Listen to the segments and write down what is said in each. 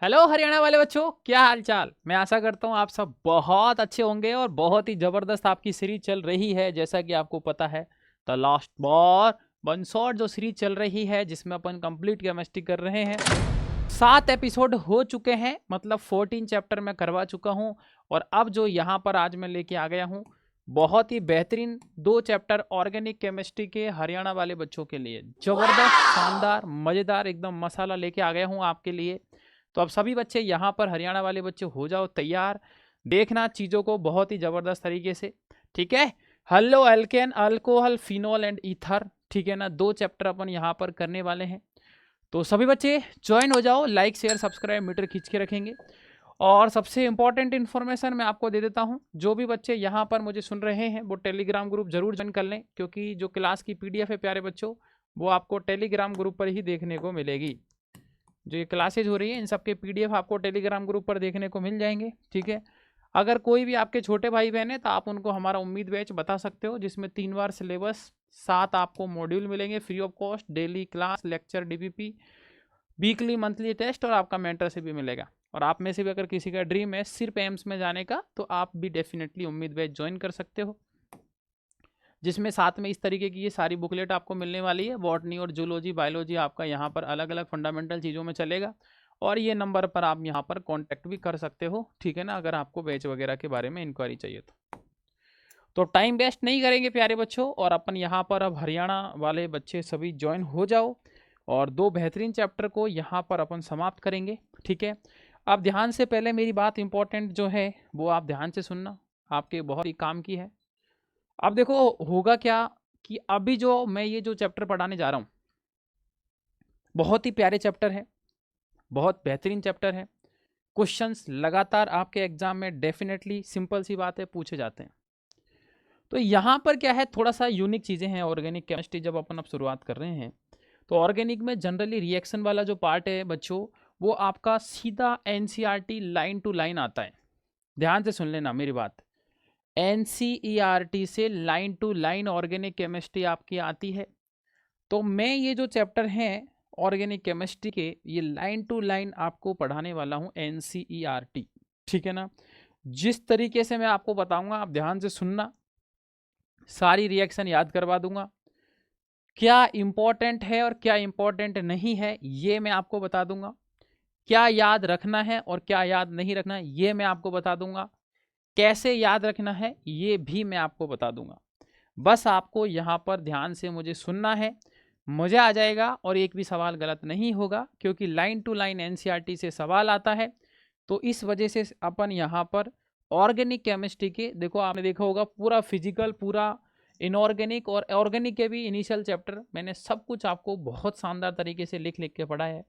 Hello Haryana वाले बच्चों, क्या हाल चाल। मैं आशा करता हूँ आप सब बहुत अच्छे होंगे और बहुत ही जबरदस्त आपकी सीरीज चल रही है। जैसा कि आपको पता है the last war one shot जो सीरीज चल रही है जिसमें अपन कंप्लीट केमिस्ट्री कर रहे हैं। 7 एपिसोड हो चुके हैं, मतलब 14 चैप्टर मैं करवा चुका हूँ। और अब जो यहाँ पर आज मैं लेके आ गया हूँ बहुत ही बेहतरीन 2 चैप्टर ऑर्गेनिक केमिस्ट्री के हरियाणा वाले बच्चों के लिए। जबरदस्त शानदार मजेदार एकदम मसाला लेके आ गया हूँ आपके लिए। तो अब सभी बच्चे यहाँ पर हरियाणा वाले बच्चे हो जाओ तैयार, देखना चीज़ों को बहुत ही ज़बरदस्त तरीके से। ठीक है, halo alkane alcohol phenol and ether, ठीक है ना। 2 चैप्टर अपन यहाँ पर करने वाले हैं, तो सभी बच्चे ज्वाइन हो जाओ। लाइक शेयर सब्सक्राइब मीटर खींच के रखेंगे। और सबसे इंपॉर्टेंट इन्फॉर्मेशन मैं आपको दे देता हूँ, जो भी बच्चे यहाँ पर मुझे सुन रहे हैं वो टेलीग्राम ग्रुप जरूर ज्वाइन कर लें, क्योंकि जो क्लास की पीडीएफ है प्यारे बच्चों वो आपको टेलीग्राम ग्रुप पर ही देखने को मिलेगी। जो ये क्लासेज हो रही है इन सब के पीडीएफ आपको टेलीग्राम ग्रुप पर देखने को मिल जाएंगे। ठीक है, अगर कोई भी आपके छोटे भाई बहन है तो आप उनको हमारा उम्मीद बैच बता सकते हो, जिसमें 3 बार सिलेबस 7 आपको मॉड्यूल मिलेंगे free of cost, daily class lecture DPP weekly monthly test और आपका मेंटरशिप भी मिलेगा। और आप में से भी अगर किसी का ड्रीम है सिर्फ एम्स में जाने का तो आप भी डेफिनेटली उम्मीद बैच ज्वाइन कर सकते हो, जिसमें साथ में इस तरीके की ये सारी बुकलेट आपको मिलने वाली है। बॉटनी और जूलॉजी बायोलॉजी आपका यहाँ पर अलग अलग फंडामेंटल चीज़ों में चलेगा। और ये नंबर पर आप यहाँ पर कांटेक्ट भी कर सकते हो, ठीक है ना, अगर आपको बैच वगैरह के बारे में इंक्वायरी चाहिए तो टाइम वेस्ट नहीं करेंगे प्यारे बच्चों, और अपन यहाँ पर अब हरियाणा वाले बच्चे सभी ज्वाइन हो जाओ और 2 बेहतरीन चैप्टर को यहाँ पर अपन समाप्त करेंगे। ठीक है, अब ध्यान से पहले मेरी बात इंपॉर्टेंट जो है वो आप ध्यान से सुनना, आपके बहुत ही काम की है। अब देखो होगा क्या कि अभी जो मैं ये जो चैप्टर पढ़ाने जा रहा हूँ बहुत ही प्यारे चैप्टर है, बहुत बेहतरीन चैप्टर है। क्वेश्चंस लगातार आपके एग्जाम में डेफिनेटली सिंपल सी बात है पूछे जाते हैं। तो यहाँ पर क्या है, थोड़ा सा यूनिक चीज़ें हैं ऑर्गेनिक केमिस्ट्री जब अपन अब शुरुआत कर रहे हैं। तो ऑर्गेनिक में जनरली रिएक्शन वाला जो पार्ट है बच्चों वो आपका सीधा एनसीईआरटी लाइन टू लाइन आता है। ध्यान से सुन लेना मेरी बात, एनसीईआरटी से line to line organic chemistry आपकी आती है। तो मैं ये जो चैप्टर हैं ऑर्गेनिक केमिस्ट्री के ये लाइन टू लाइन आपको पढ़ाने वाला हूँ एनसीईआरटी, ठीक है ना। जिस तरीके से मैं आपको बताऊंगा आप ध्यान से सुनना, सारी रिएक्शन याद करवा दूंगा। क्या इंपॉर्टेंट है और क्या इंपॉर्टेंट नहीं है ये मैं आपको बता दूंगा। क्या याद रखना है और क्या याद नहीं रखना है ये मैं आपको बता दूंगा। कैसे याद रखना है ये भी मैं आपको बता दूंगा। बस आपको यहाँ पर ध्यान से मुझे सुनना है, मज़ा आ जाएगा और एक भी सवाल गलत नहीं होगा, क्योंकि लाइन टू लाइन एनसीईआरटी से सवाल आता है। तो इस वजह से अपन यहाँ पर ऑर्गेनिक केमिस्ट्री के, देखो आपने देखा होगा पूरा फिजिकल पूरा इनऑर्गेनिक और ऑर्गेनिक के भी इनिशियल चैप्टर मैंने सब कुछ आपको बहुत शानदार तरीके से लिख लिख के पढ़ा है।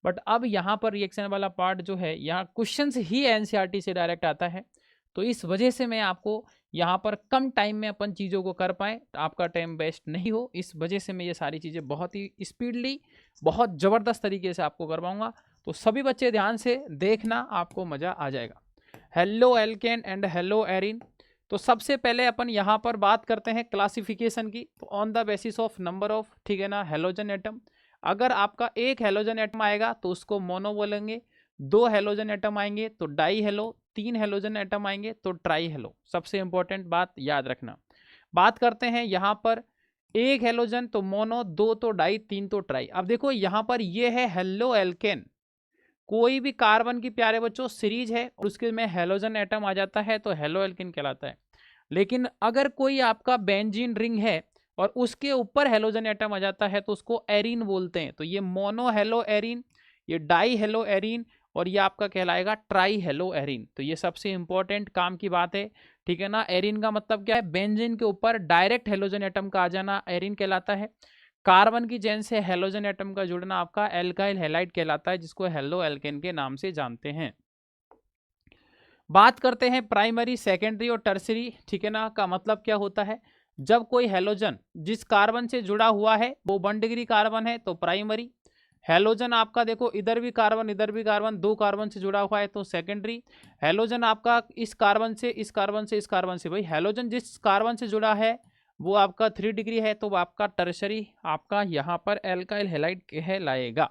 बट अब यहाँ पर रिएक्शन वाला पार्ट जो है यहाँ क्वेश्चंस ही एनसीईआरटी से डायरेक्ट आता है। तो इस वजह से मैं आपको यहाँ पर कम टाइम में अपन चीज़ों को कर पाएँ, आपका टाइम वेस्ट नहीं हो, इस वजह से मैं ये सारी चीज़ें बहुत ही स्पीडली बहुत ज़बरदस्त तरीके से आपको करवाऊँगा। तो सभी बच्चे ध्यान से देखना, आपको मज़ा आ जाएगा। Halo alkane and hello Erin. तो सबसे पहले अपन यहाँ पर बात करते हैं क्लासिफिकेशन की। तो on the basis of number of, ठीक है ना, हेलोजन एटम। अगर आपका एक हेलोजन एटम आएगा तो उसको मोनो बोलेंगे, 2 हेलोजन एटम आएंगे तो डाई हेलो, 3 हेलोजन एटम आएंगे तो ट्राई हेलो। सबसे इंपॉर्टेंट बात याद रखना। बात करते हैं यहाँ पर एक हेलोजन तो मोनो, 2 तो डाई, 3 तो ट्राई। अब देखो यहाँ पर ये है हेलो एल्केन, कोई भी कार्बन की प्यारे बच्चों सीरीज है और उसके में हेलोजन एटम आ जाता है तो हेलो एल्केन कहलाता है। लेकिन अगर कोई आपका बेंजीन रिंग है और उसके ऊपर हेलोजन एटम आ जाता है तो उसको एरीन बोलते हैं। तो ये मोनो हेलो एरीन, ये डाई हेलो एरीन और ये आपका कहलाएगा ट्राई हेलो एरीन। तो ये सबसे इंपॉर्टेंट काम की बात है, ठीक है ना। एरीन का मतलब क्या है, बेंजीन के ऊपर डायरेक्ट हेलोजन एटम का आ जाना एरीन कहलाता है। कार्बन की चेन से हेलोजन एटम का जुड़ना आपका एल्काइल हैलाइड कहलाता है, जिसको हेलो एल्केन के नाम से जानते हैं। बात करते हैं प्राइमरी सेकेंडरी और टर्सरी, ठीक है ना, का मतलब क्या होता है। जब कोई हेलोजन जिस कार्बन से जुड़ा हुआ है वो 1 डिग्री कार्बन है तो प्राइमरी। हेलोजन आपका देखो इधर भी कार्बन इधर भी कार्बन, 2 कार्बन से जुड़ा हुआ है तो सेकेंडरी। हेलोजन आपका इस कार्बन से इस कार्बन से इस कार्बन से, भाई हेलोजन जिस कार्बन से जुड़ा है वो आपका 3 डिग्री है तो आपका टर्सरी, आपका यहाँ पर एल्काइल हैलाइड कहलाएगा।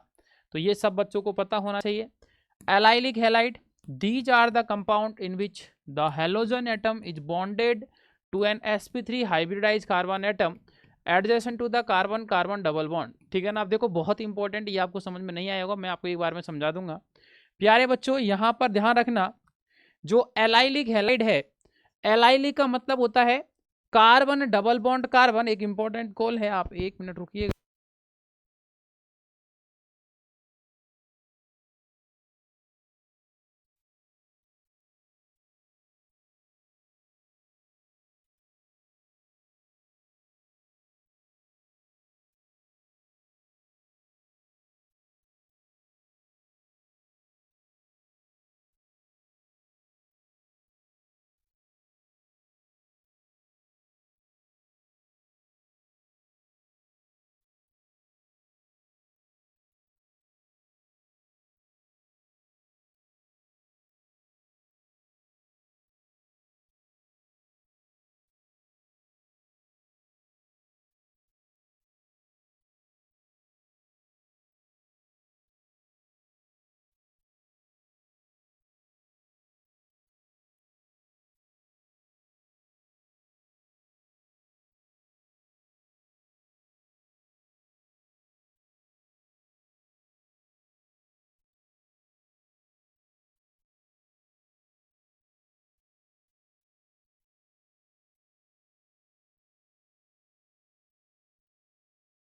तो ये सब बच्चों को पता होना चाहिए। allylic halide, these are the compound in which the halogen atom is bonded to an sp3 hybridized carbon atom adjacent to the carbon carbon double bond। ठीक है ना। आप देखो बहुत इंपॉर्टेंट, ये आपको समझ में नहीं आया होगा, मैं आपको एक बार में समझा दूंगा। प्यारे बच्चों यहां पर ध्यान रखना, जो एलाइलिक हैलाइड है, एलाइलिक का मतलब होता है कार्बन डबल बॉन्ड कार्बन। एक इंपॉर्टेंट कॉल है, आप एक मिनट रुकिएगा।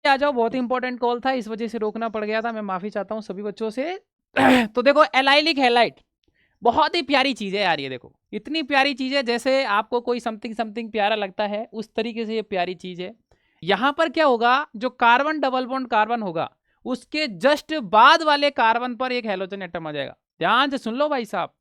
आ जाओ, बहुत इंपॉर्टेंट कॉल था, इस वजह से रोकना पड़ गया था, मैं माफी चाहता हूं सभी बच्चों से। तो देखो एलाइलिक हैलाइड बहुत ही प्यारी चीज है यार, ये देखो इतनी प्यारी चीज है, जैसे आपको कोई समथिंग समथिंग प्यारा लगता है उस तरीके से ये प्यारी चीज है। यहां पर क्या होगा, जो कार्बन डबल बॉन्ड कार्बन होगा उसके जस्ट बाद वाले कार्बन पर एक हेलोजन एटम आ जाएगा। ध्यान से सुन लो भाई साहब,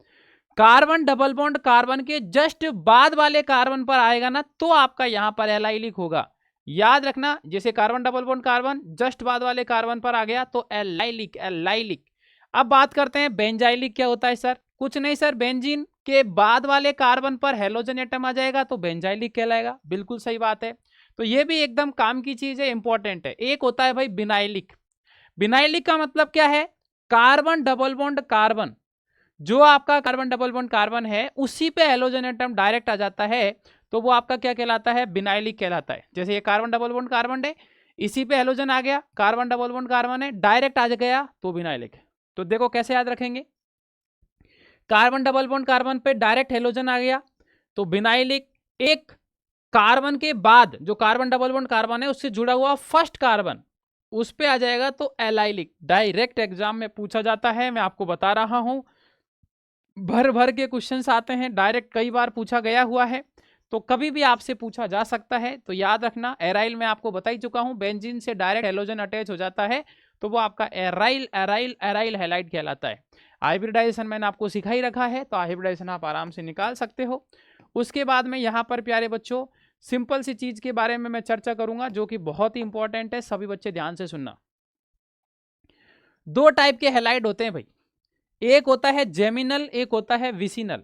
कार्बन डबल बॉन्ड कार्बन के जस्ट बाद वाले कार्बन पर आएगा ना, तो आपका यहां पर एलाइलिक होगा। याद रखना, जैसे carbon double bond carbon just बाद वाले कार्बन पर आ गया तो एलाइलिक, एलाइलिक। अब बात करते हैं बेंजाइलिक क्या होता है सर। कुछ नहीं सर, बेंजीन के बाद वाले कार्बन पर हेलोजन एटम आ जाएगा तो बेंजाइलिक कहलाएगा। बिल्कुल सही बात है। तो ये भी एकदम काम की चीज है, इंपॉर्टेंट है। एक होता है भाई बिनाइलिक। बिनाइलिक का मतलब क्या है, कार्बन डबल बॉन्ड कार्बन, जो आपका कार्बन डबल बॉन्ड कार्बन है उसी पे हेलोजन एटम डायरेक्ट आ जाता है तो वो आपका क्या कहलाता है, बिनाइलिक कहलाता है। जैसे ये कार्बन डबल बॉन्ड कार्बन है, इसी पे हेलोजन आ गया, कार्बन डबल बॉन्ड कार्बन है, डायरेक्ट आ गया तो बिनाइलिक। तो देखो कैसे याद रखेंगे, कार्बन डबल बॉन्ड कार्बन पे डायरेक्ट हेलोजन आ गया तो बिनाइलिक। एक कार्बन के बाद जो कार्बन डबल बॉन्ड कार्बन है उससे जुड़ा हुआ फर्स्ट कार्बन उस पे आ जाएगा तो एलाइलिक। डायरेक्ट एग्जाम में पूछा जाता है, मैं आपको बता रहा हूं, भर भर के क्वेश्चंस आते हैं, डायरेक्ट कई बार पूछा गया हुआ है, तो कभी भी आपसे पूछा जा सकता है। तो याद रखना, एराइल में आपको बता ही चुका हूं, बेंजीन से डायरेक्ट हेलोजन अटैच हो जाता है तो वो आपका एराइल एराइल एराइल हैलाइड कहलाता है। हाइब्रिडाइजेशन मैंने आपको सिखा ही रखा है, तो हाइब्रिडाइजेशन आप आराम से निकाल सकते हो। उसके बाद में यहाँ पर प्यारे बच्चों सिंपल सी चीज के बारे में मैं चर्चा करूंगा जो कि बहुत ही इंपॉर्टेंट है, सभी बच्चे ध्यान से सुनना। दो टाइप के हैलाइड होते हैं भाई, एक होता है जेमिनल, एक होता है विसिनल।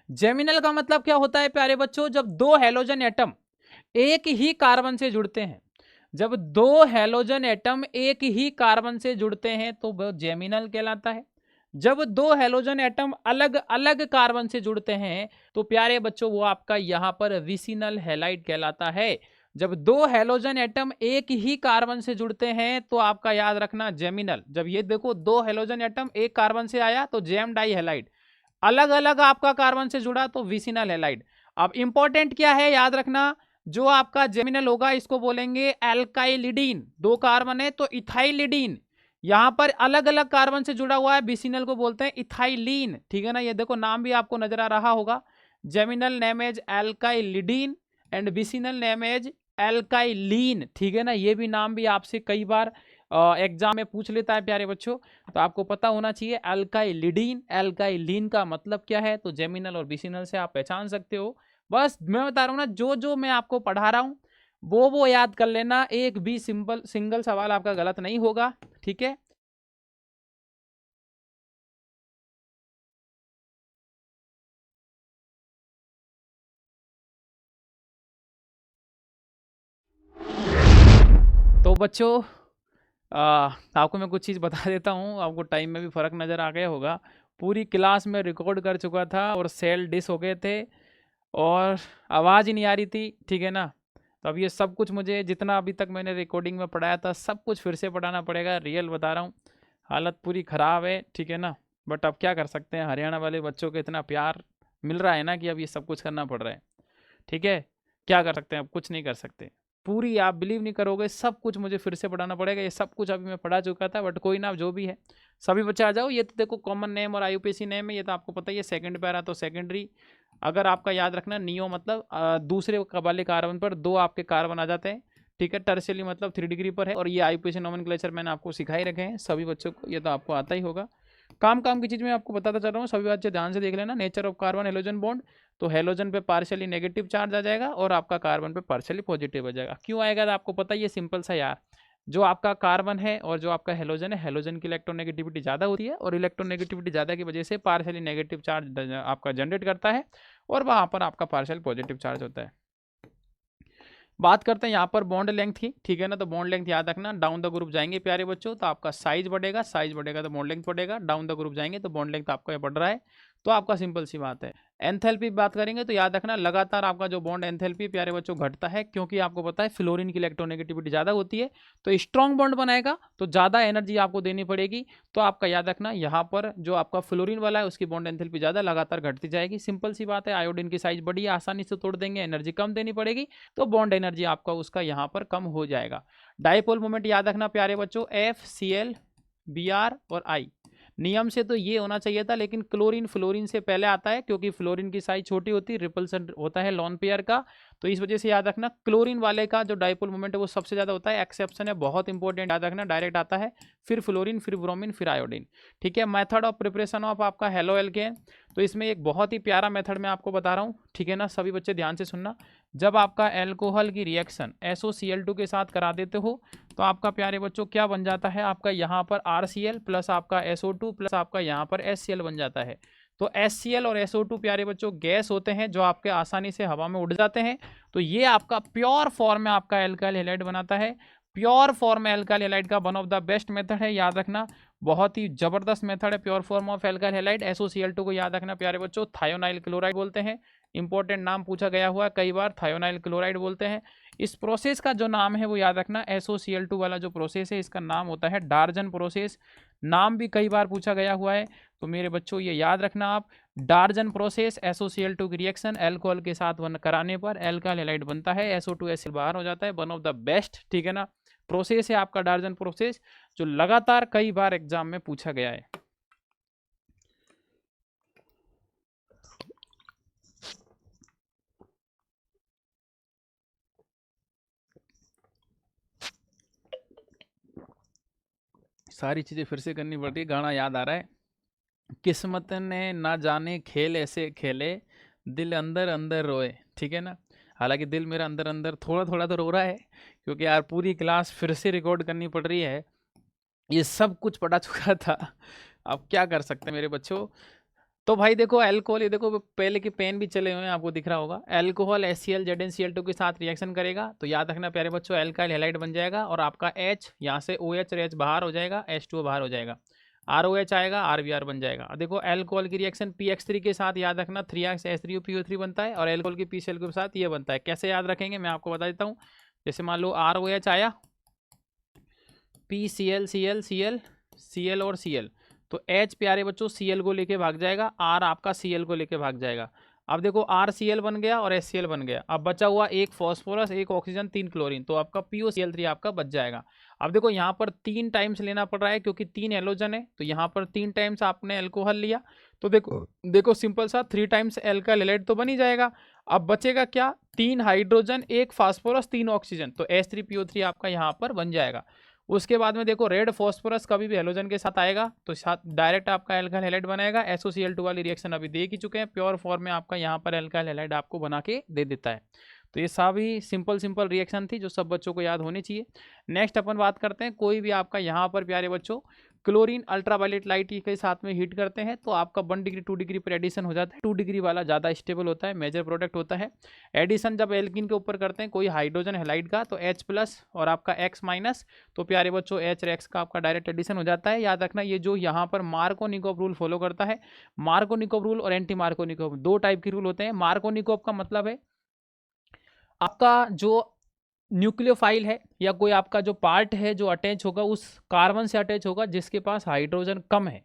जेमिनल का मतलब क्या होता है प्यारे बच्चों, जब दो हेलोजन एटम एक ही कार्बन से जुड़ते हैं, जब दो हेलोजन एटम एक ही कार्बन से जुड़ते हैं तो वह जेमिनल कहलाता है। जब दो हेलोजन एटम अलग अलग कार्बन से जुड़ते हैं तो प्यारे बच्चों वो आपका यहां पर विसिनल हैलाइड कहलाता है। जब दो हेलोजन एटम एक ही कार्बन से जुड़ते हैं तो आपका याद रखना जेमिनल। जब ये देखो दो हेलोजन एटम एक कार्बन से आया तो जेम डाई हैलाइड, अलग अलग आपका कार्बन से जुड़ा तो विसिनल हैलाइड। अब इंपॉर्टेंट क्या है याद रखना, जो आपका जेमिनल होगा इसको बोलेंगे एल्काइलिडीन, दो कार्बन है तो इथाइलिडीन, यहां पर अलग अलग कार्बन से जुड़ा हुआ है, विसिनल को बोलते हैं इथाइलीन। ठीक है ना, ये देखो नाम भी आपको नजर आ रहा होगा, geminal name as alkylidene and vicinal name as alkylene. ठीक है ना, ये भी नाम भी आपसे कई बार एग्जाम में पूछ लेता है प्यारे बच्चों, तो आपको पता होना चाहिए एल्काइलिडीन एल्काइलीन का मतलब क्या है, तो जेमिनल और विसिनल से आप पहचान सकते हो। बस मैं बता रहा हूँ ना, जो जो मैं आपको पढ़ा रहा हूँ वो याद कर लेना, एक भी सिंगल सवाल आपका गलत नहीं होगा। ठीक है, तो बच्चों आपको मैं कुछ चीज़ बता देता हूँ, आपको टाइम में भी फ़र्क नज़र आ गया होगा। पूरी क्लास में रिकॉर्ड कर चुका था और सेल डिस हो गए थे और आवाज़ ही नहीं आ रही थी, ठीक है ना। तो अब ये सब कुछ मुझे जितना अभी तक मैंने रिकॉर्डिंग में पढ़ाया था सब कुछ फिर से पढ़ाना पड़ेगा, रियल बता रहा हूँ। हालत पूरी ख़राब है, ठीक है ना। बट अब क्या कर सकते हैं, हरियाणा वाले बच्चों को इतना प्यार मिल रहा है ना कि अब ये सब कुछ करना पड़ रहा है, ठीक है। क्या कर सकते हैं, अब कुछ नहीं कर सकते। पूरी आप बिलीव नहीं करोगे, सब कुछ मुझे फिर से पढ़ाना पड़ेगा। ये सब कुछ अभी मैं पढ़ा चुका था, बट कोई ना, जो भी है। सभी बच्चे आ जाओ। ये तो देखो कॉमन नेम और आईयूपीएसी नेम है, ये तो आपको पता ही है। सेकंड पैरा तो सेकेंडरी। अगर आपका याद रखना, नियो मतलब दूसरे वाले कार्बन पर 2 आपके कार्बन आ जाते हैं, ठीक है। टर्शियली मतलब 3 डिग्री पर है। और ये आईयूपीएसी नोमेनक्लेचर मैंने आपको सिखा ही रखे हैं सभी बच्चों को, ये तो आपको आता ही होगा। काम की चीज़ में आपको बताता चल रहा हूँ, सभी बच्चे ध्यान से देख लेना। Nature of carbon halogen bond, तो हेलोजन पे पार्शियली नेगेटिव चार्ज आ जाएगा और आपका कार्बन पे पार्शियली पॉजिटिव आ जाएगा। क्यों आएगा, तो आपको पता ही है, सिंपल सा यार। जो आपका कार्बन है और जो आपका हेलोजन है, हेलोजन की इलेक्ट्रोनेगेटिविटी ज़्यादा होती है और इलेक्ट्रोनेगेटिविटी ज़्यादा की वजह से पार्शियली नेगेटिव चार्ज आपका जनरेट करता है और वहाँ पर आपका पार्शियल पॉजिटिव चार्ज होता है। बात करते हैं यहाँ पर बॉन्ड लेंथ की, ठीक है ना। तो बॉन्ड लेंथ याद रखना, डाउन द ग्रुप जाएंगे प्यारे बच्चों तो आपका साइज बढ़ेगा, साइज बढ़ेगा तो बॉन्ड लेंथ बढ़ेगा। डाउन द ग्रुप जाएंगे तो बॉन्ड लेंथ आपका ये बढ़ रहा है, तो आपका सिंपल सी बात है। एंथैल्पी बात करेंगे तो याद रखना, लगातार आपका जो बॉन्ड एंथैल्पी प्यारे बच्चों घटता है, क्योंकि आपको पता है फ्लोरीन की इलेक्ट्रोनेगेटिविटी ज़्यादा होती है। तो स्ट्रॉन्ग बॉन्ड बनाएगा तो ज़्यादा एनर्जी आपको देनी पड़ेगी। तो आपका याद रखना, यहाँ पर जो आपका फ्लोरीन वाला है उसकी बॉन्ड एंथैल्पी ज़्यादा लगातार घटती जाएगी। सिंपल सी बात है, आयोडीन की साइज बड़ी है, आसानी से तोड़ देंगे, एनर्जी कम देनी पड़ेगी, तो बॉन्ड एनर्जी आपका उसका यहाँ पर कम हो जाएगा। डाइपोल मोमेंट याद रखना प्यारे बच्चों, FCl Br और I। नियम से तो ये होना चाहिए था, लेकिन क्लोरीन फ्लोरीन से पहले आता है, क्योंकि फ्लोरीन की साइज छोटी होती है, रिपल्सन होता है लॉन पेयर का। तो इस वजह से याद रखना, क्लोरीन वाले का जो डाइपोल मोमेंट है वो सबसे ज़्यादा होता है। एक्सेप्शन है, बहुत इंपॉर्टेंट, याद रखना, डायरेक्ट आता है, फिर फ्लोरीन, फिर ब्रोमीन, फिर आयोडीन, ठीक है। मेथड ऑफ प्रिपरेशन ऑफ आपका हेलो एल्केन, तो इसमें एक बहुत ही प्यारा मेथड मैं आपको बता रहा हूँ, ठीक है ना। सभी बच्चे ध्यान से सुनना। जब आपका एल्कोहल की रिएक्शन SOCl2 के साथ करा देते हो, तो आपका प्यारे बच्चों क्या बन जाता है, आपका यहाँ पर RCl प्लस आपका SO2 प्लस आपका यहाँ पर HCl बन जाता है। तो HCl और SO2 प्यारे बच्चों गैस होते हैं जो आपके आसानी से हवा में उड़ जाते हैं। तो ये आपका प्योर फॉर्म में आपका एल्काइल हैलाइड बनाता है। प्योर फॉर्म एल्काइल हैलाइड का one of the best method है, याद रखना, बहुत ही जबरदस्त मेथड है pure form of alkyl halide. SOCl2 को याद रखना प्यारे बच्चों, थायोनाइल क्लोराइड बोलते हैं। इंपॉर्टेंट नाम पूछा गया हुआ है कई बार, थायोनाइल क्लोराइड बोलते हैं। इस प्रोसेस का जो नाम है वो याद रखना, SOCl2 वाला जो प्रोसेस है इसका नाम होता है डार्जन प्रोसेस। नाम भी कई बार पूछा गया हुआ है, तो मेरे बच्चों ये याद रखना आप, डार्जन प्रोसेस। SOCl2 की रिएक्शन एल्कोहल के साथ कराने पर एल्काइल हैलाइड बनता है, SO2 बाहर हो जाता है, वन ऑफ द बेस्ट, ठीक है ना, प्रोसेस है आपका डार्जन प्रोसेस, जो लगातार कई बार एग्जाम में पूछा गया है। सारी चीज़ें फिर से करनी पड़ती है, गाना याद आ रहा है। किस्मत ने ना जाने खेल ऐसे खेले, दिल अंदर अंदर रोए, ठीक है ना। हालांकि दिल मेरा अंदर अंदर थोड़ा थोड़ा तो रो रहा है, क्योंकि यार पूरी क्लास फिर से रिकॉर्ड करनी पड़ रही है। ये सब कुछ पढ़ा चुका था, अब क्या कर सकते हैं मेरे बच्चों। तो भाई देखो अल्कोहल, ये देखो पहले के पेन भी चले हुए हैं, आपको दिख रहा होगा। अल्कोहल HCl ZnCl2 के साथ रिएक्शन करेगा, तो याद रखना प्यारे बच्चों, एल्काइल हैलाइड बन जाएगा और आपका H यहाँ से OH और H बाहर हो जाएगा, H2O बाहर हो जाएगा, ROH आएगा, RBr बन जाएगा। देखो अल्कोहल की रिएक्शन PX3 के साथ याद रखना 3H3PO3 बनता है, और अल्कोहल की PCl के साथ ये बनता है। कैसे याद रखेंगे मैं आपको बता देता हूँ। जैसे मान लो ROH आया, PCl Cl Cl Cl और Cl, तो H प्यारे बच्चों Cl को लेके भाग जाएगा, R आपका Cl को लेके भाग जाएगा। अब देखो RCl बन गया और HCl बन गया, अब बचा हुआ एक फॉस्फोरस, एक ऑक्सीजन, 3 क्लोरीन, तो आपका POCl3 आपका बच जाएगा। अब देखो यहाँ पर 3 टाइम्स लेना पड़ रहा है, क्योंकि 3 एलोजन है, तो यहाँ पर 3 टाइम्स आपने एल्कोहल लिया, तो देखो सिंपल सा 3 टाइम्स एल्काइल हैलाइड तो बन ही जाएगा। अब बचेगा क्या, 3 हाइड्रोजन, 1 फास्फोरस, 3 ऑक्सीजन, तो H3PO3 आपका यहाँ पर बन जाएगा। उसके बाद में देखो रेड फॉस्फोरस कभी भी हेलोजन के साथ आएगा तो साथ डायरेक्ट आपका एल्काइल हैलाइड बनाएगा। SOCl2 वाली रिएक्शन अभी देख ही चुके हैं, प्योर फॉर्म में आपका यहाँ पर एल्काइल हैलाइड आपको बना के दे देता है। तो ये सभी सिंपल रिएक्शन थी जो सब बच्चों को याद होनी चाहिए। नेक्स्ट अपन बात करते हैं, कोई भी आपका यहाँ पर प्यारे बच्चों क्लोरीन अल्ट्रावायलेट लाइट के साथ में हीट करते हैं तो आपका 1 डिग्री 2 डिग्री पर एडिशन हो जाता है। 2 डिग्री वाला ज़्यादा स्टेबल होता है, मेजर प्रोडक्ट होता है। एडिशन जब एल्कीन के ऊपर करते हैं कोई हाइड्रोजन हैलाइड का तो H+ और आपका X-, तो प्यारे बच्चों H और X का आपका डायरेक्ट एडिशन हो जाता है। याद रखना ये जो यहाँ पर मार्कोनिकोव रूल फॉलो करता है, मार्कोनिकोव रूल और एंटी मार्कोनिकोव 2 टाइप के रूल होते हैं। मार्कोनिकोव का मतलब है आपका जो न्यूक्लियोफाइल है या कोई आपका जो पार्ट है जो अटैच होगा उस कार्बन से अटैच होगा जिसके पास हाइड्रोजन कम है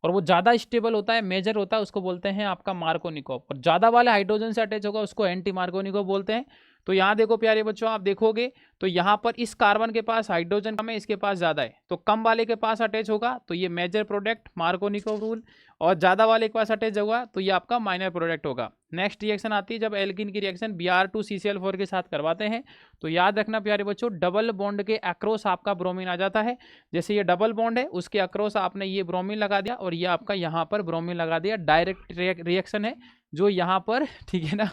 और वो ज़्यादा स्टेबल होता है, मेजर होता है, उसको बोलते हैं आपका मार्कोनिकोव। और ज़्यादा वाले हाइड्रोजन से अटैच होगा उसको एंटी मार्कोनिकोव बोलते हैं। तो यहाँ देखो प्यारे बच्चों, आप देखोगे तो यहाँ पर इस कार्बन के पास हाइड्रोजन कम है, इसके पास ज़्यादा है, तो कम वाले के पास अटैच होगा तो ये मेजर प्रोडक्ट मार्कोनिकोव रूल, और ज़्यादा वाले के पास अटैच होगा तो ये आपका माइनर प्रोडक्ट होगा। नेक्स्ट रिएक्शन आती है जब एल्कीन की रिएक्शन Br2CCl4 के साथ करवाते हैं तो याद रखना प्यारे बच्चों, डबल बॉन्ड के अक्रॉस आपका ब्रोमीन आ जाता है। जैसे ये डबल बॉन्ड है उसके अक्रॉस आपने ये ब्रोमीन लगा दिया और ये आपका यहाँ पर ब्रोमीन लगा दिया, डायरेक्ट रिएक्शन है जो यहाँ पर, ठीक है ना।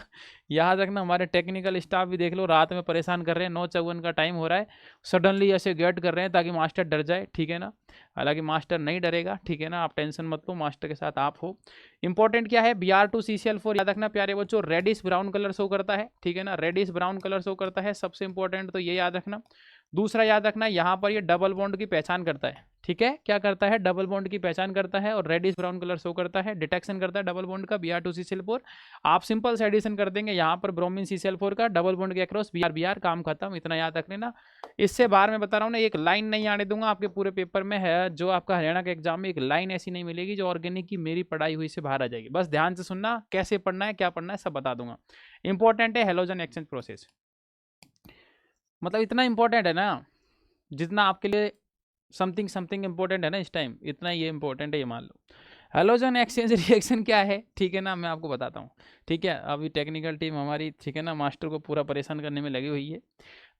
याद रखना हमारे टेक्निकल स्टाफ भी देख लो रात में परेशान कर रहे हैं, 9:54 का टाइम हो रहा है, सडनली ऐसे गेट कर रहे हैं ताकि मास्टर डर जाए, ठीक है ना। हालांकि मास्टर नहीं डरेगा, ठीक है ना, आप टेंशन मत लो, मास्टर के साथ आप हो। इंपॉर्टेंट क्या है, Br2CCl4 याद रखना प्यारे बच्चों, रेडिश ब्राउन कलर शो करता है, ठीक है ना, रेडिश ब्राउन कलर शो करता है, सबसे इंपॉर्टेंट तो ये याद रखना। दूसरा याद रखना यहाँ पर ये डबल बॉन्ड की पहचान करता है, ठीक है, क्या करता है, डबल बॉन्ड की पहचान करता है और रेडिश ब्राउन कलर शो करता है, डिटेक्शन करता है डबल बॉन्ड का Br2CCl4। आप सिंपल से एडिशन कर देंगे यहाँ पर ब्रोमीन CCl4 का, डबल बॉन्ड के अक्रॉस Br, काम खत्म, इतना याद रख लेना। इससे बाहर मैं बता रहा हूँ ना, एक लाइन नहीं आने दूंगा आपके पूरे पेपर में है, जो आपका हरियाणा के एग्जाम में एक लाइन ऐसी नहीं मिलेगी जो ऑर्गेनिक की मेरी पढ़ाई हुई से बाहर आ जाएगी। बस ध्यान से सुनना, कैसे पढ़ना है क्या पढ़ना है सब बता दूंगा। इंपॉर्टेंट है हैलोजन एक्सचेंज प्रोसेस, मतलब इतना इंपॉर्टेंट है ना, जितना आपके लिए समथिंग इंपॉर्टेंट है ना इस टाइम, इतना ये इंपॉर्टेंट है, ये मान लो। हैलोजन एक्सचेंज रिएक्शन क्या है, ठीक है ना, मैं आपको बताता हूँ, ठीक है। अभी टेक्निकल टीम हमारी, ठीक है ना, मास्टर को पूरा परेशान करने में लगी हुई है।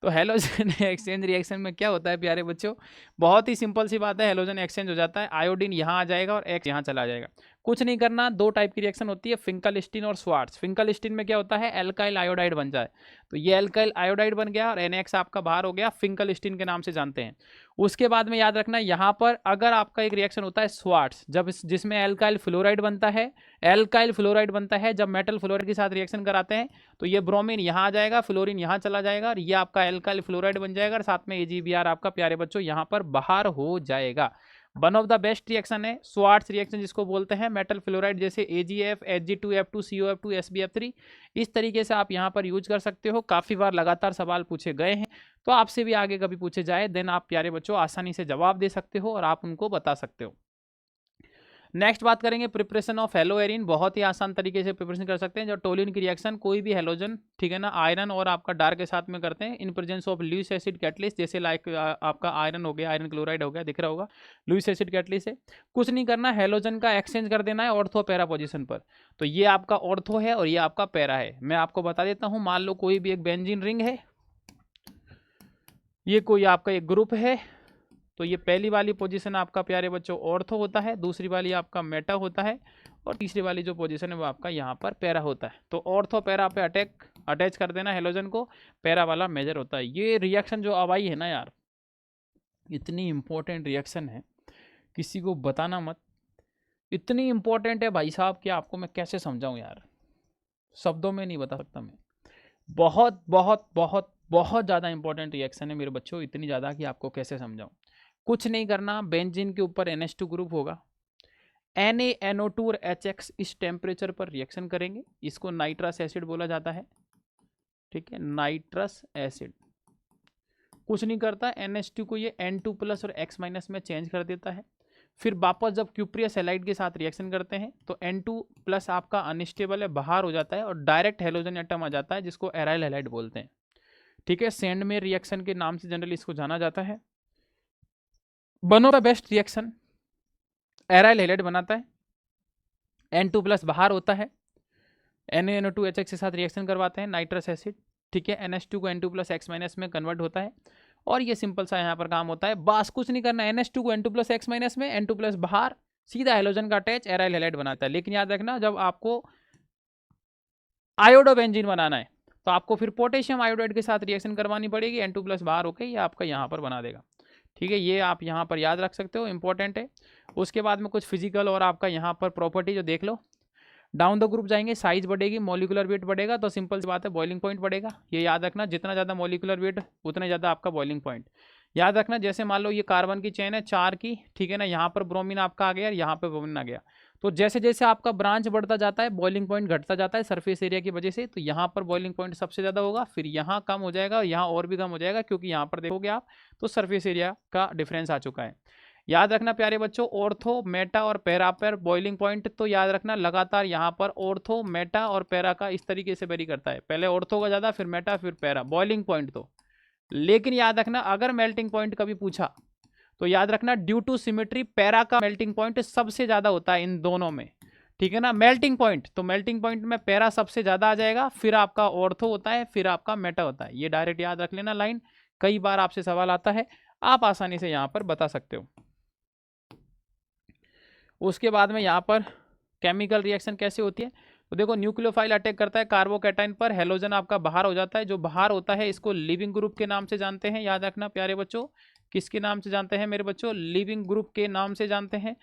तो हैलोजन एक्सचेंज रिएक्शन में क्या होता है प्यारे बच्चों, बहुत ही सिंपल सी बात है, हैलोजन एक्सचेंज हो जाता है, आयोडीन यहाँ आ जाएगा और एक्स यहाँ चला जाएगा। कुछ नहीं करना, 2 टाइप की रिएक्शन होती है, फिंकलस्टीन और स्वार्ट्ज। फिंकलस्टीन में क्या होता है, एल्काइल आयोडाइड बन जाए, तो ये एल्काइल आयोडाइड बन गया और NX आपका बाहर हो गया, फिंकलस्टीन के नाम से जानते हैं। उसके बाद में याद रखना यहाँ पर अगर आपका एक रिएक्शन होता है स्वार्ट्ज, जब जिसमें एल्काइल फ्लोराइड बनता है, एल्काइल फ्लोराइड बनता है, जब मेटल फ्लोराइड के साथ रिएक्शन कराते हैं तो ये ब्रोमीन यहाँ आ जाएगा, फ्लोरीन यहाँ चला जाएगा और ये आपका एल्काइल फ्लोराइड बन जाएगा और साथ में AgBr आपका प्यारे बच्चों यहाँ पर बाहर हो जाएगा। One of the best reaction है स्वार्ट्ज रिएक्शन, जिसको बोलते हैं मेटल फ्लोराइड, जैसे AgF, Hg2F2, COF2, SbF3, इस तरीके से आप यहाँ पर यूज कर सकते हो। काफ़ी बार लगातार सवाल पूछे गए हैं, तो आपसे भी आगे कभी पूछे जाए देन आप प्यारे बच्चों आसानी से जवाब दे सकते हो और आप उनको बता सकते हो। नेक्स्ट बात करेंगे प्रिपरेशन ऑफ हेलोएरिन, बहुत ही आसान तरीके से प्रिपरेशन कर सकते हैं। जब टोल्यूइन की रिएक्शन कोई भी हेलोजन, ठीक है ना, आयरन और आपका डार्क के साथ में करते हैं in presence of Lewis acid catalyst, जैसे लाइक आपका आयरन हो गया, आयरन क्लोराइड हो गया, दिख रहा होगा लुईस एसिड कैटलिस्ट से। कुछ नहीं करना, हेलोजन का एक्सचेंज कर देना है ऑर्थो पैरा पोजीशन पर। तो ये आपका ऑर्थो है और ये आपका पैरा है। मैं आपको बता देता हूँ, मान लो कोई भी एक बेंजीन रिंग है, ये कोई आपका एक ग्रुप है, तो ये पहली वाली पोजीशन आपका प्यारे बच्चों ऑर्थो होता है, दूसरी वाली आपका मेटा होता है और तीसरी वाली जो पोजीशन है वो आपका यहाँ पर पैरा होता है। तो ऑर्थो पैरा पे अटैच कर देना हेलोजन को, पैरा वाला मेजर होता है। ये रिएक्शन जो अब आई है ना यार, इतनी इंपॉर्टेंट रिएक्शन है, किसी को बताना मत, इतनी इंपॉर्टेंट है भाई साहब कि आपको मैं कैसे समझाऊं यार, शब्दों में नहीं बता सकता मैं। बहुत बहुत बहुत बहुत ज़्यादा इंपॉर्टेंट रिएक्शन है मेरे बच्चों, इतनी ज़्यादा कि आपको कैसे समझाऊं। कुछ नहीं करना, बेंजीन के ऊपर NH2 ग्रुप होगा, NaNO2 और HX इस टेम्परेचर पर रिएक्शन करेंगे, इसको नाइट्रस एसिड बोला जाता है, ठीक है, नाइट्रस एसिड। कुछ नहीं करता, NH2 को ये N2+ और X- में चेंज कर देता है। फिर वापस जब क्यूप्रियस हैलाइड के साथ रिएक्शन करते हैं तो N2+ आपका अनस्टेबल है, बाहर हो जाता है और डायरेक्ट हेलोजन एटम आ जाता है, जिसको एराइल हैलाइड बोलते हैं, ठीक है। सेंडमेयर रिएक्शन के नाम से जनरली इसको जाना जाता है। One of the best reaction, aryl halide बनाता है, N2+ बाहर होता है, NaNO2 HX के साथ रिएक्शन करवाते हैं, नाइट्रस एसिड, ठीक है, NH2 को N2+ X- में कन्वर्ट होता है और ये सिंपल सा यहाँ पर काम होता है। बस कुछ नहीं करना, NH2 को N2+ X- में, N2+ बाहर, सीधा हेलोजन का अटैच, एराइल हैलाइड बनाता है। लेकिन याद रखना, जब आपको आयोडो बेंजीन बनाना है तो आपको फिर पोटेशियम आयोडाइड के साथ रिएक्शन करवानी पड़ेगी, N2+ बाहर होकर ये आपका यहाँ पर बना देगा, ठीक है, ये आप यहाँ पर याद रख सकते हो, इंपॉर्टेंट है। उसके बाद में कुछ फिजिकल और आपका यहाँ पर प्रॉपर्टी जो देख लो। डाउन द ग्रुप जाएंगे, साइज बढ़ेगी, मॉलिकुलर वेट बढ़ेगा, तो सिंपल सी बात है बॉइलिंग पॉइंट बढ़ेगा। ये याद रखना, जितना ज़्यादा मॉलिकुलर वेट उतना ज़्यादा आपका बॉइलिंग पॉइंट। याद रखना, जैसे मान लो ये कार्बन की चेन है 4 की, ठीक है ना, यहाँ पर ब्रोमीन आपका आ गया, यहाँ पर ब्रोमीन आ गया, तो जैसे जैसे आपका ब्रांच बढ़ता जाता है बॉइलिंग पॉइंट घटता जाता है सरफेस एरिया की वजह से, तो यहाँ पर बॉइलिंग पॉइंट सबसे ज़्यादा होगा, फिर यहाँ कम हो जाएगा, यहाँ और भी कम हो जाएगा, क्योंकि यहाँ पर देखोगे आप तो सरफेस एरिया का डिफरेंस आ चुका है। याद रखना प्यारे बच्चों, ऑर्थो, मेटा और पैरा पर बॉइलिंग पॉइंट तो याद रखना लगातार यहाँ पर ऑर्थो, मेटा और पैरा का इस तरीके से वेरी करता है, पहले ऑर्थो का ज़्यादा, फिर मेटा, फिर पैरा बॉइलिंग पॉइंट तो। लेकिन याद रखना अगर मेल्टिंग पॉइंट कभी पूछा तो याद रखना ड्यू टू सिमेट्री पैरा का मेल्टिंग पॉइंट सबसे ज़्यादा होता है इन दोनों में, ठीक है ना। मेल्टिंग पॉइंट तो मेल्टिंग पॉइंट में पैरा सबसे ज़्यादा आ जाएगा, फिर आपका ऑर्थो होता है, फिर आपका मेटा होता है। ये डायरेक्ट याद रख लेना लाइन, कई बार आपसे सवाल आता है, आप आसानी से यहाँ पर बता सकते हो। उसके बाद में यहाँ पर केमिकल रिएक्शन कैसे होती है, तो देखो न्यूक्लियोफाइल अटैक करता है कार्बोकैटायन पर, हेलोजन आपका बाहर हो जाता है, जो बाहर होता है इसको लिविंग ग्रुप के नाम से जानते हैं। याद रखना प्यारे बच्चों, किसके नाम से जानते हैं मेरे बच्चों, लिविंग ग्रुप के नाम से जानते हैं।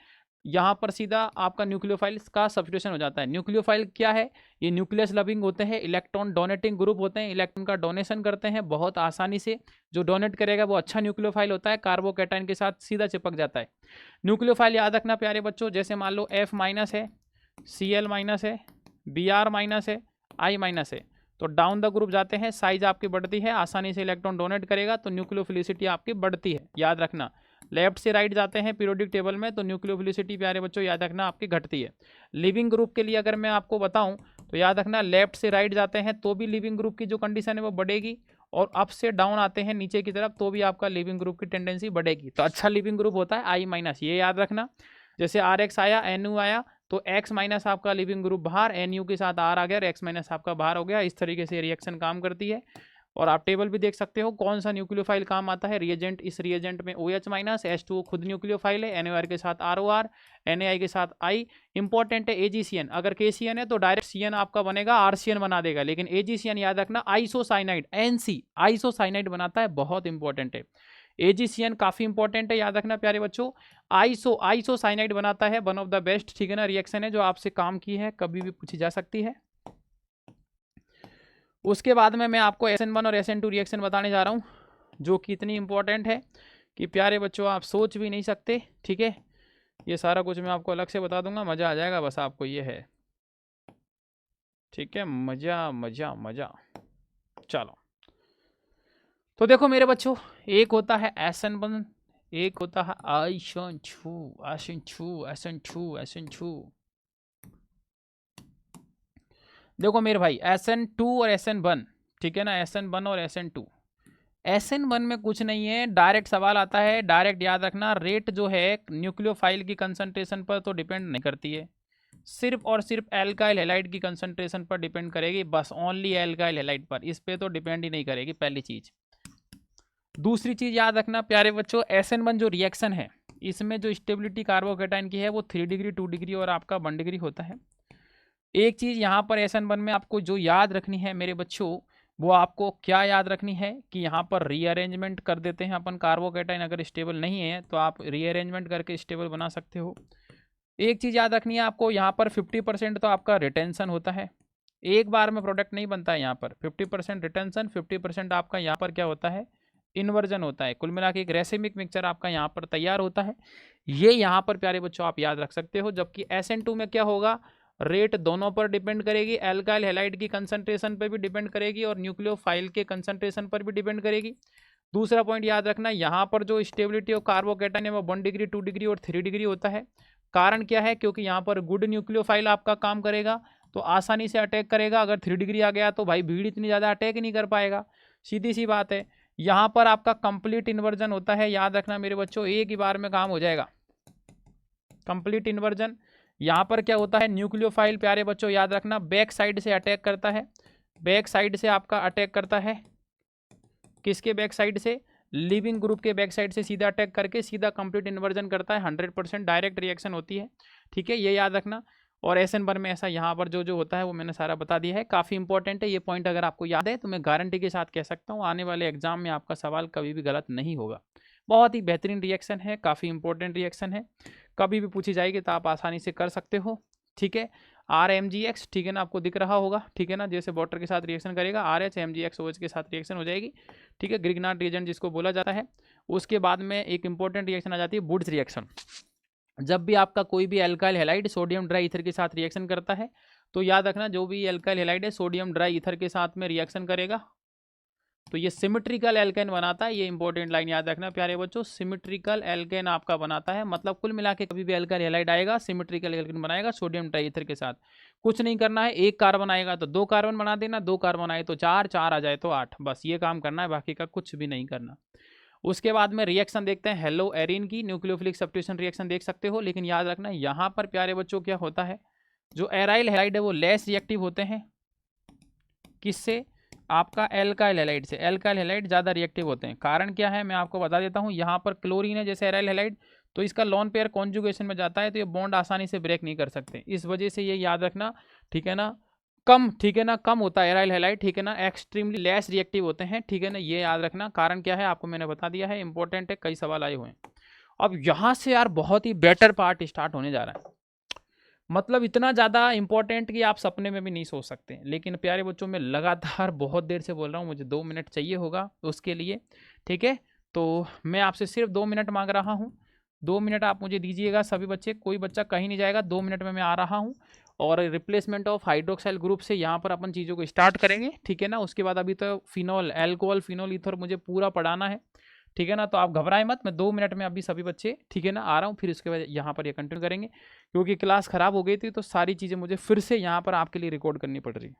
यहाँ पर सीधा आपका न्यूक्लियोफाइल का सब्स्टिट्यूशन हो जाता है। न्यूक्लियोफाइल क्या है, ये न्यूक्लियस लविंग होते हैं, इलेक्ट्रॉन डोनेटिंग ग्रुप होते हैं, इलेक्ट्रॉन का डोनेशन करते हैं बहुत आसानी से, जो डोनेट करेगा वो अच्छा न्यूक्लियोफाइल होता है, कार्बोकैटायन के साथ सीधा चिपक जाता है। न्यूक्लियोफाइल याद रखना प्यारे बच्चों, जैसे मान लो F माइनस है, Cl माइनस है, Br माइनस है, I माइनस है, तो डाउन द ग्रुप जाते हैं, साइज आपकी बढ़ती है, आसानी से इलेक्ट्रॉन डोनेट करेगा तो न्यूक्लियोफिलिसिटी आपकी बढ़ती है। याद रखना लेफ्ट से राइट जाते हैं पीरियोडिक टेबल में तो न्यूक्लियोफिलिसिटी प्यारे बच्चों याद रखना आपकी घटती है। लिविंग ग्रुप के लिए अगर मैं आपको बताऊं तो याद रखना लेफ्ट से राइट जाते हैं तो भी लिविंग ग्रुप की जो कंडीशन है वो बढ़ेगी, और अप से डाउन आते हैं नीचे की तरफ तो भी आपका लिविंग ग्रुप की टेंडेंसी बढ़ेगी। तो अच्छा लिविंग ग्रुप होता है आई माइनस, ये याद रखना। जैसे RX आया, NU आया, तो X माइनस आपका लिविंग ग्रुप बाहर, NU के साथ R आ गया और X माइनस आपका बाहर हो गया। इस तरीके से रिएक्शन काम करती है। और आप टेबल भी देख सकते हो कौन सा न्यूक्लियोफाइल काम आता है। रिएजेंट, इस रिएजेंट में OH माइनस, H2O खुद न्यूक्लियोफाइल है, NaOR के साथ ROR, NaI के साथ I। इंपॉर्टेंट है AgCN, अगर KCN है तो डायरेक्ट CN आपका बनेगा, RCN बना देगा, लेकिन AgCN याद रखना आइसोसाइनाइड, NC आइसोसाइनाइड बनाता है, बहुत इंपॉर्टेंट है। AgCN काफी इंपॉर्टेंट है, याद रखना प्यारे बच्चों, आइसोसाइनाइड बनाता है, वन ऑफ द बेस्ट, ठीक है ना, रिएक्शन है जो आपसे काम की है, कभी भी पूछी जा सकती है। उसके बाद में मैं आपको SN1 और SN2 रिएक्शन बताने जा रहा हूँ, जो कि इतनी इंपॉर्टेंट है कि प्यारे बच्चों आप सोच भी नहीं सकते, ठीक है। ये सारा कुछ मैं आपको अलग से बता दूंगा, मज़ा आ जाएगा, बस आपको ये है, ठीक है, मज़ा मज़ा मज़ा। चलो तो देखो मेरे बच्चों, एक होता है SN1, एक होता है SN2। देखो मेरे भाई SN2 और SN1, ठीक है ना, SN1 और SN2। SN1 में कुछ नहीं है, डायरेक्ट सवाल आता है, डायरेक्ट याद रखना, रेट जो है न्यूक्लियोफाइल की कंसंट्रेशन पर तो डिपेंड नहीं करती है, सिर्फ और सिर्फ एल्काइल हैलाइड की कंसंट्रेशन पर डिपेंड करेगी, बस ओनली एल्काइल हैलाइड पर, इस पे तो डिपेंड ही नहीं करेगी, पहली चीज़। दूसरी चीज़ याद रखना प्यारे बच्चों, SN1 जो रिएक्शन है इसमें जो स्टेबिलिटी कार्बोकैटायन की है वो 3 डिग्री, 2 डिग्री और आपका 1 डिग्री होता है। एक चीज़ यहाँ पर SN1 में आपको जो याद रखनी है मेरे बच्चों, वो आपको क्या याद रखनी है कि यहाँ पर रीअरेंजमेंट कर देते हैं अपन, कार्बोकैटायन अगर स्टेबल नहीं है तो आप रीअरेंजमेंट करके स्टेबल बना सकते हो। एक चीज़ याद रखनी है आपको, यहाँ पर 50% तो आपका रिटेंशन होता है, एक बार में प्रोडक्ट नहीं बनता है, यहाँ पर 50% रिटेंशन, 50% आपका यहाँ पर क्या होता है, इन्वर्जन होता है। कुल मिला के एक रेसिमिक मिक्सचर आपका यहाँ पर तैयार होता है, ये यहाँ पर प्यारे बच्चों आप याद रख सकते हो। जबकि SN2 में क्या होगा, रेट दोनों पर डिपेंड करेगी, एल्काइल हैलाइड की कंसंट्रेशन पर भी डिपेंड करेगी और न्यूक्लियोफाइल के कंसंट्रेशन पर भी डिपेंड करेगी। दूसरा पॉइंट याद रखना, यहाँ पर जो स्टेबिलिटी ऑफ कार्बोकैटायन है वो 1 डिग्री, 2 डिग्री और 3 डिग्री होता है। कारण क्या है, क्योंकि यहाँ पर गुड न्यूक्लियोफाइल आपका काम करेगा तो आसानी से अटैक करेगा, अगर 3 डिग्री आ गया तो भाई भीड़ इतनी ज़्यादा अटैक नहीं कर पाएगा, सीधी सी बात है। यहाँ पर आपका कंप्लीट इन्वर्जन होता है, याद रखना मेरे बच्चों, एक ही बार में काम हो जाएगा, कंप्लीट इन्वर्जन। यहाँ पर क्या होता है, न्यूक्लियोफाइल प्यारे बच्चों याद रखना बैक साइड से अटैक करता है, बैक साइड से आपका अटैक करता है, किसके बैक साइड से, लिविंग ग्रुप के बैक साइड से सीधा अटैक करके सीधा कंप्लीट इन्वर्जन करता है, 100% डायरेक्ट रिएक्शन होती है, ठीक है, ये याद रखना। और SN1 में ऐसा यहाँ पर जो जो होता है वो मैंने सारा बता दिया है, काफ़ी इंपॉर्टेंट है ये पॉइंट, अगर आपको याद है तो मैं गारंटी के साथ कह सकता हूँ आने वाले एग्जाम में आपका सवाल कभी भी गलत नहीं होगा। बहुत ही बेहतरीन रिएक्शन है, काफ़ी इंपॉर्टेंट रिएक्शन है, कभी भी पूछी जाएगी तो आप आसानी से कर सकते हो। ठीक है, RMgX, ठीक है ना, आपको दिख रहा होगा, ठीक है ना, जैसे वाटर के साथ रिएक्शन करेगा RH MgX OH के साथ रिएक्शन हो जाएगी। ठीक है, ग्रिग्नार्ड रिएजेंट जिसको बोला जाता है। उसके बाद में एक इंपॉर्टेंट रिएक्शन आ जाती है वुड्स रिएक्शन। जब भी आपका कोई भी alkyl halide sodium dry ether के साथ रिएक्शन करता है, तो याद रखना जो भी एल्काइल हैलाइड है सोडियम ड्राई ईथर के साथ में रिएक्शन करेगा तो ये सिमेट्रिकल एल्केन बनाता है। ये इंपॉर्टेंट लाइन याद रखना प्यारे बच्चों, सिमेट्रिकल एल्केन आपका बनाता है, मतलब कुल मिला के कभी भी एल्काइल हैलाइड आएगा सिमेट्रिकल एल्केन बनाएगा सोडियम ट्राईईथर के साथ। कुछ नहीं करना है, एक कार्बन आएगा तो 2 कार्बन बना देना, 2 कार्बन आए तो 4, 4 आ जाए तो 8, बस ये काम करना है, बाकी का कुछ भी नहीं करना। उसके बाद में रिएक्शन देखते हैं हेलो एरिन की, न्यूक्लियोफिलिक सब्स्टिट्यूशन रिएक्शन देख सकते हो, लेकिन याद रखना यहाँ पर प्यारे बच्चों क्या होता है, जो एराइल हैलाइड है वो लेस रिएक्टिव होते हैं, किससे, आपका एल्काइल हैलाइड से। एल्काइल हैलाइड ज़्यादा रिएक्टिव होते हैं, कारण क्या है मैं आपको बता देता हूँ। यहाँ पर क्लोरीन है जैसे एराइल हैलाइड, तो इसका लॉन पेयर कॉन्जुगेशन में जाता है तो ये बॉन्ड आसानी से ब्रेक नहीं कर सकते, इस वजह से ये याद रखना, ठीक है ना, कम, ठीक है ना, कम होता है एराइल हैलाइड, ठीक है ना, एक्सट्रीमली लेस रिएक्टिव होते हैं, ठीक है ना, ये याद रखना। कारण क्या है आपको मैंने बता दिया है, इंपॉर्टेंट है, कई सवाल आए हुए हैं। अब यहाँ से यार बहुत ही बेटर पार्ट स्टार्ट होने जा रहा है, मतलब इतना ज़्यादा इंपॉर्टेंट कि आप सपने में भी नहीं सोच सकते। लेकिन प्यारे बच्चों मैं लगातार बहुत देर से बोल रहा हूँ, मुझे 2 मिनट चाहिए होगा उसके लिए, ठीक है। तो मैं आपसे सिर्फ 2 मिनट मांग रहा हूँ, 2 मिनट आप मुझे दीजिएगा सभी बच्चे, कोई बच्चा कहीं नहीं जाएगा, 2 मिनट में मैं आ रहा हूँ। और रिप्लेसमेंट ऑफ हाइड्रोक्साइल ग्रुप से यहाँ पर अपन चीज़ों को स्टार्ट करेंगे, ठीक है ना। उसके बाद अभी तो फिनॉल एल्कोहल फिनॉल ईथर मुझे पूरा पढ़ाना है, ठीक है ना। तो आप घबराएं मत, मैं 2 मिनट में अभी सभी बच्चे, ठीक है ना, आ रहा हूँ, फिर उसके बाद यहाँ पर ये कंटिन्यू करेंगे, क्योंकि क्लास ख़राब हो गई थी तो सारी चीज़ें मुझे फिर से यहाँ पर आपके लिए रिकॉर्ड करनी पड़ रही है।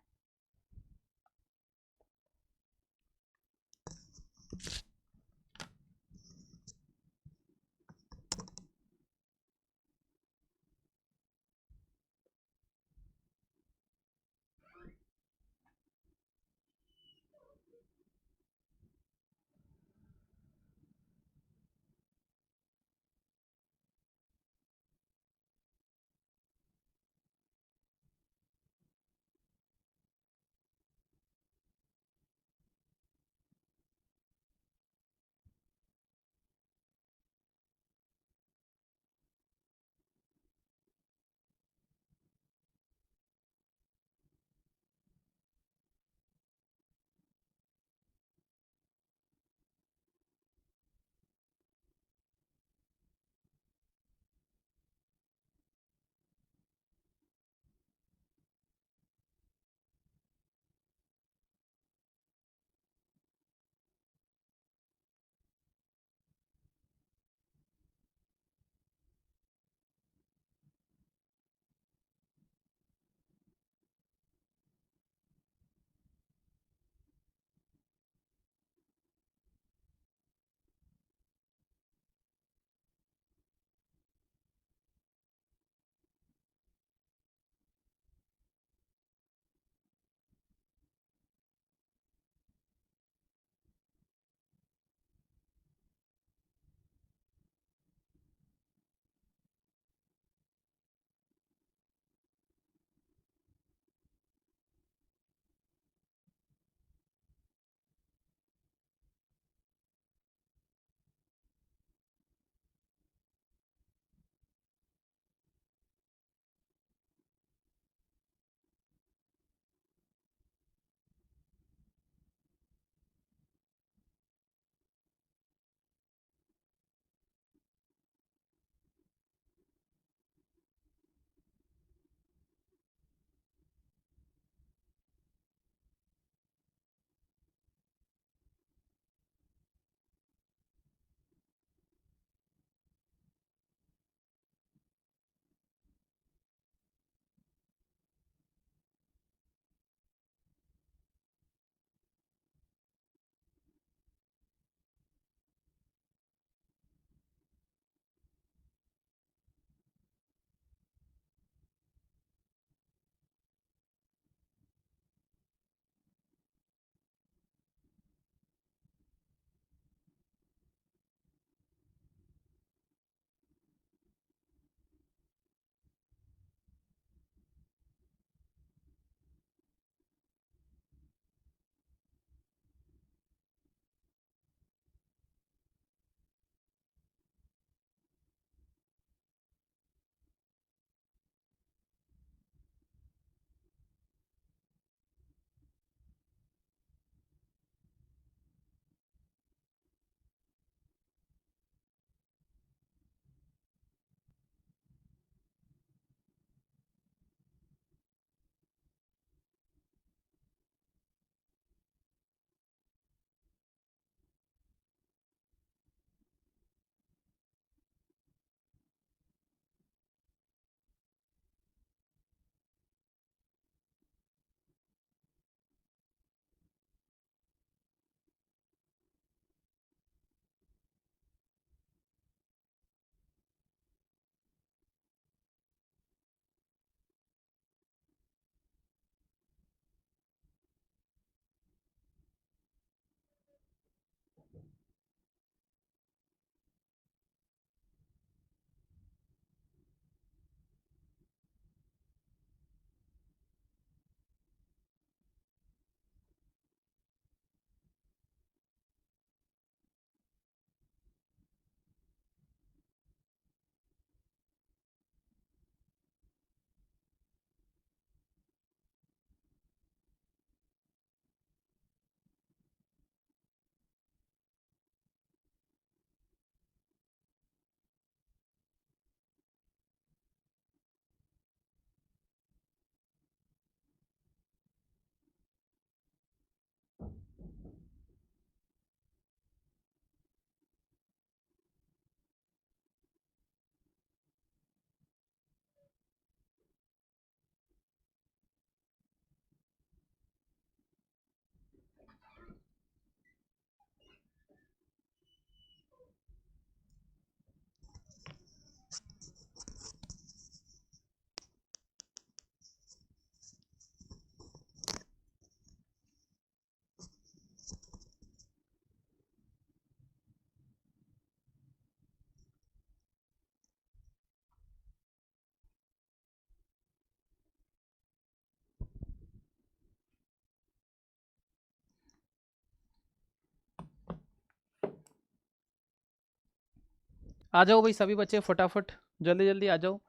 आ जाओ भाई सभी बच्चे फटाफट, जल्दी जल्दी आ जाओ।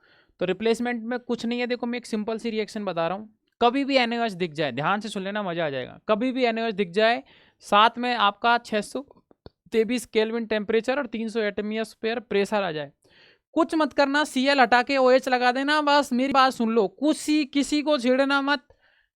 तो रिप्लेसमेंट में कुछ नहीं है, देखो मैं एक सिंपल सी रिएक्शन बता रहा हूँ। कभी भी NaOH दिख जाए, ध्यान से सुन लेना, मजा आ जाएगा। कभी भी NaOH दिख जाए, साथ में आपका 623 केल्विन टेम्परेचर और 300 एटमॉस्फेयर प्रेशर आ जाए, कुछ मत करना, Cl हटा के OH लगा देना। बस मेरी बात सुन लो, किसी को छेड़ना मत।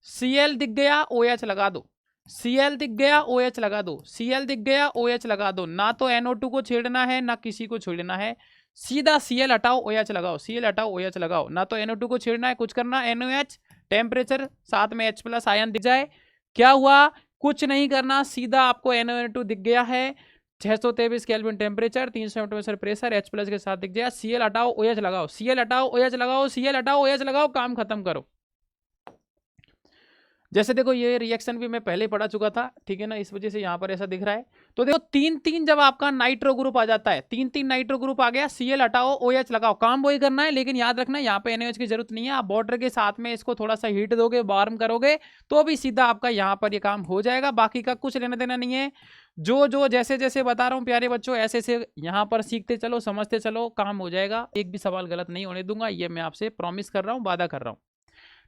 Cl दिख गया OH लगा दो, Cl दिख गया OH लगा दो, Cl दिख गया OH लगा दो। ना तो NO2 को छेड़ना है ना किसी को छेड़ना है, सीधा Cl हटाओ OH लगाओ, Cl हटाओ OH लगाओ। ना तो NO2 को छेड़ना है, कुछ करना, NOH टेम्परेचर साथ में H+ आयन दिख जाए, क्या हुआ, कुछ नहीं करना, सीधा आपको NO2 दिख गया है, 623 kelvin temperature, 300 atmosphere pressure, H+ के साथ दिख जाए। Cl हटाओ OH लगाओ, Cl हटाओ OH लगाओ, Cl हटाओ OH लगाओ, काम खत्म करो। जैसे देखो ये रिएक्शन भी मैं पहले पढ़ा चुका था, ठीक है ना, इस वजह से यहाँ पर ऐसा दिख रहा है। तो देखो 3-3 जब आपका नाइट्रो ग्रुप आ जाता है, 3-3 नाइट्रो ग्रुप आ गया, Cl हटाओ OH लगाओ, काम वही करना है। लेकिन याद रखना यहाँ पे NaOH की जरूरत नहीं है, आप वाटर के साथ में इसको थोड़ा सा हीट दोगे, वार्म करोगे तो भी सीधा आपका यहाँ पर ये काम हो जाएगा। बाकी का कुछ लेना देना नहीं है, जो जैसे जैसे बता रहा हूँ प्यारे बच्चों, ऐसे ऐसे यहाँ पर सीखते चलो, समझते चलो, काम हो जाएगा। एक भी सवाल गलत नहीं होने दूंगा, ये मैं आपसे प्रॉमिस कर रहा हूँ, वादा कर रहा हूँ,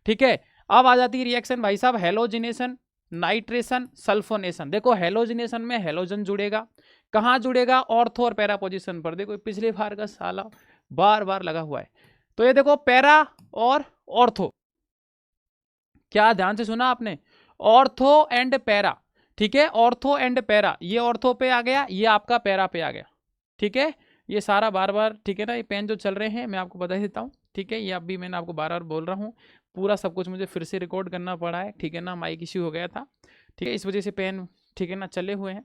ठीक है। अब आ जाती है रिएक्शन भाई साहब, हेलोजिनेशन, नाइट्रेशन, सल्फोनेशन। देखो हेलोजिनेशन में हेलोजन जुड़ेगा, कहाँ जुड़ेगा, ऑर्थो और पैरा पोजीशन पर। देखो पिछले बार का साला बार बार लगा हुआ है। तो ये देखो पैरा और ऑर्थो, क्या ध्यान से सुना आपने, ऑर्थो एंड पैरा, ठीक है, ऑर्थो एंड पैरा। ये ऑर्थो पे आ गया, ये आपका पैरा पे आ गया, ठीक है। ये सारा बार बार, ठीक है ना, ये पेन जो चल रहे हैं मैं आपको बता देता हूँ, ठीक है। ये अभी मैंने आपको बार बार बोल रहा हूँ, पूरा सब कुछ मुझे फिर से रिकॉर्ड करना पड़ा है, ठीक है ना, माइक इश्यू हो गया था, ठीक है, इस वजह से पेन, ठीक है ना, चले हुए हैं।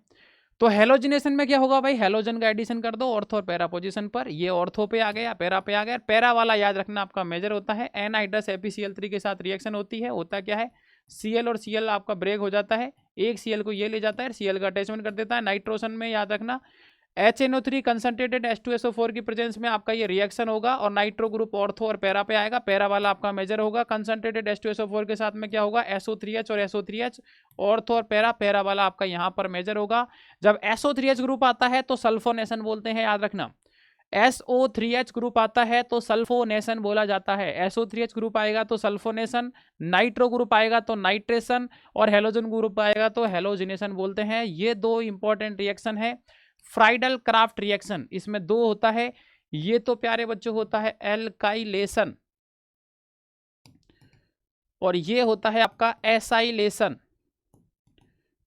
तो हेलोजिनेशन में क्या होगा भाई, हेलोजन का एडिशन कर दो ऑर्थो और पैरा पोजीशन पर। ये ऑर्थो पे आ गया, पैरा पे आ गया। पैरा वाला याद रखना आपका मेजर होता है, एनहाइड्रस FeCl3 के साथ रिएक्शन होती है, होता क्या है, Cl और Cl आपका ब्रेक हो जाता है, एक Cl को ये ले जाता है, Cl का अटैचमेंट कर देता है। नाइट्रोजन में याद रखना HNO3 कंसंट्रेटेड H2SO4 की प्रेजेंस में आपका ये रिएक्शन होगा और नाइट्रो ग्रुप ऑर्थो और पैरा पे आएगा। पैरा वाला आपका मेजर होगा, कंसंट्रेटेड H2SO4 के साथ में क्या होगा, SO3H और SO3H। ऑर्थो और पैरा वाला आपका यहाँ पर मेजर होगा। जब SO3H ग्रुप आता है तो सल्फोनेशन बोलते हैं, याद रखना। SO3H ग्रुप आता है तो सल्फोनेशन बोला जाता है, SO3H ग्रुप आएगा तो सल्फोनेशन, नाइट्रो ग्रुप आएगा तो नाइट्रेशन और हेलोजन ग्रुप आएगा तो हेलोजिनेशन बोलते हैं। ये दो इंपॉर्टेंट रिएक्शन है। फ्राइडल क्राफ्ट रिएक्शन, इसमें दो होता है, ये तो प्यारे बच्चों होता है एल्काइलेशन और ये होता है आपका एसाइलेशन।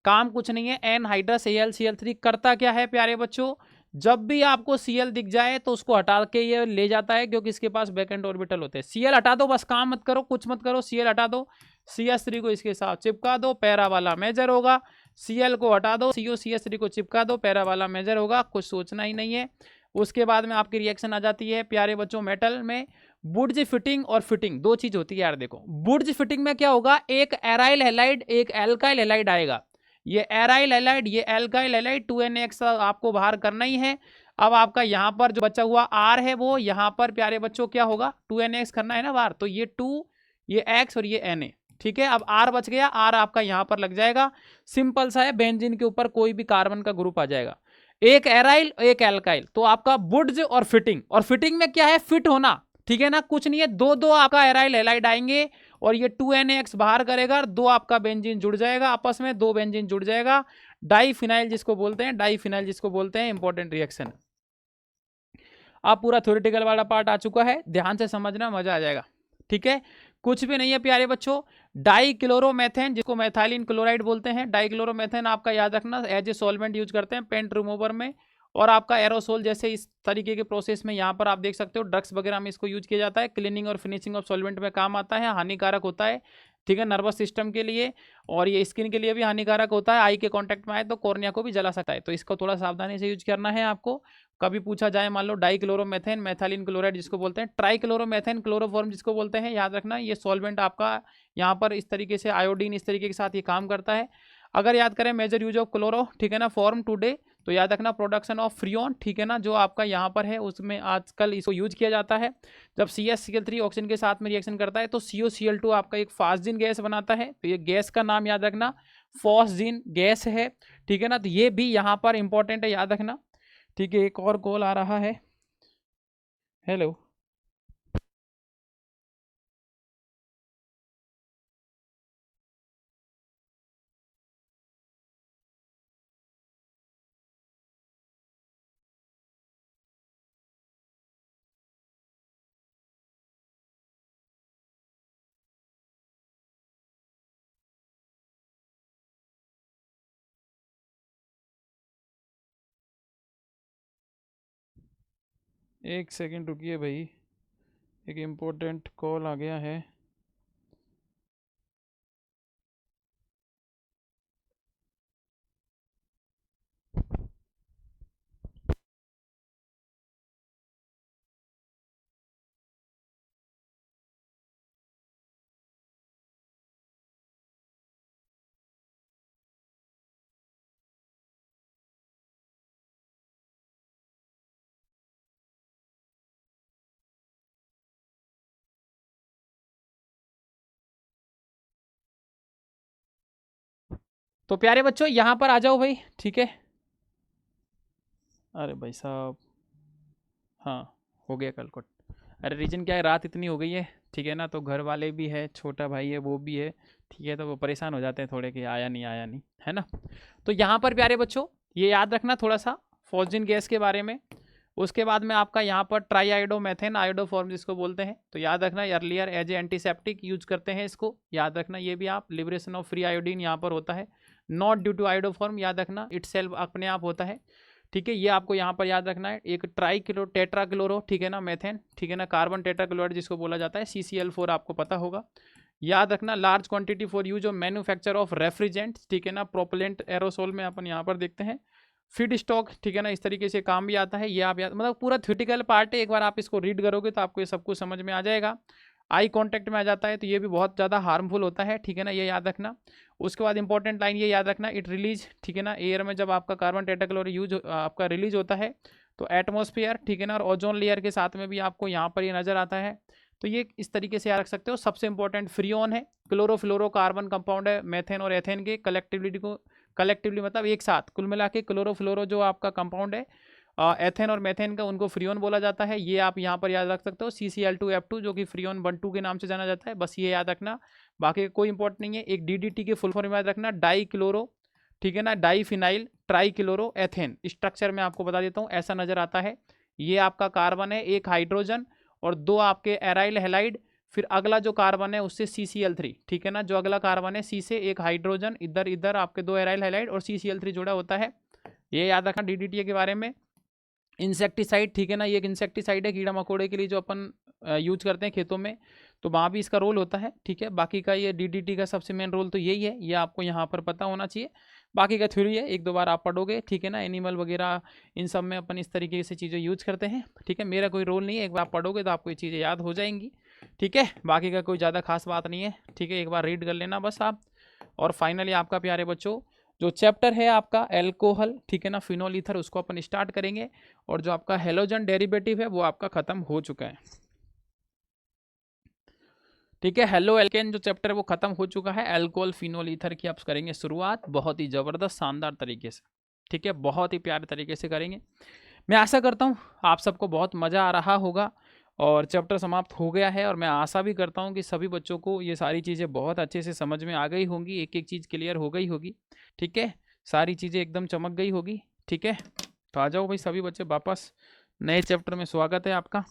काम कुछ नहीं है, एनहाइड्रस AlCl3 करता क्या है प्यारे बच्चों, जब भी आपको Cl दिख जाए तो उसको हटा के ये ले जाता है, क्योंकि इसके पास बैकेंड ऑर्बिटल होते हैं। Cl हटा दो, बस काम मत करो, कुछ मत करो, Cl हटा दो, CH3 को इसके साथ चिपका दो, पैरा वाला मेजर होगा। Cl को हटा दो, COCH3 को चिपका दो, पैरा वाला मेजर होगा, कुछ सोचना ही नहीं है। उसके बाद में आपकी रिएक्शन आ जाती है प्यारे बच्चों मेटल में, बुर्ज फिटिंग और फिटिंग, दो चीज होती है यार। देखो बुर्ज फिटिंग में क्या होगा, एक एराइल हैलाइड एक एल्काइल हैलाइड आएगा, ये एराइल हैलाइड ये एल्काइल हैलाइड, 2NX आपको बाहर करना ही है। अब आपका यहाँ पर जो बचा हुआ R है वो यहाँ पर प्यारे बच्चों क्या होगा, 2NX करना है ना बाहर, तो ये 2 ये X और ये Na, ठीक है। अब R बच गया, R आपका यहाँ पर लग जाएगा, सिंपल सा है, बेंजीन के ऊपर कोई भी कार्बन का ग्रुप आ जाएगा, एक एराइल एक एल्काइल। तो आपका बुर्ज और फिटिंग, और फिटिंग में क्या है, फिट होना, ठीक है ना, कुछ नहीं है, दो आपका एराइल हैलाइड आएंगे और ये 2NX बाहर करेगा, दो आपका बेंजीन जुड़ जाएगा आपस में, दो बेंजीन जुड़ जाएगा, डाइफिनाइल जिसको बोलते हैं, डाइफिनाइल जिसको बोलते हैं, इंपॉर्टेंट रिएक्शन। अब पूरा थ्योरेटिकल वाला पार्ट आ चुका है, ध्यान से समझना, मजा आ जाएगा, ठीक है। कुछ भी नहीं है प्यारे बच्चों, डाइक्लोरोमेथेन जिसको मैथाइलिन क्लोराइड बोलते हैं, डाइक्लोरोमेथेन आपका याद रखना एज ए सॉल्वेंट यूज करते हैं पेंट रिमूवर में, और आपका एरोसोल जैसे इस तरीके के प्रोसेस में यहाँ पर आप देख सकते हो, ड्रग्स वगैरह में इसको यूज किया जाता है, क्लीनिंग और फिनिशिंग ऑफ सॉल्वेंट में काम आता है, हानिकारक होता है, ठीक है, नर्वस सिस्टम के लिए, और ये स्किन के लिए भी हानिकारक होता है, आई के कांटेक्ट में आए तो कॉर्निया को भी जला सकता है, तो इसको थोड़ा सावधानी से यूज करना है आपको। कभी पूछा जाए मान लो डाइक्लोरोमेथेन मैथाइलिन क्लोराइड जिसको बोलते हैं, ट्राइक्लोरोमेथेन क्लोरोफॉर्म जिसको बोलते हैं, याद रखना ये सॉल्वेंट आपका यहाँ पर इस तरीके से आयोडीन इस तरीके के साथ ये काम करता है। अगर याद करें मेजर यूज ऑफ क्लोरो, ठीक है ना, फॉर्म टुडे, तो याद रखना प्रोडक्शन ऑफ फ्रियोन, ठीक है ना, जो आपका यहाँ पर है उसमें आजकल इसको यूज किया जाता है। जब CH3 ऑक्सीजन के साथ में रिएक्शन करता है तो COCl2 आपका एक फास्जिन गैस बनाता है, तो ये गैस का नाम याद रखना फॉस्जिन गैस है, ठीक है ना, तो ये भी यहाँ पर इंपॉर्टेंट है, याद रखना, ठीक है। एक और कॉल आ रहा है, हेलो। एक सेकंड रुकिए भाई, एक इम्पोर्टेंट कॉल आ गया है। तो प्यारे बच्चों यहाँ पर आ जाओ भाई, ठीक है। अरे भाई साहब, हाँ, हो गया कल को। अरे रीजन क्या है, रात इतनी हो गई है, ठीक है ना, तो घर वाले भी है, छोटा भाई है वो भी है, ठीक है, तो वो परेशान हो जाते हैं थोड़े कि आया नहीं आया नहीं, है ना। तो यहाँ पर प्यारे बच्चों ये याद रखना थोड़ा सा फॉस्जिन गैस के बारे में। उसके बाद में आपका यहाँ पर ट्राई आयोडोमेथेन आयोडोफॉर्म जिसको बोलते हैं, तो याद रखना earlier as a antiseptic use करते हैं इसको, याद रखना ये भी आप। लिबरेशन ऑफ फ्री आयोडीन यहाँ पर होता है, नॉट ड्यू टू आयोडोफॉर्म, याद रखना इट सेल्फ अपने आप होता है, ठीक है। ये आपको यहाँ पर याद रखना है। एक ट्राई किलो टेट्रा क्लोरो, ठीक है ना, मेथेन, ठीक है ना, कार्बन टेट्रा क्लोराइड जिसको बोला जाता है, CCl4 आपको पता होगा। याद रखना large quantity for use of manufacture of refrigerant, ठीक है ना, प्रोपेलेंट एरोसोल में अपन यहाँ पर देखते हैं। फीड स्टॉक, ठीक है ना, इस तरीके से काम भी आता है, ये आप याद, मतलब पूरा थ्योरेटिकल पार्ट है, एक बार आप इसको रीड करोगे तो आपको ये सब कुछ समझ में आ जाएगा। आई कांटेक्ट में आ जाता है तो ये भी बहुत ज़्यादा हार्मफुल होता है, ठीक है ना, ये याद रखना। उसके बाद इंपॉर्टेंट लाइन ये याद रखना, इट रिलीज, ठीक है ना, एयर में जब आपका कार्बन टेट्राक्लोराइड यूज आपका रिलीज होता है तो एटमॉस्फेयर, ठीक है ना, और ओजोन लेयर के साथ में भी आपको यहाँ पर ये नजर आता है। तो ये इस तरीके से याद रख सकते हो। सबसे इंपॉर्टेंट फ्रियोन है, क्लोरोफ्लोरोकार्बन कंपाउंड है मेथेन और एथेन के कलेक्टिवली मतलब एक साथ कुल मिला के क्लोरोफ्लोरो जो आपका कंपाउंड है एथेन और मेथेन का, उनको फ्रियोन बोला जाता है। ये आप यहाँ पर याद रख सकते हो। CCl2F2 जो कि फ्रियोन 1,2 के नाम से जाना जाता है, बस ये याद रखना, बाकी कोई इंपॉर्टेंट नहीं है। एक DDT के फुल फॉर्म याद रखना, डाई क्लोरो, ठीक है ना, di phenyl tri chloro ethane. Structure में आपको बता देता हूँ, ऐसा नजर आता है। ये आपका कार्बन है, एक हाइड्रोजन और दो आपके एराइल हेलाइड, फिर अगला जो कार्बन है उससे CCl3, ठीक है ना, जो अगला कार्बन है C से एक हाइड्रोजन, इधर इधर आपके दो एराइल हेलाइड और CCl3 जुड़ा होता है। ये याद रखना DDT के बारे में। इंसेक्टिसाइड, ठीक है ना, ये एक इंसेक्टिसाइड है कीड़ा मकोड़े के लिए जो अपन यूज करते हैं खेतों में, तो वहाँ भी इसका रोल होता है, ठीक है। बाकी का ये DDT का सबसे मेन रोल तो यही है, ये आपको यहाँ पर पता होना चाहिए। बाकी का थ्योरी है, एक दो बार आप पढ़ोगे, ठीक है ना। एनिमल वगैरह इन सब में अपन इस तरीके से चीज़ें यूज करते हैं, ठीक है। मेरा कोई रोल नहीं है, एक बार आप पढ़ोगे तो आपको ये चीज़ें याद हो जाएंगी, ठीक है। बाकी का कोई ज़्यादा खास बात नहीं है, ठीक है, एक बार रीड कर लेना बस आप। और फाइनली आपका प्यारे बच्चों जो चैप्टर है आपका एल्कोहल, ठीक है ना, फिनोल ईथर, उसको अपन स्टार्ट करेंगे। और जो आपका हेलोजन डेरिवेटिव है वो आपका खत्म हो चुका है, ठीक है। हेलो एल्केन जो चैप्टर है वो खत्म हो चुका है। एल्कोहल फिनोल ईथर की आप करेंगे शुरुआत बहुत ही जबरदस्त शानदार तरीके से, ठीक है, बहुत ही प्यारे तरीके से करेंगे। मैं आशा करता हूँ आप सबको बहुत मज़ा आ रहा होगा और चैप्टर समाप्त हो गया है। और मैं आशा भी करता हूँ कि सभी बच्चों को ये सारी चीज़ें बहुत अच्छे से समझ में आ गई होंगी, एक एक चीज़ क्लियर हो गई होगी, ठीक है, सारी चीज़ें एकदम चमक गई होगी, ठीक है। तो आ जाओ भाई सभी बच्चे वापस, नए चैप्टर में स्वागत है आपका।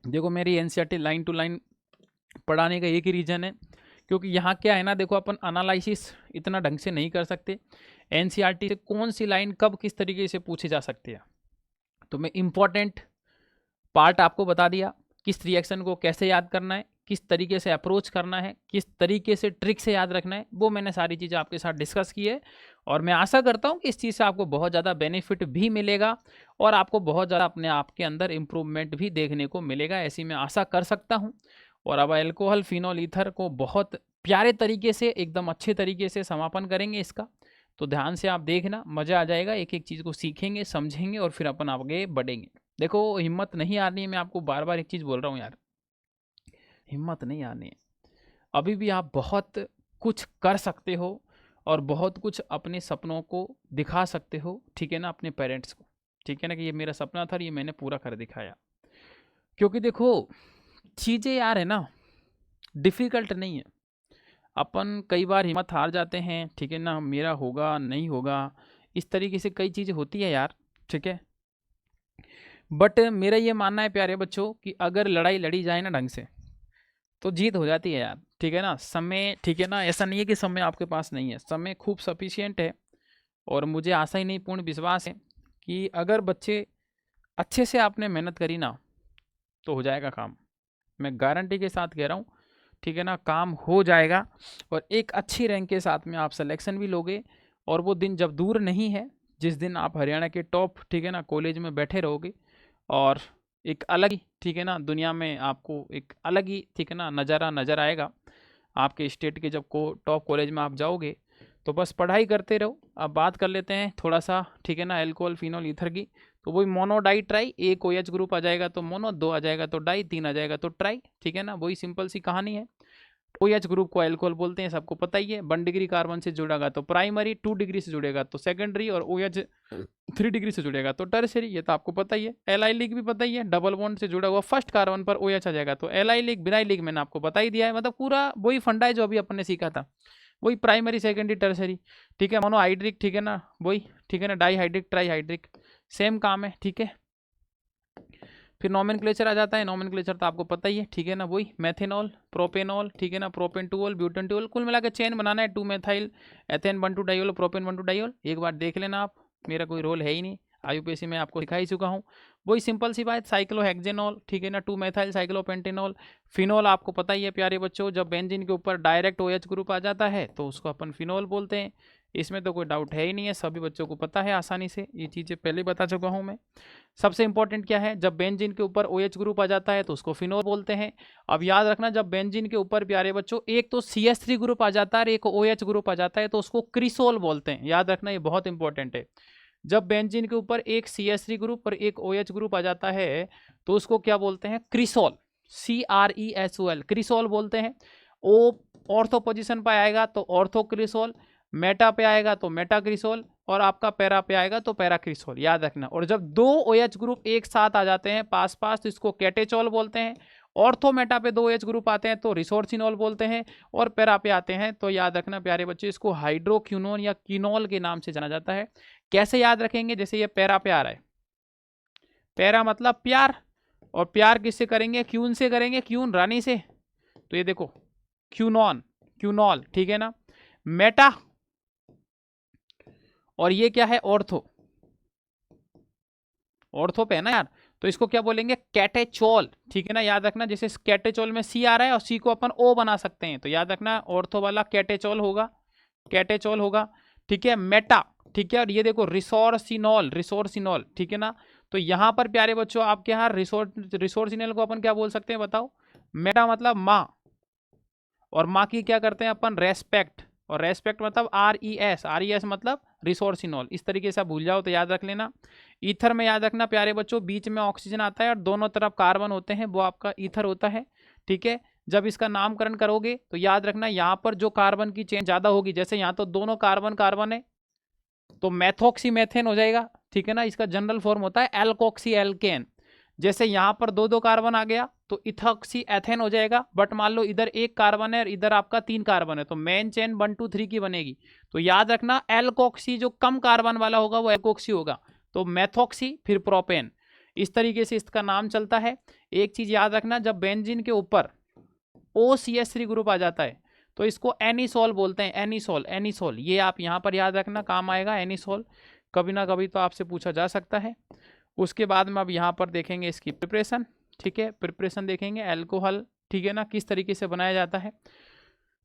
देखो मेरी NCERT लाइन टू लाइन पढ़ाने का एक ही रीज़न है, क्योंकि यहाँ क्या है ना, देखो अपन एनालिसिस इतना ढंग से नहीं कर सकते। NCERT से कौन सी लाइन कब किस तरीके से पूछी जा सकती है, तो मैं इम्पॉर्टेंट पार्ट आपको बता दिया, किस रिएक्शन को कैसे याद करना है, किस तरीके से अप्रोच करना है, किस तरीके से ट्रिक से याद रखना है, वो मैंने सारी चीज़ें आपके साथ डिस्कस की है। और मैं आशा करता हूँ कि इस चीज़ से आपको बहुत ज़्यादा बेनिफिट भी मिलेगा और आपको बहुत ज़्यादा अपने आप के अंदर इम्प्रूवमेंट भी देखने को मिलेगा, ऐसी मैं आशा कर सकता हूँ। और अब एल्कोहल फिनोल ईथर को बहुत प्यारे तरीके से एकदम अच्छे तरीके से समापन करेंगे इसका, तो ध्यान से आप देखना, मज़ा आ जाएगा, एक एक चीज़ को सीखेंगे समझेंगे और फिर अपन आगे बढ़ेंगे। देखो हिम्मत नहीं आनी है, मैं आपको बार बार एक चीज़ बोल रहा हूँ यार, हिम्मत नहीं आनी है। अभी भी आप बहुत कुछ कर सकते हो और बहुत कुछ अपने सपनों को दिखा सकते हो, ठीक है ना, अपने पेरेंट्स को। ठीक है ना, कि ये मेरा सपना था और ये मैंने पूरा कर दिखाया। क्योंकि देखो चीज़ें यार है ना डिफ़िकल्ट नहीं है। अपन कई बार हिम्मत हार जाते हैं, ठीक है ना, मेरा होगा नहीं होगा, इस तरीके से कई चीज़ें होती है यार, ठीक है। बट मेरा ये मानना है प्यारे बच्चों कि अगर लड़ाई लड़ी जाए ना ढंग से तो जीत हो जाती है यार, ठीक है ना। समय, ठीक है ना, ऐसा नहीं है कि समय आपके पास नहीं है, समय खूब सफिशियंट है। और मुझे आशा ही नहीं पूर्ण विश्वास है कि अगर बच्चे अच्छे से आपने मेहनत करी ना तो हो जाएगा काम। मैं गारंटी के साथ कह रहा हूँ, ठीक है ना, काम हो जाएगा। और एक अच्छी रैंक के साथ में आप सिलेक्शन भी लोगे। और वो दिन जब दूर नहीं है जिस दिन आप हरियाणा के टॉप, ठीक है ना, कॉलेज में बैठे रहोगे और एक अलग ही, ठीक है ना, दुनिया में आपको एक अलग ही, ठीक है ना, नज़ारा नज़र आएगा। आपके स्टेट के जब टॉप कॉलेज में आप जाओगे तो बस पढ़ाई करते रहो। अब बात कर लेते हैं थोड़ा सा, ठीक है ना, अल्कोहल फिनोल ईथर की। तो वही मोनो डाई ट्राई, एक OH ग्रुप आ जाएगा तो मोनो, 2 आ जाएगा तो डाई, 3 आ जाएगा तो ट्राई, ठीक है ना, वही सिंपल सी कहानी है। OH ग्रुप को अल्कोहल बोलते हैं, सबको पता ही है। 1 डिग्री कार्बन से जुड़ेगा तो प्राइमरी, 2 डिग्री से जुड़ेगा तो सेकेंडरी, और OH 3 डिग्री से जुड़ेगा तो टर्सरी, ये तो आपको पता ही है। एलाइलिक भी पता ही है, डबल बॉन्ड से जुड़ा हुआ फर्स्ट कार्बन पर OH आ जाएगा तो एलाइलिक, बिनाइलिक मैंने आपको बता ही दिया है। मतलब पूरा वही फंडा है जो अभी अपन ने सीखा था, वही प्राइमरी सेकेंडरी टर्सरी, ठीक है। मोनोहाइड्रिक, ठीक है ना, वही, ठीक है ना, डाईहाइड्रिक, ट्राईहाइड्रिक, सेम काम है, ठीक है। फिर नॉमेनक्लेचर आ जाता है, नॉमेनक्लेचर तो आपको पता ही है, ठीक है ना, वही मेथेनॉल, प्रोपेनॉल, ठीक है ना, प्रोपेन-2-ऑल, ब्यूटेन-2-ऑल, कुल मिला के चेन बनाना है 2 मेथाइल एथेन 1,2-डाइऑल, प्रोपेन 1,2-डाइऑल। एक बार देख लेना आप, मेरा कोई रोल है ही नहीं, IUPAC में आपको सिखा ही चुका हूँ। वही सिंपल सी बात, साइक्लोहेक्सेनॉल, ठीक है ना, 2 मेथाइल साइक्लोपेंटेनॉल। फिनॉल आपको पता ही है प्यारे बच्चों, जब बेंजीन के ऊपर डायरेक्ट OH ग्रुप आ जाता है तो उसको अपन फिनॉल बोलते हैं। इसमें तो कोई डाउट है ही नहीं है, सभी बच्चों को पता है आसानी से, ये चीज़ें पहले बता चुका हूँ मैं। सबसे इंपॉर्टेंट क्या है, जब बेंजीन के ऊपर OH ग्रुप आ जाता है तो उसको फिनोल बोलते हैं। अब याद रखना, जब बेंजीन के ऊपर प्यारे बच्चों एक तो CH3 ग्रुप आ जाता है और एक OH ग्रुप आ जाता है तो उसको क्रिसोल बोलते हैं। याद रखना, ये बहुत इंपॉर्टेंट है। जब बेंजीन के ऊपर एक CH3 ग्रुप और एक OH ग्रुप आ जाता है तो उसको क्या बोलते हैं, क्रिसोल, CRESOL, क्रिसोल बोलते हैं। ओ ऑर्थो पोजिशन पर आएगा तो ऑर्थो क्रिसोल, मेटा पे आएगा तो मेटा क्रिसोल, और आपका पैरा पे आएगा तो पैरा क्रिसोल, याद रखना। और जब 2 OH ग्रुप एक साथ आ जाते हैं पास पास तो इसको कैटेचोल बोलते हैं। ऑर्थो मेटा पे 2 OH ग्रुप आते हैं तो रिसोर्सिनोल बोलते हैं। और पैरा पे आते हैं तो याद रखना प्यारे बच्चे, इसको हाइड्रोक्विनोन या कीनोल के नाम से जाना जाता है। कैसे याद रखेंगे, जैसे ये पैरा पे आ रहा है, पैरा मतलब प्यार, और प्यार किससे करेंगे, क्यून से करेंगे, क्यून रानी से, तो ये देखो क्यूनॉन, क्यूनॉल, ठीक है ना। मेटा, और ये क्या है, ऑर्थो, ऑर्थो पे है ना यार, तो इसको क्या बोलेंगे, कैटेचोल, ठीक है ना। याद रखना, जैसे कैटेचोल में C आ रहा है और C को अपन O बना सकते हैं, तो याद रखना ऑर्थो वाला कैटेचोल होगा, कैटेचोल होगा, ठीक है। मेटा, ठीक है। और ये देखो रिसोर्सिनॉल, रिसोर्सिनॉल, ठीक है ना। तो यहाँ पर प्यारे बच्चों आपके यहाँ रिसोर्सिनॉल को अपन क्या बोल सकते हैं बताओ, मेटा मतलब माँ, और माँ की क्या करते हैं अपन, रेस्पेक्ट, और रेस्पेक्ट मतलब RES, RES मतलब रिसोर्सिनॉल। इस तरीके से आप भूल जाओ तो याद रख लेना। ईथर में याद रखना प्यारे बच्चों, बीच में ऑक्सीजन आता है और दोनों तरफ कार्बन होते हैं, वो आपका ईथर होता है, ठीक है। जब इसका नामकरण करोगे तो याद रखना, यहाँ पर जो कार्बन की चेन ज्यादा होगी, जैसे यहाँ तो दोनों कार्बन कार्बन है तो मैथोक्सी मेथेन हो जाएगा, ठीक है ना। इसका जनरल फॉर्म होता है एल्कोक्सी एल्केन। जैसे यहाँ पर 2 कार्बन आ गया तो इथॉक्सी एथेन हो जाएगा। बट मान लो इधर 1 कार्बन है और इधर आपका 3 कार्बन है तो मेन चेन 1 2 3 की बनेगी। तो याद रखना एल्कोक्सी जो कम कार्बन वाला होगा वो एल्कोक्सी होगा, तो मैथोक्सी फिर प्रोपेन, इस तरीके से इसका नाम चलता है। एक चीज याद रखना, जब बेंजीन के ऊपर OCH3 ग्रुप आ जाता है तो इसको एनिसोल बोलते हैं, एनिसोल, एनिसोल, ये आप यहाँ पर याद रखना, काम आएगा एनिसोल, कभी ना कभी तो आपसे पूछा जा सकता है। उसके बाद में अब यहाँ पर देखेंगे इसकी प्रिपरेशन, ठीक है, प्रिपरेशन देखेंगे अल्कोहल, ठीक है ना, किस तरीके से बनाया जाता है।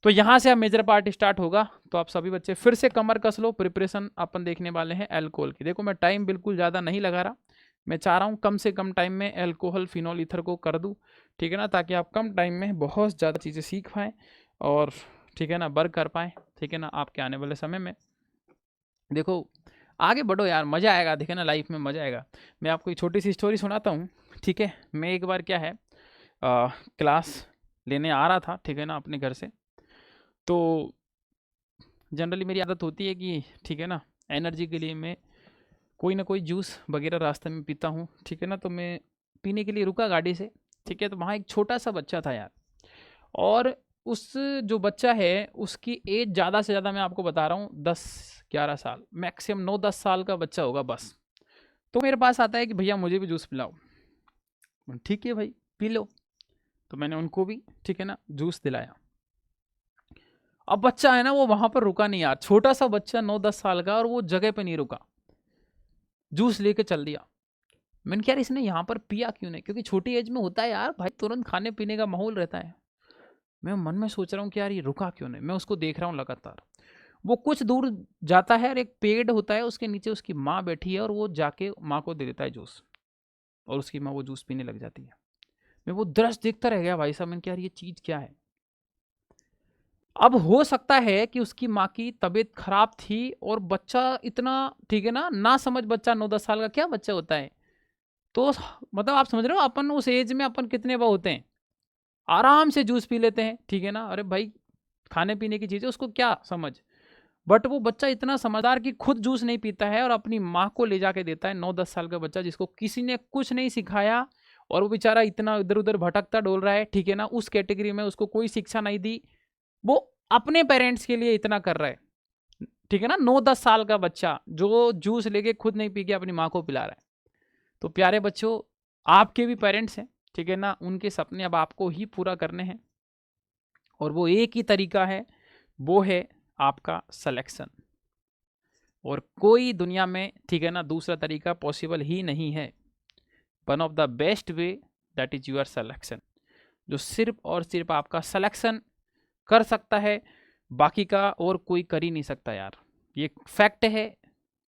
तो यहाँ से अब मेजर पार्ट स्टार्ट होगा, तो आप सभी बच्चे फिर से कमर कस लो, प्रिपरेशन अपन देखने वाले हैं अल्कोहल की। देखो मैं टाइम बिल्कुल ज़्यादा नहीं लगा रहा, मैं चाह रहा हूँ कम से कम टाइम में अल्कोहल फिनॉल ईथर को कर दूँ, ठीक है ना, ताकि आप कम टाइम में बहुत ज़्यादा चीज़ें सीख पाएँ और, ठीक है ना, वर्क कर पाएँ, ठीक है ना, आपके आने वाले समय में। देखो आगे बढ़ो यार, मज़ा आएगा, देखे ना, लाइफ में मज़ा आएगा। मैं आपको एक छोटी सी स्टोरी सुनाता हूँ, ठीक है। मैं एक बार क्या है क्लास लेने आ रहा था, ठीक है ना, अपने घर से। तो जनरली मेरी आदत होती है कि, ठीक है ना, एनर्जी के लिए मैं कोई ना कोई जूस वगैरह रास्ते में पीता हूँ, ठीक है ना। तो मैं पीने के लिए रुका गाड़ी से, ठीक है। तो वहाँ एक छोटा सा बच्चा था यार, और उस जो बच्चा है उसकी एज ज़्यादा से ज़्यादा मैं आपको बता रहा हूँ 10-11 साल, मैक्सिमम 9-10 साल का बच्चा होगा बस। तो मेरे पास आता है कि भैया मुझे भी जूस पिलाओ। ठीक है भाई पी लो। तो मैंने उनको भी, ठीक है ना, जूस दिलाया। अब बच्चा है ना वो वहां पर रुका नहीं यार, छोटा सा बच्चा 9-10 साल का, और वो जगह पे नहीं रुका, जूस लेके चल दिया। मैंने कहा यार इसने यहाँ पर पिया क्यों नहीं, क्योंकि छोटी एज में होता है यार भाई, तुरंत खाने पीने का माहौल रहता है। मैं मन में सोच रहा हूँ कि यार ये रुका क्यों नहीं, मैं उसको देख रहा हूँ लगातार। वो कुछ दूर जाता है और एक पेड़ होता है, उसके नीचे उसकी माँ बैठी है, और वो जाके माँ को दे देता है जूस, और उसकी माँ वो जूस पीने लग जाती है। मैं वो दृश्य देखता रह गया भाई साहब, मैंने कहा यार ये चीज़ क्या है। अब हो सकता है कि उसकी माँ की तबीयत खराब थी, और बच्चा इतना, ठीक है ना समझ बच्चा 9-10 साल का, क्या बच्चा होता है। तो मतलब आप समझ रहे हो अपन उस एज में अपन कितने वो होते हैं, आराम से जूस पी लेते हैं, ठीक है ना। अरे भाई खाने पीने की चीज़ है, उसको क्या समझ। बट वो बच्चा इतना समझदार कि खुद जूस नहीं पीता है और अपनी माँ को ले जाके देता है। 9-10 साल का बच्चा जिसको किसी ने कुछ नहीं सिखाया, और वो बेचारा इतना इधर उधर भटकता डोल रहा है, ठीक है ना, उस कैटेगरी में उसको कोई शिक्षा नहीं दी, वो अपने पेरेंट्स के लिए इतना कर रहा है, ठीक है ना। 9-10 साल का बच्चा जो जूस लेके खुद नहीं पी के अपनी माँ को पिला रहा है। तो प्यारे बच्चों, आपके भी पेरेंट्स हैं, ठीक है ना, उनके सपने अब आपको ही पूरा करने हैं, और वो एक ही तरीका है, वो है आपका सिलेक्शन। और कोई दुनिया में, ठीक है ना, दूसरा तरीका पॉसिबल ही नहीं है। One of the best way that is your selection, जो सिर्फ और सिर्फ आपका सिलेक्शन कर सकता है, बाकी का और कोई कर ही नहीं सकता यार। ये फैक्ट है,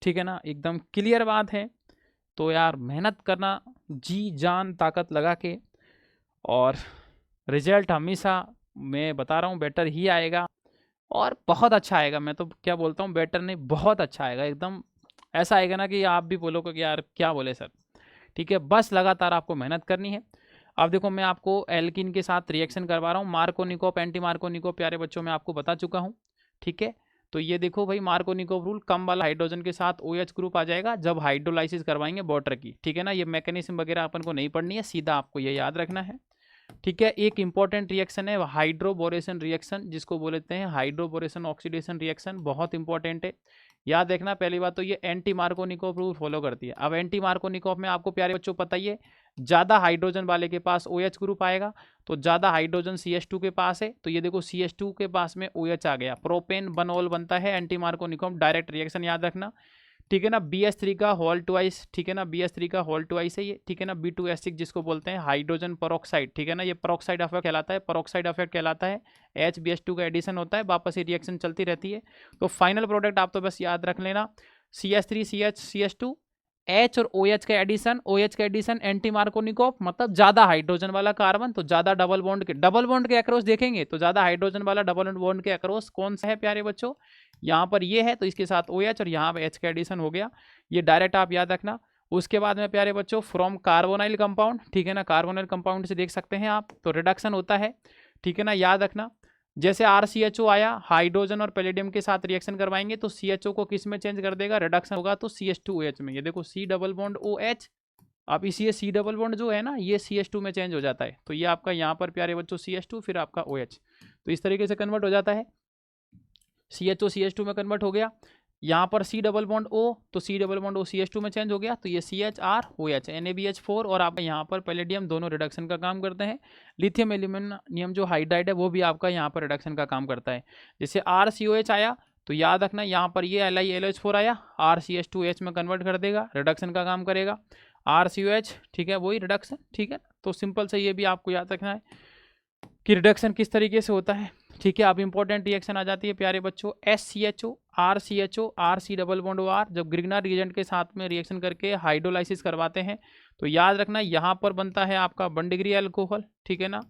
ठीक है ना, एकदम क्लियर बात है। तो यार मेहनत करना जी जान ताकत लगा के, और रिजल्ट हमेशा मैं बता रहा हूँ बेटर ही आएगा, और बहुत अच्छा आएगा। मैं तो क्या बोलता हूँ, बेटर नहीं बहुत अच्छा आएगा, एकदम ऐसा आएगा ना कि आप भी बोलोगे कि यार क्या बोले सर। ठीक है, बस लगातार आपको मेहनत करनी है। अब देखो मैं आपको एल्किन के साथ रिएक्शन करवा रहा हूँ, मार्कोनिकोव एंटी मार्कोनिकोव, प्यारे बच्चों मैं आपको बता चुका हूँ। ठीक है, तो ये देखो भाई मार्कोनिकोव रूल, कम वाला हाइड्रोजन के साथ OH ग्रुप आ जाएगा जब हाइड्रोलाइसिस करवाएंगे वाटर की। ठीक है ना, ये मैकेनिज्म वगैरह अपन को नहीं पढ़नी है, सीधा आपको ये याद रखना है। ठीक है, एक इंपॉर्टेंट रिएक्शन है हाइड्रोबोरेशन रिएक्शन, जिसको बोलते हैं हाइड्रोबोरेशन ऑक्सीडेशन रिएक्शन, बहुत इंपॉर्टेंट है, याद रखना। पहली बात तो ये एंटी मार्कोनिकोव रूल फॉलो करती है। अब एंटी मार्कोनिकोव में आपको प्यारे बच्चों पता ही है, ज़्यादा हाइड्रोजन वाले के पास OH ग्रुप आएगा, तो ज़्यादा हाइड्रोजन CH2 के पास है, तो ये देखो CH2 के पास में OH आ गया, प्रोपेन बनोल बनता है एंटी मार्कोनिकोव डायरेक्ट रिएक्शन, याद रखना। ठीक है ना, BH3 का होल ट्वाइस, ठीक है ना, BH3 का होल ट्वाइस है ये, ठीक है ना। B2H6 जिसको बोलते हैं हाइड्रोजन पेरोक्साइड, ठीक है ना, ये पेरोक्साइड इफेक्ट कहलाता है, पेरोक्साइड इफेक्ट कहलाता है। HBH2 का एडिशन होता है, वापस ये रिएक्शन चलती रहती है। तो फाइनल प्रोडक्ट आप तो बस याद रख लेना, CH3CH CH2 H और OH का एडिशन, OH का एडिशन एंटी मार्कोनिकोव, मतलब ज्यादा हाइड्रोजन वाला कार्बन, तो ज्यादा डबल बॉन्ड के अक्रॉस देखेंगे तो ज्यादा हाइड्रोजन वाला डबल बॉन्ड के अक्रॉस कौन सा है प्यारे बच्चों, यहाँ पर ये है, तो इसके साथ OH और यहाँ पे H का एडिशन हो गया, ये डायरेक्ट आप याद रखना। उसके बाद में प्यारे बच्चों फ्रॉम कार्बोनाइल कंपाउंड, ठीक है ना, कार्बोनाइल कंपाउंड से देख सकते हैं आप, तो रिडक्शन होता है, ठीक है ना, याद रखना। जैसे RCHO आया, हाइड्रोजन और पैलेडियम के साथ रिएक्शन करवाएंगे तो CHO को किस में चेंज कर देगा, रिडक्शन होगा तो CH2OH में, ये देखो C डबल बॉन्ड OH, अब इसी C डबल बॉन्ड जो है ना ये CH2 में चेंज हो जाता है, तो ये आपका यहाँ पर प्यारे बच्चों CH2 फिर आपका OH, तो इस तरीके से कन्वर्ट हो जाता है। CHO CH2 में कन्वर्ट हो गया, यहाँ पर C डबल बॉन्ड O, तो C double bond O CH2 में चेंज हो गया, तो ये CHR NaBH4, और आप यहाँ पर पैलेडियम, दोनों रिडक्शन का काम करते हैं। लिथियम एल्यूमिनियम जो हाइड्राइड है वो भी आपका यहाँ पर रिडक्शन का काम करता है। जैसे RCOH आया तो याद रखना यहाँ पर ये LiLH4 आया, RCH2H में कन्वर्ट कर देगा, रिडक्शन का काम करेगा, RCOH, ठीक है, वही रिडक्शन, ठीक है। तो सिंपल से ये भी आपको याद रखना है कि रिडक्शन किस तरीके से होता है, ठीक है। अब इंपॉर्टेंट रिएक्शन आ जाती है प्यारे बच्चों, SCHO RCHO RC double bond OR, जब ग्रिग्नार रिएजेंट के साथ में रिएक्शन करके हाइड्रोलाइसिस करवाते हैं तो याद रखना यहाँ पर बनता है आपका 1 डिग्री अल्कोहल, ठीक है ना,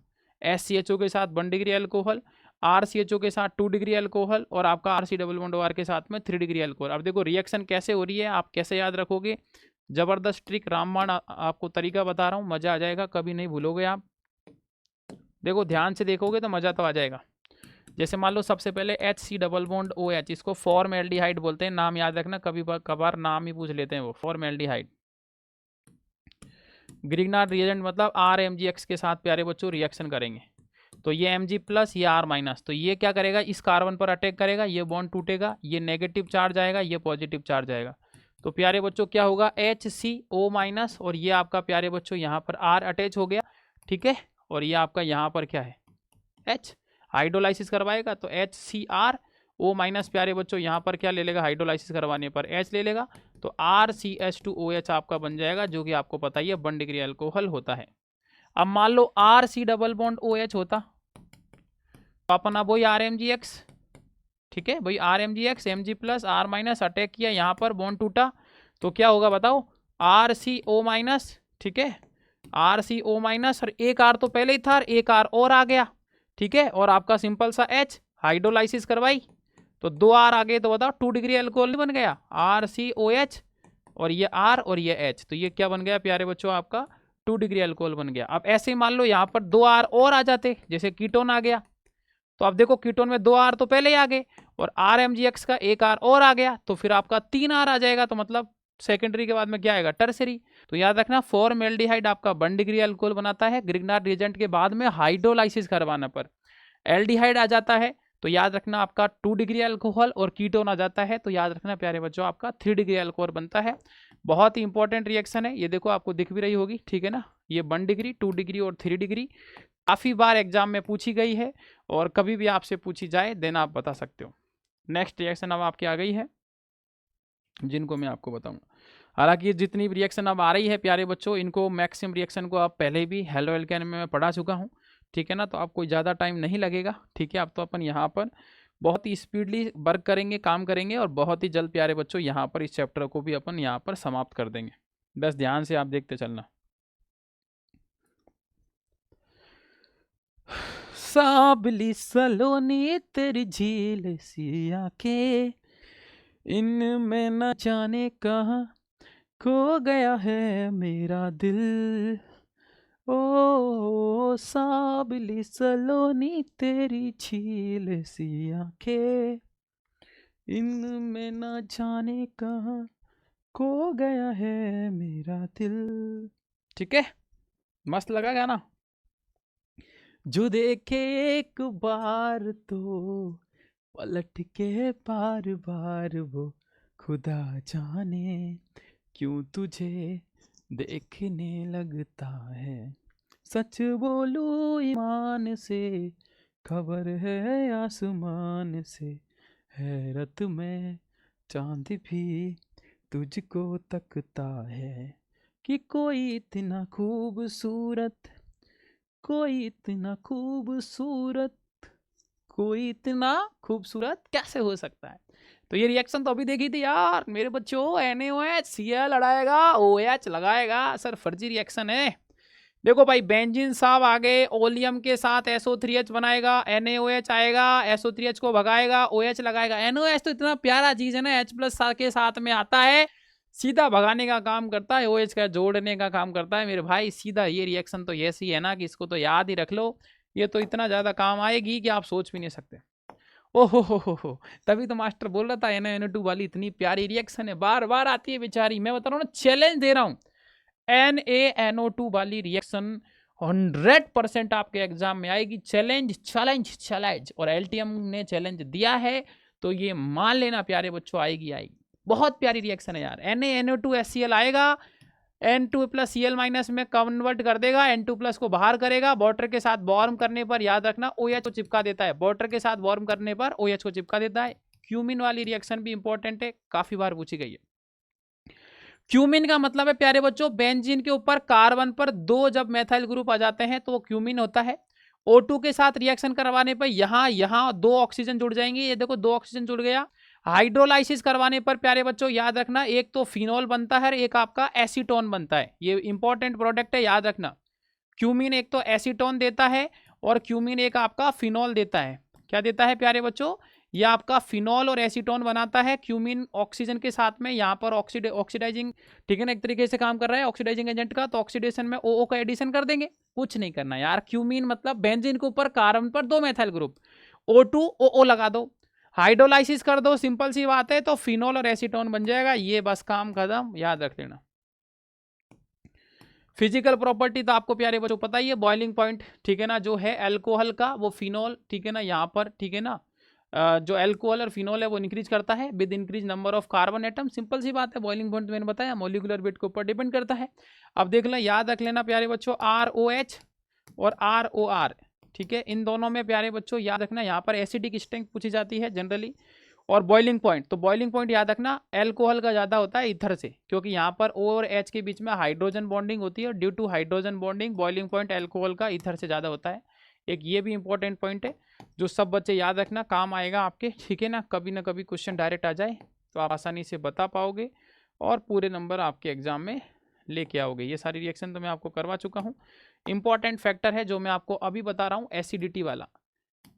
SCHO के साथ 1 डिग्री अल्कोहल, RCHO के साथ 2 डिग्री अल्कोहल, और आपका RC डबल बॉन्ड OR के साथ में 3 डिग्री अल्कोहल। अब देखो रिएक्शन कैसे हो रही है, आप कैसे याद रखोगे, जबरदस्त ट्रिक रामबाण आपको तरीका बता रहा हूँ, मजा आ जाएगा, कभी नहीं भूलोगे आप। देखो ध्यान से देखोगे तो मजा तो आ जाएगा। जैसे मान लो सबसे पहले HC डबल बॉन्ड OH, इसको फॉर्मएल्डिहाइड बोलते हैं, नाम याद रखना, कभी कभार नाम ही पूछ लेते हैं वो, फॉर्मएल्डिहाइड। ग्रिग्नार्ड रिएजेंट मतलब RMgX के साथ प्यारे बच्चों रिएक्शन करेंगे, तो ये Mg प्लस, ये R माइनस, तो ये क्या करेगा, इस कार्बन पर अटैक करेगा, ये बॉन्ड टूटेगा, ये नेगेटिव चार्ज आएगा, ये पॉजिटिव चार्ज आएगा, तो प्यारे बच्चों क्या होगा, HCO माइनस, और ये आपका प्यारे बच्चों यहाँ पर R अटैच हो गया, ठीक है, और ये आपका यहाँ पर क्या है, H, हाइड्रोलाइसिस करवाएगा तो HCrO माइनस, प्यारे बच्चों यहाँ पर क्या ले लेगा, हाइड्रोलाइसिस करवाने पर H ले लेगा, तो RCH2OH आपका बन जाएगा, जो कि आपको पता ही है 1 डिग्री अल्कोहल होता है। अब मान लो RC डबल बॉन्ड OH होता, तो अपन अब वही RMgX, ठीक है भाई, RMgX Mg plus R minus attack किया, यहाँ पर बॉन्ड टूटा, तो क्या होगा बताओ, RCO माइनस, ठीक है, RCO माइनस, और एक R तो पहले ही था, एक R और आ गया, ठीक है, और आपका सिंपल सा H, हाइड्रोलाइसिस करवाई तो 2 R आ गए, तो बताओ 2 डिग्री अल्कोहल बन गया, RCOH, और ये R और ये H, तो ये क्या बन गया प्यारे बच्चों, आपका 2 डिग्री अल्कोहल बन गया। अब ऐसे मान लो यहाँ पर 2 R और आ जाते, जैसे कीटोन आ गया, तो अब देखो कीटोन में 2 R तो पहले ही आ गए, और RMgX का एक R और आ गया, तो फिर आपका 3 R आ जाएगा, तो मतलब सेकेंडरी के बाद में क्या आएगा, टर्सरी। तो याद रखना फॉर्मएल्डिहाइड आपका 1 डिग्री अल्कोहल बनाता है, ग्रिग्नार्ड रिएजेंट के बाद में हाइड्रोलाइसिस करवाने पर एल्डिहाइड आ जाता है, तो याद रखना आपका 2 डिग्री अल्कोहल, और कीटोन आ जाता है, तो याद रखना प्यारे बच्चों आपका 3 डिग्री अल्कोहल बनता है। बहुत ही इंपॉर्टेंट रिएक्शन है, ये देखो आपको दिख भी रही होगी, ठीक है ना, ये 1 डिग्री, 2 डिग्री और 3 डिग्री काफ़ी बार एग्जाम में पूछी गई है, और कभी भी आपसे पूछी जाए देन आप बता सकते हो। नेक्स्ट रिएक्शन अब आपकी आ गई है, जिनको मैं आपको बताऊंगा। हालांकि जितनी भी रिएक्शन अब आ रही है प्यारे बच्चों, इनको मैक्सिमम रिएक्शन को आप पहले भी हेलो एल्केन में मैं पढ़ा चुका हूँ, ठीक है ना, तो आपको ज़्यादा टाइम नहीं लगेगा, ठीक है। अब तो अपन यहाँ पर बहुत ही स्पीडली वर्क करेंगे, काम करेंगे, और बहुत ही जल्द प्यारे बच्चों यहाँ पर इस चैप्टर को भी अपन यहाँ पर समाप्त कर देंगे, बस ध्यान से आप देखते चलना। साबली सलोनी तेरी झील सी आंखें, इनमें न जाने कहाँ खो गया है मेरा दिल, ओ साबली सलोनी तेरी झील सी आंखें, इनमें न जाने कहाँ खो गया है मेरा दिल, ठीक है, मस्त लगा गाना। जो देखे एक बार तो पलट के बार बार, वो खुदा जाने क्यों तुझे देखने लगता है, सच बोलूं ईमान से खबर है आसमान से, हैरत में चांद भी तुझको तकता है, कि कोई इतना खूबसूरत, कोई इतना खूबसूरत, कोई इतना खूबसूरत कैसे हो सकता है। तो ये रिएक्शन तो अभी देखी थी यार मेरे बच्चों, NaOH Cl लड़ाएगा, OH लगाएगा, सर फर्जी रिएक्शन है। देखो भाई बेंजीन साहब आगे ओलियम के साथ SO3H बनाएगा, NaOH आएगा, SO3H को भगाएगा, OH लगाएगा। NaOH तो इतना प्यारा चीज है ना, H+ के साथ में आता है, सीधा भगाने का काम करता है, OH का जोड़ने का काम करता है मेरे भाई, सीधा। ये रिएक्शन तो ऐसी है ना कि इसको तो याद ही रख लो, ये तो इतना ज्यादा काम आएगी कि आप सोच भी नहीं सकते। ओहो हो, तभी तो मास्टर बोल रहा था NaNO2 वाली इतनी प्यारी रिएक्शन है, बार बार आती है बेचारी, मैं बता रहा हूँ ना, चैलेंज दे रहा हूँ, NaNO2 वाली रिएक्शन 100% आपके एग्जाम में आएगी, चैलेंज चैलेंज चैलेंज। और LTM ने चैलेंज दिया है तो ये मान लेना प्यारे बच्चों, आएगी आएगी, बहुत प्यारी रिएक्शन है यार। NaNO2 HCl आएगा, N2+Cl- में कन्वर्ट कर देगा, N2+ को बाहर करेगा, वाटर के साथ वार्म करने पर याद रखना OH को चिपका देता है, वाटर के साथ वार्म करने पर OH को चिपका देता है। क्यूमिन वाली रिएक्शन भी इंपॉर्टेंट है, काफी बार पूछी गई है। क्यूमिन का मतलब है प्यारे बच्चों, बेंजीन के ऊपर कार्बन पर 2 जब मेथाइल ग्रुप आ जाते हैं तो वो क्यूमिन होता है। O2 के साथ रिएक्शन करवाने पर यहाँ 2 ऑक्सीजन जुड़ जाएंगे, ये देखो 2 ऑक्सीजन जुड़ गया। हाइड्रोलाइसिस करवाने पर प्यारे बच्चों याद रखना, एक तो फिनोल बनता है, एक आपका एसीटोन बनता है, ये इंपॉर्टेंट प्रोडक्ट है, याद रखना। क्यूमिन एक तो एसीटोन देता है, और क्यूमिन एक आपका फिनोल देता है। क्या देता है प्यारे बच्चों, ये आपका फिनोल और एसीटोन बनाता है। क्यूमिन ऑक्सीजन के साथ में यहाँ पर ऑक्सीडाइजिंग, ठीक है ना, एक तरीके से काम कर रहा है ऑक्सीडाइजिंग एजेंट का, तो ऑक्सीडेशन में OO का एडिशन कर देंगे, कुछ नहीं करना यार। क्यूमिन मतलब बेंजीन के ऊपर कार्बन पर 2 मेथाइल ग्रुप, O2 O लगा दो, हाइड्रोलाइसिस कर दो, सिंपल सी बात है, तो फिनोल और एसीटोन बन जाएगा। ये बस काम खत्म, याद रख लेना। फिजिकल प्रॉपर्टी तो आपको प्यारे बच्चों पता ही है, बॉइलिंग पॉइंट, ठीक है ना, जो है अल्कोहल का वो फिनोल, ठीक है ना, यहाँ पर, ठीक है ना, जो अल्कोहल और फिनोल है वो इंक्रीज करता है with increase number of carbon atom. Simple सी बात है, बॉइलिंग पॉइंट मैंने बताया मॉलिक्यूलर वेट के ऊपर डिपेंड करता है। अब देख लें, याद रख लेना प्यारे बच्चों, ROH और ROR, ठीक है, इन दोनों में प्यारे बच्चों याद रखना, यहाँ पर एसिडिक स्ट्रेंथ पूछी जाती है जनरली। और बॉइलिंग पॉइंट, तो बॉइलिंग पॉइंट याद रखना अल्कोहल का ज़्यादा होता है ईथर से, क्योंकि यहाँ पर O और H के बीच में हाइड्रोजन बॉन्डिंग होती है, और due to hydrogen bonding boiling point alcohol का ईथर से ज़्यादा होता है। एक ये भी इंपॉर्टेंट पॉइंट है जो सब बच्चे याद रखना, काम आएगा आपके, ठीक है ना, कभी ना कभी क्वेश्चन डायरेक्ट आ जाए तो आप आसानी से बता पाओगे और पूरे नंबर आपके एग्जाम में लेके आओगे। ये सारी रिएक्शन तो मैं आपको करवा चुका हूँ। इंपॉर्टेंट फैक्टर है जो मैं आपको अभी बता रहा हूँ, एसिडिटी वाला।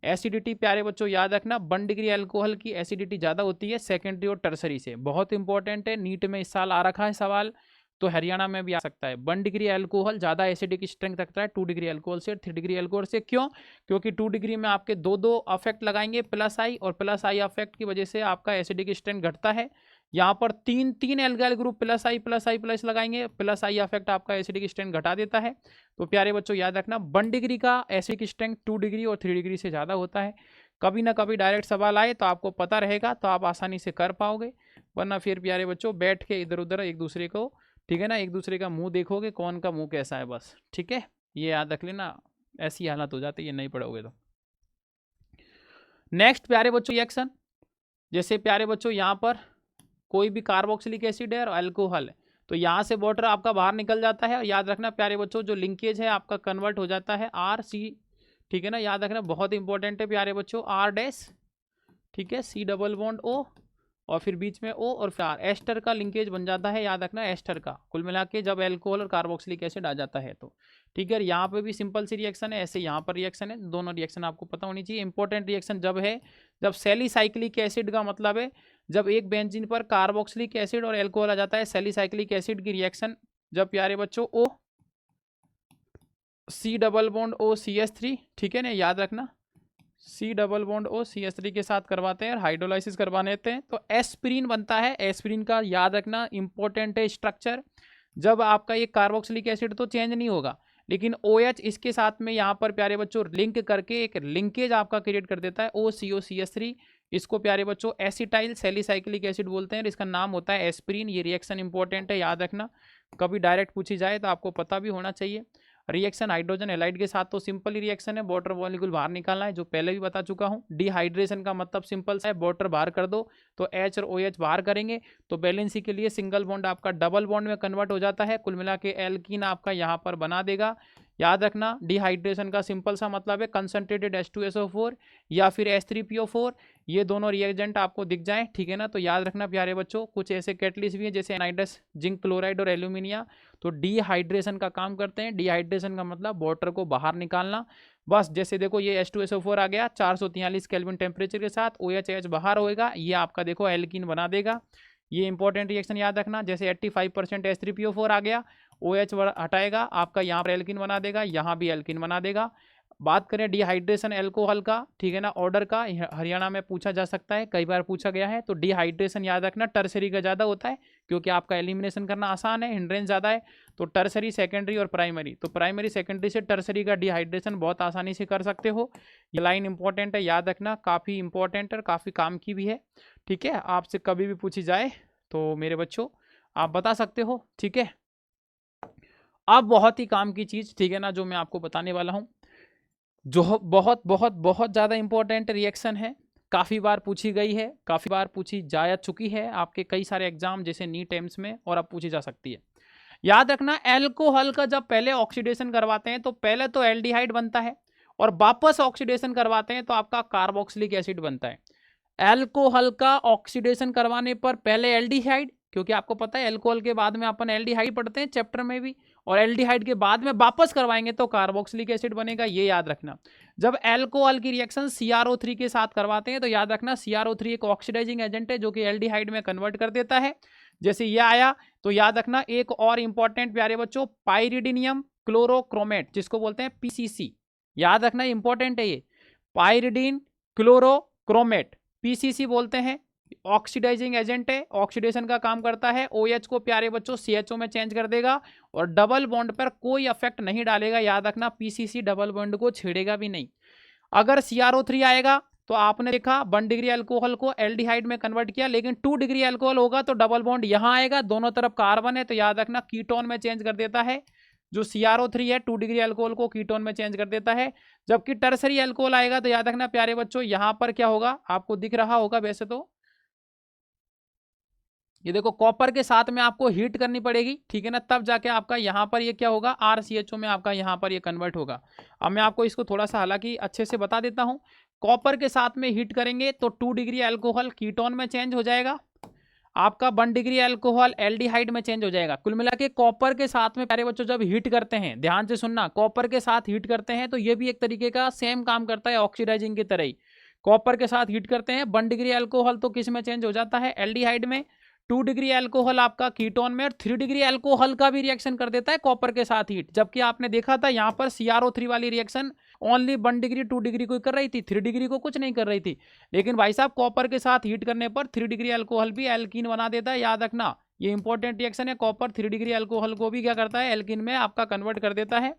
एसिडिटी प्यारे बच्चों याद रखना, 1 डिग्री अल्कोहल की एसिडिटी ज़्यादा होती है सेकेंडरी और टर्सरी से, बहुत इंपॉर्टेंट है, नीट में इस साल आ रखा है सवाल, तो हरियाणा में भी आ सकता है। 1 डिग्री अल्कोहल ज़्यादा एसिडिक स्ट्रेंथ रखता है 2 डिग्री अल्कोहल से, 3 डिग्री अल्कोहल से। क्यों? क्योंकि 2 डिग्री में आपके दो अफेक्ट लगाएंगे, प्लस आई, और प्लस आई अफेक्ट की वजह से आपका एसिडिक स्ट्रेंथ घटता है। यहाँ पर तीन एल्गाइल ग्रुप प्लस आई प्लस लगाएंगे, प्लस आई अफेक्ट आपका एसिडिक स्ट्रेंथ घटा देता है। तो प्यारे बच्चों याद रखना, 1 डिग्री का एसिडिक स्ट्रेंथ 2 डिग्री और 3 डिग्री से ज़्यादा होता है। कभी ना कभी डायरेक्ट सवाल आए तो आपको पता रहेगा, तो आप आसानी से कर पाओगे, वरना फिर प्यारे बच्चों बैठ के इधर उधर एक दूसरे को, ठीक है ना, एक दूसरे का मुंह देखोगे, कौन का मुंह कैसा है बस, ठीक है, ये याद रख लेना, ऐसी हालत हो जाती है नहीं पढ़ोगे तो। नेक्स्ट प्यारे बच्चों रिएक्शन, जैसे प्यारे बच्चों यहाँ पर कोई भी कार्बोक्सिलिक एसिड है और अल्कोहल है, तो यहाँ से वाटर आपका बाहर निकल जाता है, और याद रखना प्यारे बच्चों जो लिंकेज है आपका कन्वर्ट हो जाता है RC, ठीक है ना, याद रखना बहुत इंपॉर्टेंट है प्यारे बच्चों, R डैश, ठीक है, C डबल बॉन्ड O, और फिर बीच में O और फिर R, एस्टर का लिंकेज बन जाता है, याद रखना एस्टर का, कुल मिला के जब अल्कोहल और कार्बोक्सिलिक एसिड आ जाता है तो, ठीक है। यहाँ पे भी सिंपल सी रिएक्शन है, ऐसे यहाँ पर रिएक्शन है, दोनों रिएक्शन आपको पता होनी चाहिए। इंपॉर्टेंट रिएक्शन जब है जब सैलिसाइक्लिक एसिड का मतलब है जब एक बेंजीन पर कार्बोक्सिलिक एसिड और अल्कोहल आ जाता है, सैलिसाइक्लिक एसिड की रिएक्शन जब प्यारे बच्चों O C double bond O CH3, ठीक है ना, याद रखना C double bond O CH3 के साथ करवाते हैं और हाइड्रोलाइसिस करवा लेते हैं तो एस्पिरिन बनता है। एस्पिरिन का याद रखना इंपॉर्टेंट है स्ट्रक्चर, जब आपका ये कार्बोक्सिलिक एसिड तो चेंज नहीं होगा, लेकिन OH इसके साथ में यहाँ पर प्यारे बच्चों लिंक करके एक लिंकेज आपका क्रिएट कर देता है OCOCH3, इसको प्यारे बच्चों एसिटाइल सैलिसाइक्लिक एसिड बोलते हैं, इसका नाम होता है एस्पिरिन। ये रिएक्शन इंपॉर्टेंट है, याद रखना, कभी डायरेक्ट पूछी जाए तो आपको पता भी होना चाहिए। रिएक्शन हाइड्रोजन एलाइड के साथ तो सिंपल ही रिएक्शन है, वाटर मॉलिक्यूल बाहर निकालना है, जो पहले भी बता चुका हूँ। डिहाइड्रेशन का मतलब सिंपल सा है, वाटर बाहर कर दो तो H और OH बाहर करेंगे तो बैलेंसी के लिए सिंगल बॉन्ड आपका डबल बॉन्ड में कन्वर्ट हो जाता है, कुल मिला के एल्कीन आपका यहाँ पर बना देगा। याद रखना डिहाइड्रेशन का सिंपल सा मतलब है कंसंट्रेटेड H2SO4 या फिर H3PO4, ये दोनों रिएजेंट आपको दिख जाए, ठीक है ना। तो याद रखना प्यारे बच्चों कुछ ऐसे कैटलिस्ट भी हैं जैसे एनाइडस, जिंक क्लोराइड और एल्यूमिनिया, तो डिहाइड्रेशन का काम करते हैं। डिहाइड्रेशन का मतलब वाटर को बाहर निकालना, बस जैसे देखो ये H2SO4 आ गया 443 केल्विन टेम्परेचर के साथ, OH बाहर होएगा, ये आपका देखो एल्कीन बना देगा। ये इंपॉर्टेंट रिएक्शन याद रखना, जैसे 85% H3PO4 आ गया, OH हटाएगा आपका, यहाँ पर एल्कीन बना देगा, यहाँ भी एल्कीन बना देगा। बात करें डिहाइड्रेशन एल्कोहल का, ठीक है ना, ऑर्डर का हरियाणा में पूछा जा सकता है, कई बार पूछा गया है, तो डिहाइड्रेशन याद रखना टर्सरी का ज़्यादा होता है, क्योंकि आपका एलिमिनेशन करना आसान है, हिंड्रेंस ज़्यादा है, तो टर्सरी सेकेंडरी और प्राइमरी, तो प्राइमरी सेकेंडरी से टर्सरी का डिहाइड्रेशन बहुत आसानी से कर सकते हो। ये लाइन इंपॉर्टेंट है, याद रखना, काफ़ी इंपॉर्टेंट और काफ़ी काम की भी है, ठीक है, आपसे कभी भी पूछी जाए तो मेरे बच्चों आप बता सकते हो, ठीक है। अब बहुत ही काम की चीज़, ठीक है ना, जो मैं आपको बताने वाला हूँ, जो बहुत बहुत बहुत ज़्यादा इंपॉर्टेंट रिएक्शन है, काफ़ी बार पूछी गई है, काफ़ी बार पूछी जा चुकी है आपके कई सारे एग्जाम जैसे नीट एम्स में, और अब पूछी जा सकती है। याद रखना एल्कोहल का जब पहले ऑक्सीडेशन करवाते हैं तो पहले तो एल्डिहाइड बनता है, और वापस ऑक्सीडेशन करवाते हैं तो आपका कार्बोक्सिलिक एसिड बनता है। एल्कोहल का ऑक्सीडेशन करवाने पर पहले एल्डिहाइड, क्योंकि आपको पता है एल्कोहल के बाद में अपन एल्डिहाइड पढ़ते हैं चैप्टर में भी, और एल्डिहाइड के बाद में वापस करवाएंगे तो कार्बोक्सिलिक एसिड बनेगा, ये याद रखना। जब एल्कोहल की रिएक्शन CrO3 के साथ करवाते हैं तो याद रखना CrO3 एक ऑक्सीडाइजिंग एजेंट है जो कि एल्डिहाइड में कन्वर्ट कर देता है। जैसे ये आया तो याद रखना एक और इंपॉर्टेंट प्यारे बच्चों पाइरिडिनियम क्लोरोक्रोमेट, जिसको बोलते हैं PCC, याद रखना इंपॉर्टेंट है ये, पाइरिडीन क्लोरोक्रोमेट, पीसीसी बोलते हैं, ऑक्सीडाइजिंग एजेंट है, ऑक्सीडेशन का काम करता है, OH को प्यारे बच्चों CHO में चेंज कर देगा और डबल बॉन्ड पर कोई इफेक्ट नहीं डालेगा। याद रखना, पीसीसी डबल बॉन्ड को छेड़ेगा भी नहीं। अगर CrO3 आएगा तो आपने देखा 1 डिग्री अल्कोहल को एल्डिहाइड में कन्वर्ट किया, लेकिन 2 डिग्री अल्कोहल होगा तो डबल बॉन्ड यहां आएगा, दोनों तरफ कार्बन है, तो याद रखना कीटोन में चेंज कर देता है। जो CrO3 है 2 डिग्री अल्कोहल को कीटोन में चेंज कर देता है। जबकि टर्सरी अल्कोहल आएगा तो याद रखना प्यारे बच्चों, यहां पर क्या होगा, आपको दिख रहा होगा वैसे तो, ये देखो कॉपर के साथ में आपको हीट करनी पड़ेगी, ठीक है ना, तब जाके आपका यहाँ पर ये क्या होगा, RCHO में आपका यहाँ पर ये कन्वर्ट होगा। अब मैं आपको इसको थोड़ा सा हालांकि अच्छे से बता देता हूँ। कॉपर के साथ में हीट करेंगे तो 2 डिग्री अल्कोहल कीटोन में चेंज हो जाएगा, आपका 1 डिग्री अल्कोहल एल्डिहाइड में चेंज हो जाएगा। कुल मिला के कॉपर के साथ में प्यारे बच्चों जब हीट करते हैं, ध्यान से सुनना, कॉपर के साथ हीट करते हैं तो ये भी एक तरीके का सेम काम करता है ऑक्सीडाइजिंग की तरह ही। कॉपर के साथ हीट करते हैं, 1 डिग्री अल्कोहल तो किस में चेंज हो जाता है, एल्डिहाइड में, 2 डिग्री अल्कोहल आपका कीटोन में, और 3 डिग्री अल्कोहल का भी रिएक्शन कर देता है कॉपर के साथ हीट। जबकि आपने देखा था यहाँ पर CrO3 वाली रिएक्शन ओनली 1 डिग्री 2 डिग्री को कर रही थी, 3 डिग्री को कुछ नहीं कर रही थी। लेकिन भाई साहब कॉपर के साथ हीट करने पर 3 डिग्री अल्कोहल भी एल्कीन बना देता है। याद रखना ये इंपॉर्टेंट रिएक्शन है, कॉपर 3 डिग्री अल्कोहल को भी क्या करता है, एल्कीन में आपका कन्वर्ट कर देता है।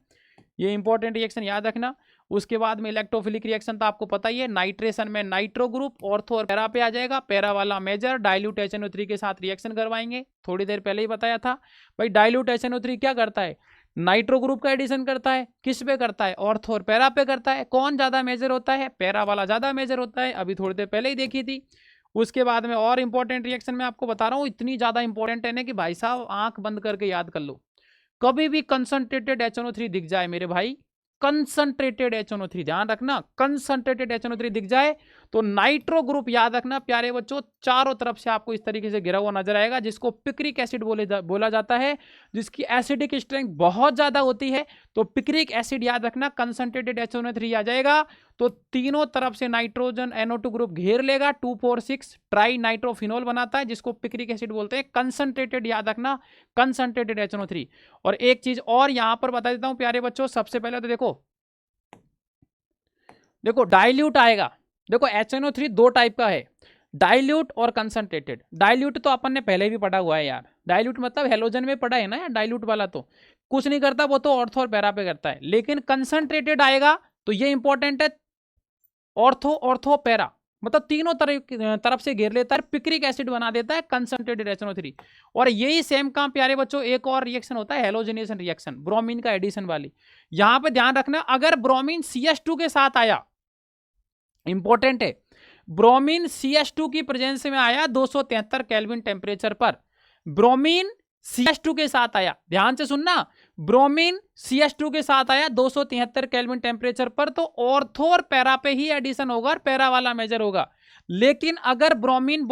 ये इंपॉर्टेंट रिएक्शन याद रखना। उसके बाद में इलेक्ट्रोफिलिक रिएक्शन तो आपको पता ही है, नाइट्रेशन में नाइट्रो ग्रुप ऑर्थो और पैरा पे आ जाएगा, पैरा वाला मेजर डाइल्यूट HNO3 के साथ रिएक्शन करवाएंगे, थोड़ी देर पहले ही बताया था भाई। डाइल्यूट HNO3 क्या करता है, नाइट्रो ग्रुप का एडिशन करता है, किस पे करता है, ऑर्थो और पैरा पे करता है। कौन ज्यादा मेजर होता है, पैरा वाला ज्यादा मेजर होता है, अभी थोड़ी देर पहले ही देखी थी। उसके बाद में और इंपॉर्टेंट रिएक्शन मैं आपको बता रहा हूँ, इतनी ज्यादा इंपॉर्टेंट है ना कि भाई साहब आंख बंद करके याद कर लो। कभी भी कंसंट्रेटेड HNO3 दिख जाए मेरे भाई, कंसंट्रेटेड HNO3, ध्यान रखना, कंसंट्रेटेड HNO3 दिख जाए तो नाइट्रो ग्रुप याद रखना प्यारे बच्चों, चारों तरफ से आपको इस तरीके से घिरा हुआ नजर आएगा, जिसको पिक्रिक एसिड बोला जाता है, जिसकी एसिडिक स्ट्रेंथ बहुत ज्यादा होती है। तो पिक्रिक एसिड याद रखना, कंसंट्रेटेड HNO3 आ जाएगा तो तीनों तरफ से नाइट्रोजन NO2 ग्रुप घेर लेगा, 2,4,6 ट्राई नाइट्रोफिनोल बनाता है, जिसको पिक्रिक एसिड बोलते हैं। कंसंट्रेटेड याद रखना, कंसंट्रेटेड HNO3। और एक चीज और यहां पर बता देता हूं प्यारे बच्चों, सबसे पहले तो देखो डाइल्यूट आएगा। देखो HNO3 दो टाइप का है, डाइल्यूट और कंसंट्रेटेड। डाइल्यूट तो अपन ने पहले भी पढ़ा हुआ है यार, डाइल्यूट मतलब हेलोजन में पढ़ा है ना यार, डाइल्यूट वाला तो कुछ नहीं करता, वो तो ऑर्थो और पैरा पे करता है। लेकिन कंसंट्रेटेड आएगा तो ये इंपॉर्टेंट है, ऑर्थो पैरा मतलब तीनों तरफ से घेर लेता है, पिक्रिक एसिड बना देता है कंसंट्रेटेड HNO3। और यही सेम काम प्यारे बच्चों एक और रिएक्शन होता है, हेलोजनेशन रिएक्शन, ब्रोमीन का एडिशन वाली। यहां पे ध्यान रखना, अगर ब्रोमीन CH2 के साथ आया, इंपॉर्टेंट है, ब्रोमीन CH2 की प्रेजेंस में आया 273 केल्विन टेम्परेचर पर, ब्रोमीन CH2 के साथ आया, ध्यान से सुनना, ब्रोमीन CH2 के साथ आया 273 केल्विन टेम्परेचर पर, तो ऑर्थो और पैरा पे ही एडिशन होगा और पैरा वाला मेजर होगा। लेकिन अगर ब्रोमीन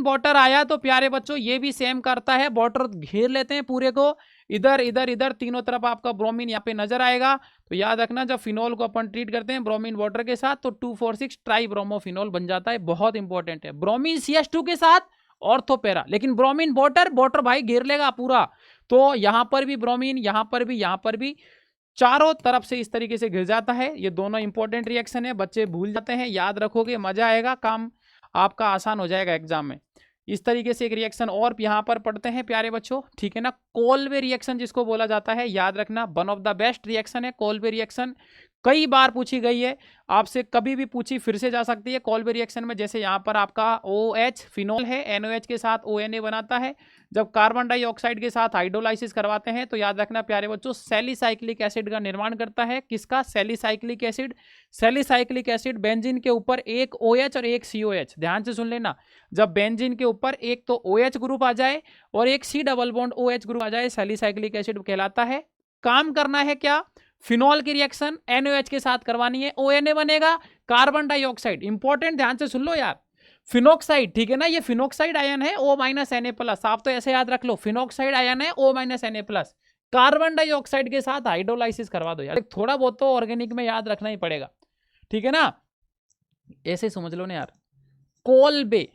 वाटर आया तो प्यारे बच्चों ये भी सेम करता है, वाटर घेर लेते हैं पूरे को, इधर इधर इधर तीनों तरफ आपका ब्रोमीन यहाँ पे नजर आएगा। तो याद रखना जब फिनोल को अपन ट्रीट करते हैं ब्रोमीन वाटर के साथ तो 2,4,6 ट्राई ब्रोमोफिनोल बन जाता है। बहुत इंपॉर्टेंट है, ब्रोमीन CH2 के साथ ऑर्थोपेरा, लेकिन ब्रोमीन वाटर भाई घेर लेगा पूरा। तो यहां पर भी ब्रोमीन, यहां पर भी चारों तरफ से इस तरीके से घिर जाता है। ये दोनों इंपॉर्टेंट रिएक्शन है, बच्चे भूल जाते हैं, याद रखोगे मजा आएगा, काम आपका आसान हो जाएगा एग्जाम में। इस तरीके से एक रिएक्शन और यहां पर पढ़ते हैं प्यारे बच्चों, ठीक है ना, कोल्बे रिएक्शन जिसको बोला जाता है, याद रखना one of the best reaction है कोल्बे रिएक्शन। कई बार पूछी गई है आपसे, कभी भी पूछी फिर से जा सकती है। कोल्बे रिएक्शन में जैसे यहाँ पर आपका OH फिनोल है, NOH के साथ ONA बनाता है, जब कार्बन डाइऑक्साइड के साथ हाइड्रोलाइसिस करवाते हैं तो याद रखना प्यारे बच्चों सैलिसाइक्लिक एसिड का निर्माण करता है। किसका, salicylic acid. Salicylic acid benzene के ऊपर एक OH और एक COH, ध्यान से सुन लेना, जब बेंजीन के ऊपर एक तो OH ग्रुप आ जाए और एक C double bond OH group आ जाए, सैलिसाइक्लिक एसिड कहलाता है। काम करना है क्या, फिनोल की रिएक्शन NOH के साथ करवानी है, ONA बनेगा, कार्बन डाइऑक्साइड, इंपॉर्टेंट ध्यान से सुन लो यार, फिनोक्साइड, ठीक है ना, ये फिनोक्साइड आयन है O-Na+, आप तो ऐसे याद रख लो, फिनोक्साइड आयन है O-Na+, कार्बन डाइऑक्साइड के साथ हाइड्रोलाइसिस करवा दो यार, थोड़ा बहुत तो ऑर्गेनिक में याद रखना ही पड़ेगा, ठीक है ना, ऐसे समझ लो ना यार। कोल्बे,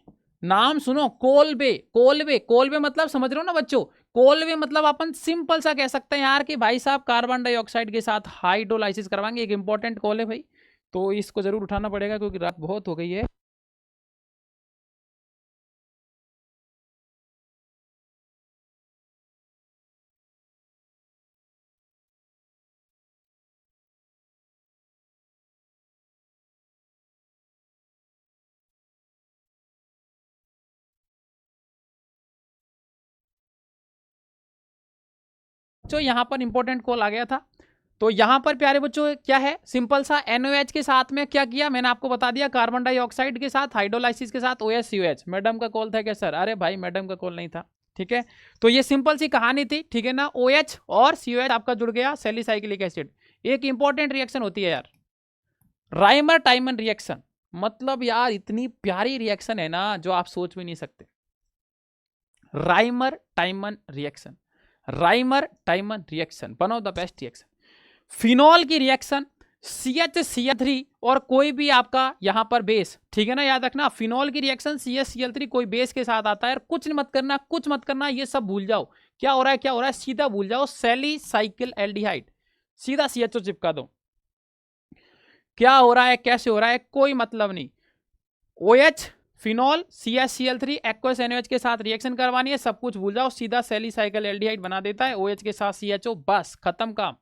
नाम सुनो, कोल्बे मतलब समझ रहे हो ना बच्चों, कोल्बे मतलब अपन सिंपल सा कह सकते हैं यार कि भाई साहब कार्बन डाइऑक्साइड के साथ हाइड्रोलाइसिस करवाएंगे, एक इंपॉर्टेंट कॉल है भाई। तो इसको जरूर उठाना पड़ेगा क्योंकि रात बहुत हो गई है। जो यहाँ पर इंपॉर्टेंट कॉल आ गया था, तो यहाँ पर प्यारे बच्चों क्या है, सिंपल सा NOH के साथ में क्या किया मैंने आपको बता दिया, कार्बन डाइऑक्साइड के साथ हाइड्रोलाइसिस के साथ OH COH। मैडम का कॉल था क्या सर? अरे भाई मैडम का कॉल नहीं था, ठीक है। तो ये सिंपल सी कहानी थी, ठीक है ना। OH और COH आपका जुड़ गया, सैलिसाइक्लिक एसिड। एक इंपॉर्टेंट रिएक्शन होती है यार, राइमर टाइमन रिएक्शन। मतलब यार इतनी प्यारी रिएक्शन है ना जो आप सोच भी नहीं सकते। Rymer टाइमन reaction, Rymer टाइमन reaction, one of the best reaction. Phenol की रिएक्शन CHCl3 और कोई भी आपका यहां पर बेस, ठीक है ना, याद रखना। फिनॉल की रिएक्शन CHCl3 कोई बेस के साथ आता है। कुछ मत करना, कुछ मत करना, ये सब भूल जाओ। क्या हो रहा है, क्या हो रहा है, सीधा भूल जाओ। सैलिसाइकिल एल्डिहाइड, सीधा CHO चिपका दो। क्या हो रहा है, कैसे हो रहा है, कोई मतलब नहीं। OH phenol CHCl3 aqueous NOH के साथ रिएक्शन करवानी है, सब कुछ भूल जाओ, सीधा सैलिसाइकिल एल्डिहाइड बना देता है OH के साथ CHO, बस खत्म काम।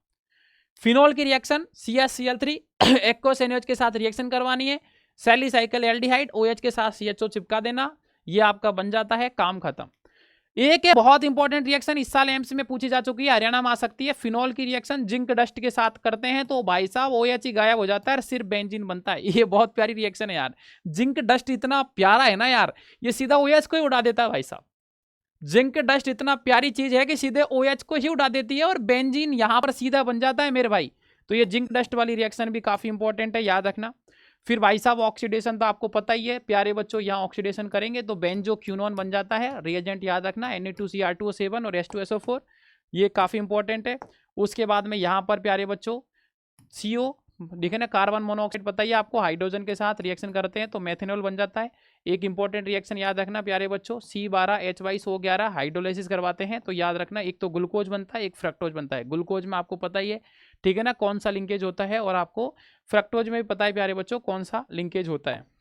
फिनॉल की रिएक्शन CHCl3 एक्वस NOH के साथ रिएक्शन करवानी है, सैलिसाइकिल एल्डिहाइड OH के साथ CHO चिपका देना, ये आपका बन जाता है, काम खत्म। एक है बहुत इंपॉर्टेंट रिएक्शन, इस साल एम्स में पूछी जा चुकी है, हरियाणा में आ सकती है। फिनॉल की रिएक्शन जिंक डस्ट के साथ करते हैं तो भाई साहब OH ही गायब हो जाता है, सिर्फ बेंजीन बनता है। ये बहुत प्यारी रिएक्शन है यार। जिंक डस्ट इतना प्यारा है ना यार, ये सीधा OH को ही उड़ा देता है भाई साहब। जिंक डस्ट इतना प्यारी चीज है कि सीधे OH को ही उड़ा देती है और बेंजीन यहां पर सीधा बन जाता है मेरे भाई। तो ये जिंक डस्ट वाली रिएक्शन भी काफी इंपॉर्टेंट है, याद रखना। फिर भाई साहब ऑक्सीडेशन तो आपको पता ही है प्यारे बच्चों, यहाँ ऑक्सीडेशन करेंगे तो बेंजोक्विनोन बन जाता है। रिएजेंट याद रखना Na2Cr2O7 और H2SO4, ये काफी इंपॉर्टेंट है। उसके बाद में यहाँ पर प्यारे बच्चों CO देखे ना, कार्बन मोनोऑक्साइड पता ही है आपको, हाइड्रोजन के साथ रिएक्शन करते हैं तो मेथेनॉल बन जाता है। एक इंपॉर्टेंट रिएक्शन याद रखना प्यारे बच्चों, C12H22O11 हाइड्रोलाइसिस करवाते हैं तो याद रखना, एक तो ग्लूकोज बनता है, एक फ्रक्टोज बनता है। ग्लूकोज में आपको पता ही है, ठीक है ना, कौन सा लिंकेज होता है, और आपको फ्रक्टोज में भी पता है प्यारे बच्चों कौन सा लिंकेज होता है।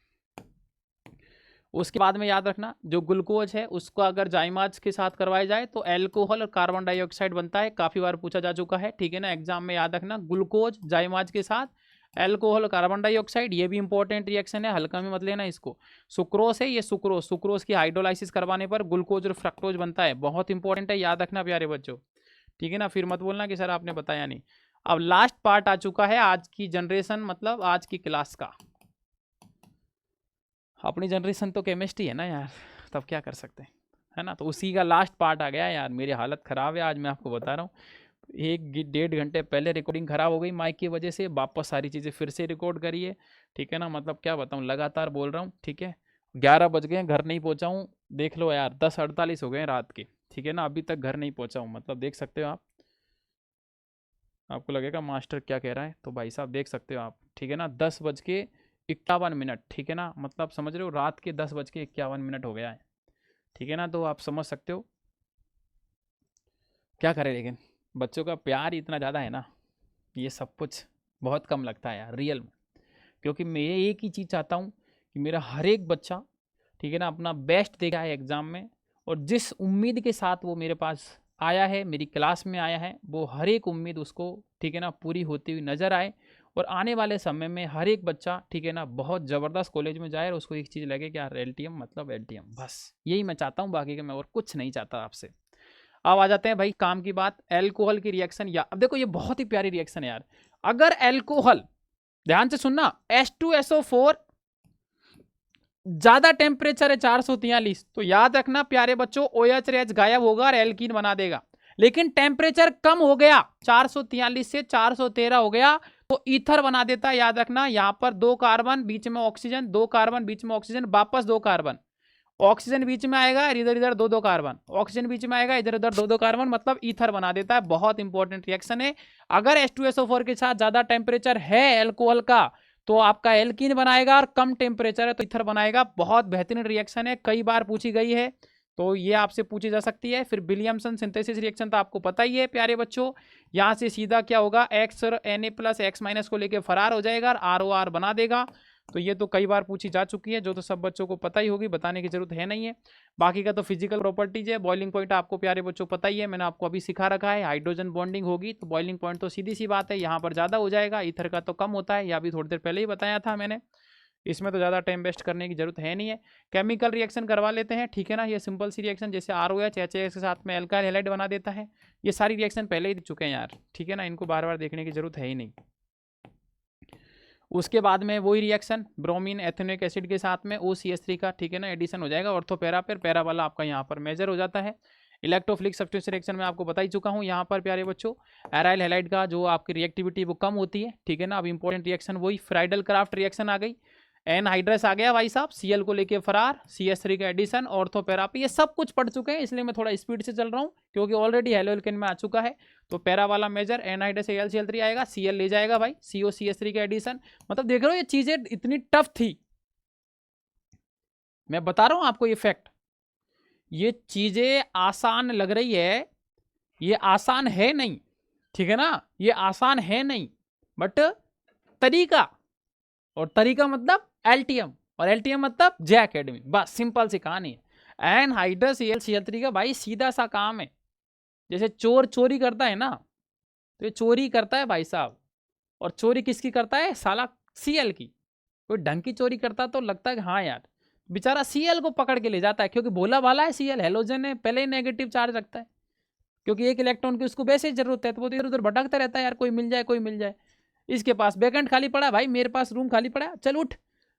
उसके बाद में याद रखना, जो ग्लूकोज है उसको अगर जाइमाज के साथ करवाया जाए तो एल्कोहल और कार्बन डाइऑक्साइड बनता है, काफी बार पूछा जा चुका है, ठीक है ना, एग्जाम में याद रखना। ग्लूकोज जाइमाज के साथ एल्कोहल कार्बन डाइऑक्साइड, ये भी इंपॉर्टेंट रिएक्शन है, हल्का में मत लेना इसको। सुक्रोज है, ये सुक्रोज, सुक्रोज की हाइड्रोलाइसिस करवाने पर ग्लूकोज और फ्रक्टोज बनता है, बहुत इंपॉर्टेंट है, याद रखना प्यारे बच्चों, ठीक है ना। फिर मत बोलना कि सर आपने बताया नहीं। अब लास्ट पार्ट आ चुका है आज की जनरेशन, मतलब आज की क्लास का। अपनी जनरेशन तो केमिस्ट्री है ना यार, तब क्या कर सकते हैं, है ना। तो उसी का लास्ट पार्ट आ गया यार, मेरी हालत ख़राब है आज, मैं आपको बता रहा हूँ। 1-1.5 घंटे पहले रिकॉर्डिंग ख़राब हो गई माइक की वजह से, वापस सारी चीज़ें फिर से रिकॉर्ड करिए, ठीक है ना। मतलब क्या बताऊँ, लगातार बोल रहा हूँ, ठीक है। 11 बज गए, घर नहीं पहुँचा हूँ, देख लो यार, 10:48 हो गए रात के, ठीक है ना, अभी तक घर नहीं पहुँचा हूँ। मतलब देख सकते हो आप, आपको लगेगा मास्टर क्या कह रहा है, तो भाई साहब देख सकते हो आप, ठीक है ना। 10:51, ठीक है ना, मतलब समझ रहे हो, रात के 10:51 हो गया है, ठीक है ना। तो आप समझ सकते हो क्या करें, लेकिन बच्चों का प्यार इतना ज़्यादा है ना, ये सब कुछ बहुत कम लगता है यार रियल में। क्योंकि मैं एक ही चीज़ चाहता हूँ कि मेरा हर एक बच्चा, ठीक है ना, अपना बेस्ट देगा है एग्ज़ाम में, और जिस उम्मीद के साथ वो मेरे पास आया है, मेरी क्लास में आया है, वो हर एक उम्मीद उसको, ठीक है ना, पूरी होती हुई नज़र आए। और आने वाले समय में हर एक बच्चा, ठीक है ना, बहुत ज़बरदस्त कॉलेज में जाए और उसको एक चीज़ लगे कि यार LTM मतलब LTM, बस यही मैं चाहता हूँ, बाकी का मैं और कुछ नहीं चाहता आपसे। अब आ जाते हैं भाई काम की बात, एल्कोहल की रिएक्शन। या अब देखो ये बहुत ही प्यारी रिएक्शन है यार। अगर एल्कोहल, ध्यान से सुनना, H2SO4 ज्यादा टेम्परेचर है 443, तो याद रखना प्यारे बच्चों OH गायब होगा और एल्कीन बना देगा। लेकिन टेम्परेचर कम हो गया, 443 से 413 हो गया, तो ईथर बना देता है। याद रखना, यहां पर 2 कार्बन बीच में ऑक्सीजन, 2 कार्बन बीच में ऑक्सीजन, वापस 2 कार्बन, ऑक्सीजन बीच में आएगा, इधर इधर 2-2 कार्बन, ऑक्सीजन बीच में आएगा, इधर उधर 2-2 कार्बन, मतलब ईथर बना देता है। बहुत इंपॉर्टेंट रिएक्शन है। अगर H2SO4 के साथ ज्यादा टेम्परेचर है एल्कोहल का तो आपका एल्कीन बनाएगा, और कम टेम्परेचर है तो ईथर बनाएगा। बहुत बेहतरीन रिएक्शन है, कई बार पूछी गई है, तो ये आपसे पूछी जा सकती है। फिर विलियमसन सिंथेसिस रिएक्शन तो आपको पता ही है प्यारे बच्चों, यहाँ से सीधा क्या होगा, एक्स और Na+X- को लेके फरार हो जाएगा और ROR बना देगा। तो ये तो कई बार पूछी जा चुकी है, जो तो सब बच्चों को पता ही होगी, बताने की जरूरत है नहीं है। बाकी का तो फिजिकल प्रॉपर्टीज है। बॉइलिंग पॉइंट आपको प्यारे बच्चों पता ही है, मैंने आपको अभी सिखा रखा है। हाइड्रोजन बॉन्डिंग होगी तो बॉइलिंग पॉइंट तो सीधी सी बात है यहाँ पर ज़्यादा हो जाएगा, ईथर का तो कम होता है, या अभी थोड़ी देर पहले ही बताया था मैंने। इसमें तो ज़्यादा टाइम वेस्ट करने की जरूरत है नहीं है। केमिकल रिएक्शन करवा लेते हैं, ठीक है ना। ये सिंपल सी रिएक्शन, जैसे ROH HAS के साथ में एल्काइल हैलाइड बना देता है। ये सारी रिएक्शन पहले ही दिख चुके हैं यार, ठीक है ना, इनको बार बार देखने की जरूरत है ही नहीं। उसके बाद में वही रिएक्शन ब्रोमीन एथेनोइक एसिड के साथ में OCH3 का, ठीक है ना, एडिशन हो जाएगा ऑर्थो पैरा पर, पैरा वाला आपका यहाँ पर मेजर हो जाता है। इलेक्ट्रोफिलिक सब्स्टिट्यूशन रिएक्शन में आपको बता ही चुका हूँ यहाँ पर प्यारे बच्चों, एराइल हैलाइड का जो आपकी रिएक्टिविटी वो कम होती है, ठीक है ना। अब इंपॉर्टेंट रिएक्शन वही फ्राइडल क्राफ्ट रिएक्शन आ गई, एनहाइड्रस आ गया भाई साहब, Cl को लेके फरार, CH3 का एडिशन, ऑर्थोपेरा पे, ये सब कुछ पढ़ चुके हैं, इसलिए मैं थोड़ा स्पीड से चल रहा हूँ क्योंकि ऑलरेडी हेलो एल्केन में आ चुका है। तो पैरा वाला मेजर एनहाइड्रस AlCl3 आएगा, Cl ले जाएगा भाई, COCH3 का एडिशन। मतलब देख रहे हो ये चीजें इतनी टफ थी, मैं बता रहा हूँ आपको ये फैक्ट। ये चीजें आसान लग रही है, ये आसान है नहीं, ठीक है ना, ये आसान है नहीं, बट तरीका, और तरीका मतलब LTM, और LTM मतलब जे एकेडमी, बस सिंपल सी कहानी है। एनहाइड्रस AlCl3 का भाई सीधा सा काम है, जैसे चोर चोरी करता है ना, तो ये चोरी करता है भाई साहब, और चोरी किसकी करता है, साला Cl की। कोई ढंग की चोरी करता तो लगता है कि हाँ यार, बेचारा Cl को पकड़ के ले जाता है, क्योंकि भोला भाला है Cl, हेलोजन है, पहले ही नेगेटिव चार्ज रखता है, क्योंकि एक इलेक्ट्रॉन की उसको वैसे ही जरूरत है, तो वो इधर उधर भटकता रहता है यार, कोई मिल जाए कोई मिल जाए। इसके पास बैकेंड खाली पड़ा भाई, मेरे पास रूम खाली पड़ा, चल उठ,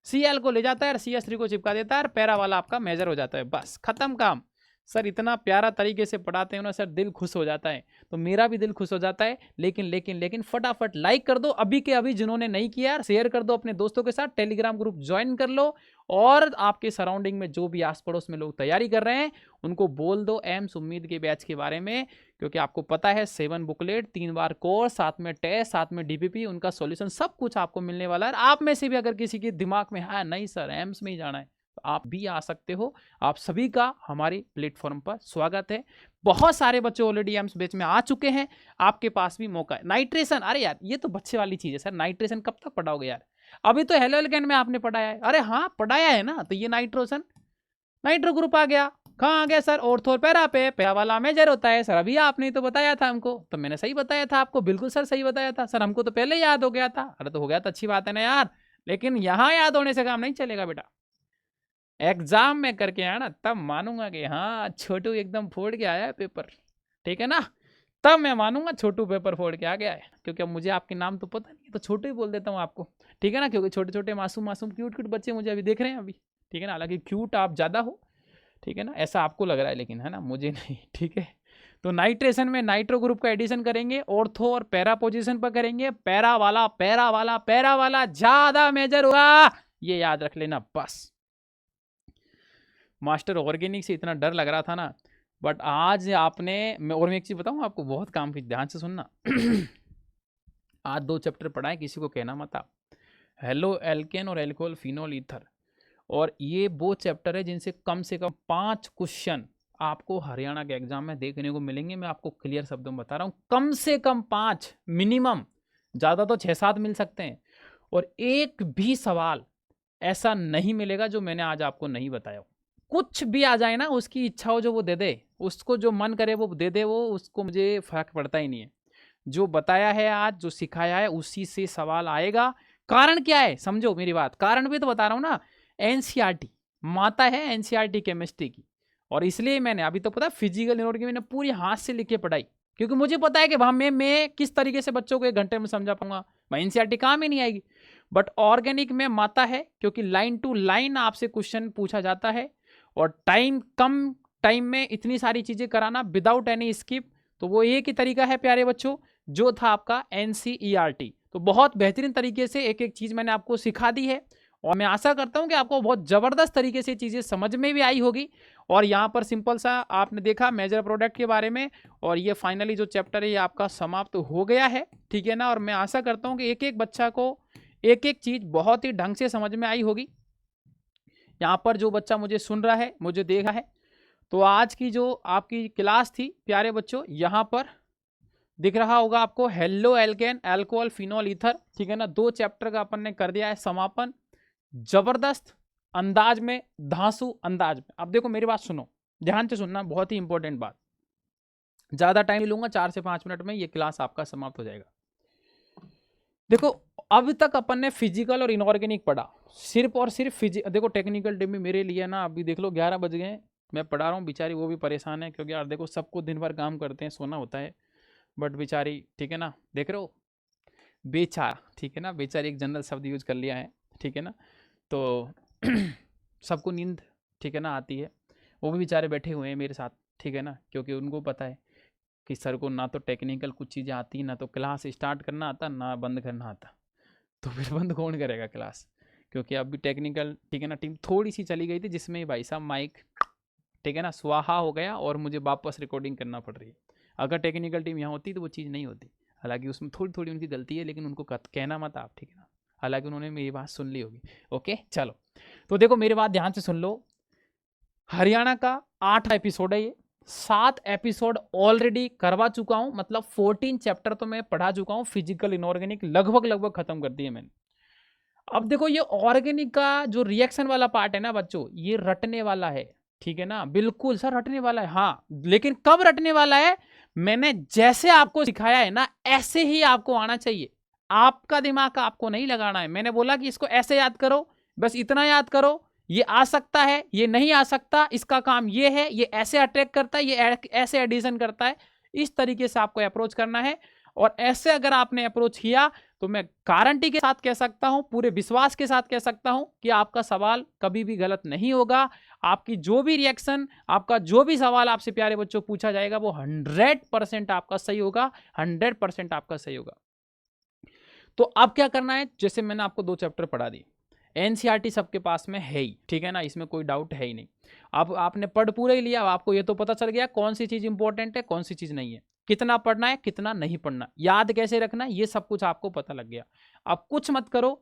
Cl को ले जाता है, CH3 को चिपका देता है, पैरा वाला आपका मेजर हो जाता है, बस खत्म काम। सर इतना प्यारा तरीके से पढ़ाते हैं ना सर, दिल खुश हो जाता है, तो मेरा भी दिल खुश हो जाता है। लेकिन लेकिन लेकिन फटाफट लाइक कर दो अभी के अभी, जिन्होंने नहीं किया यार शेयर कर दो अपने दोस्तों के साथ, टेलीग्राम ग्रुप ज्वाइन कर लो, और आपके सराउंडिंग में जो भी आस पड़ोस में लोग तैयारी कर रहे हैं उनको बोल दो एम्स उम्मीद के बैच के बारे में, क्योंकि आपको पता है 7 बुकलेट, 3 बार कोर्स, साथ में टेस्ट, साथ में DPP, उनका सॉल्यूशन सब कुछ आपको मिलने वाला है। आप में से भी अगर किसी के दिमाग में है नहीं सर एम्स में ही जाना है, तो आप भी आ सकते हो। आप सभी का हमारे प्लेटफॉर्म पर स्वागत है। बहुत सारे बच्चे ऑलरेडी एम्स बैच में आ चुके हैं, आपके पास भी मौका है। नाइट्रेशन, अरे यार ये तो बच्चे वाली चीज है सर, नाइट्रेशन कब तक पढ़ाओगे यार, अभी तो हेलो एल्केन में आपने पढ़ाया है। अरे हाँ पढ़ाया है ना, तो ये नाइट्रोसन, नाइट्रो ग्रुप आ गया, कहाँ आ गया सर, ऑर्थो पैरा पे, पैरा वाला मेजर होता है सर, अभी आपने तो बताया था हमको, तो मैंने सही बताया था आपको, बिल्कुल सर सही बताया था सर, हमको तो पहले याद हो गया था। अरे तो हो गया तो अच्छी बात है ना यार, लेकिन यहाँ याद होने से काम नहीं चलेगा बेटा, एग्जाम में करके आना तब मानूंगा कि हाँ छोटू एकदम फोड़ के आया है पेपर, ठीक है ना, तब मैं मानूंगा छोटू पेपर फोड़ के आ गया है। क्योंकि अब मुझे आपके नाम तो पता नहीं, तो छोटू ही बोल देता हूँ आपको, ठीक है ना, क्योंकि छोटे छोटे मासूम मासूम क्यूट क्यूट बच्चे मुझे अभी देख रहे हैं अभी, ठीक है ना, हालांकि क्यूट आप ज़्यादा हो, ठीक है ना, ऐसा आपको लग रहा है, लेकिन है ना मुझे नहीं, ठीक है। तो नाइट्रेशन में नाइट्रो ग्रुप का एडिशन करेंगे, ऑर्थो और पैरा पोजीशन पर करेंगे, पैरा वाला ज़्यादा मेजर होगा, ये याद रख लेना बस। मास्टर ऑर्गेनिक से इतना डर लग रहा था ना, बट आज आपने, मैं एक चीज़ बताऊँ आपको, बहुत काम की, ध्यान से सुनना। आज 2 चैप्टर पढ़ाए, किसी को कहना मत आप, हेलो एल्केन और एल्कोहल फिनोल ईथर, और ये वो चैप्टर है जिनसे कम से कम 5 क्वेश्चन आपको हरियाणा के एग्जाम में देखने को मिलेंगे। मैं आपको क्लियर शब्दों में बता रहा हूँ, कम से कम 5 मिनिमम, ज़्यादा तो 6-7 मिल सकते हैं, और एक भी सवाल ऐसा नहीं मिलेगा जो मैंने आज आपको नहीं बताया। कुछ भी आ जाए ना, उसकी इच्छा हो जो वो दे दे, उसको जो मन करे वो दे दे, वो उसको मुझे फर्क पड़ता ही नहीं है। जो बताया है आज, जो सिखाया है, उसी से सवाल आएगा। कारण क्या है समझो मेरी बात, कारण भी तो बता रहा हूँ ना, NCERT माता है NCERT केमिस्ट्री की, और इसलिए मैंने अभी तो पता फिजिकल इनऑर्गेनिक मैंने पूरी हाथ से लिख के पढ़ाई, क्योंकि मुझे पता है कि वहां मैं किस तरीके से बच्चों को 1 घंटे में समझा पाऊंगा, वह NCERT काम ही नहीं आएगी। बट ऑर्गेनिक में माता है, क्योंकि लाइन टू लाइन आपसे क्वेश्चन पूछा जाता है, और कम टाइम में इतनी सारी चीजें कराना विदाउट एनी स्किप, तो वो एक ही तरीका है प्यारे बच्चों, जो था आपका NCERT। तो बहुत बेहतरीन तरीके से एक एक चीज मैंने आपको सिखा दी है, और मैं आशा करता हूं कि आपको बहुत जबरदस्त तरीके से चीजें समझ में भी आई होगी। और यहाँ पर सिंपल सा आपने देखा मेजर प्रोडक्ट के बारे में, और ये फाइनली जो चैप्टर है ये आपका समाप्त हो गया है, ठीक है ना। और मैं आशा करता हूँ कि एक एक बच्चा को एक एक चीज बहुत ही ढंग से समझ में आई होगी। यहाँ पर जो बच्चा मुझे सुन रहा है, मुझे देखा है, तो आज की जो आपकी क्लास थी प्यारे बच्चों, यहाँ पर दिख रहा होगा आपको halo alkane alcohol phenol ether, ठीक है ना। 2 चैप्टर का अपन ने कर दिया है समापन, जबरदस्त अंदाज में, धांसू अंदाज में। अब देखो मेरी बात सुनो, ध्यान से सुनना, बहुत ही इंपॉर्टेंट बात। ज्यादा टाइम नहीं लूंगा, 4 से 5 मिनट में ये क्लास आपका समाप्त हो जाएगा। देखो अब तक अपन ने फिजिकल और इनऑर्गेनिक पढ़ा, सिर्फ और सिर्फ देखो टेक्निकल टीम में मेरे लिए ना अभी देख लो 11 बज गए, मैं पढ़ा रहा हूँ, बेचारी वो भी परेशान है, क्योंकि यार देखो सबको दिन भर काम करते हैं, सोना होता है, बट बेचारी, ठीक है ना, देख रहे हो, बेचारा, ठीक है ना, बेचारी एक जनरल शब्द यूज कर लिया है, ठीक है ना। तो सबको नींद, ठीक है ना, आती है, वो भी बेचारे बैठे हुए हैं मेरे साथ, ठीक है ना, क्योंकि उनको पता है कि सर को ना तो टेक्निकल कुछ चीज़ें आती, ना तो क्लास स्टार्ट करना आता, ना बंद करना आता, तो फिर बंद कौन करेगा क्लास, क्योंकि अब भी टेक्निकल, ठीक है ना, टीम थोड़ी सी चली गई थी, जिसमें भाई साहब माइक, ठीक है ना, स्वाहा हो गया और मुझे वापस रिकॉर्डिंग करना पड़ रही है। अगर टेक्निकल टीम यहाँ होती तो वो चीज़ नहीं होती, हालांकि उसमें थोड़ी थोड़ी उनकी गलती है, लेकिन उनको कहना मत आप, ठीक है ना, हालांकि उन्होंने मेरी बात सुन ली होगी। ओके चलो, तो देखो मेरी बात ध्यान से सुन लो, हरियाणा का 8 एपिसोड है ये, 7 एपिसोड ऑलरेडी करवा चुका हूं, मतलब 14 चैप्टर तो मैं पढ़ा चुका हूं, फिजिकल इनऑर्गेनिक लगभग खत्म कर दिए मैंने। अब देखो ये ऑर्गेनिक का जो रिएक्शन वाला पार्ट है ना बच्चों, ये रटने वाला है, ठीक है ना, बिल्कुल सर रटने वाला है, हाँ, लेकिन कब रटने वाला है, मैंने जैसे आपको सिखाया है ना ऐसे ही आपको आना चाहिए, आपका दिमाग आपको नहीं लगाना है। मैंने बोला कि इसको ऐसे याद करो, बस इतना याद करो, ये आ सकता है, ये नहीं आ सकता, इसका काम ये है, ये ऐसे अट्रैक्ट करता है, ये ऐसे एडिशन करता है, इस तरीके से आपको अप्रोच करना है। और ऐसे अगर आपने अप्रोच किया तो मैं गारंटी के साथ कह सकता हूं, पूरे विश्वास के साथ कह सकता हूं कि आपका सवाल कभी भी गलत नहीं होगा। आपकी जो भी रिएक्शन, आपका जो भी सवाल आपसे प्यारे बच्चों पूछा जाएगा वो 100% आपका सही होगा, 100% आपका सही होगा। तो अब क्या करना है, जैसे मैंने आपको 2 चैप्टर पढ़ा दी, एनसीईआरटी सबके पास में है ही, ठीक है ना, इसमें कोई डाउट है ही नहीं। अब आपने पढ़ पूरा ही लिया, आपको ये तो पता चल गया कौन सी चीज इंपॉर्टेंट है, कौन सी चीज नहीं है, कितना पढ़ना है, कितना नहीं पढ़ना, याद कैसे रखना है, ये सब कुछ आपको पता लग गया। अब कुछ मत करो,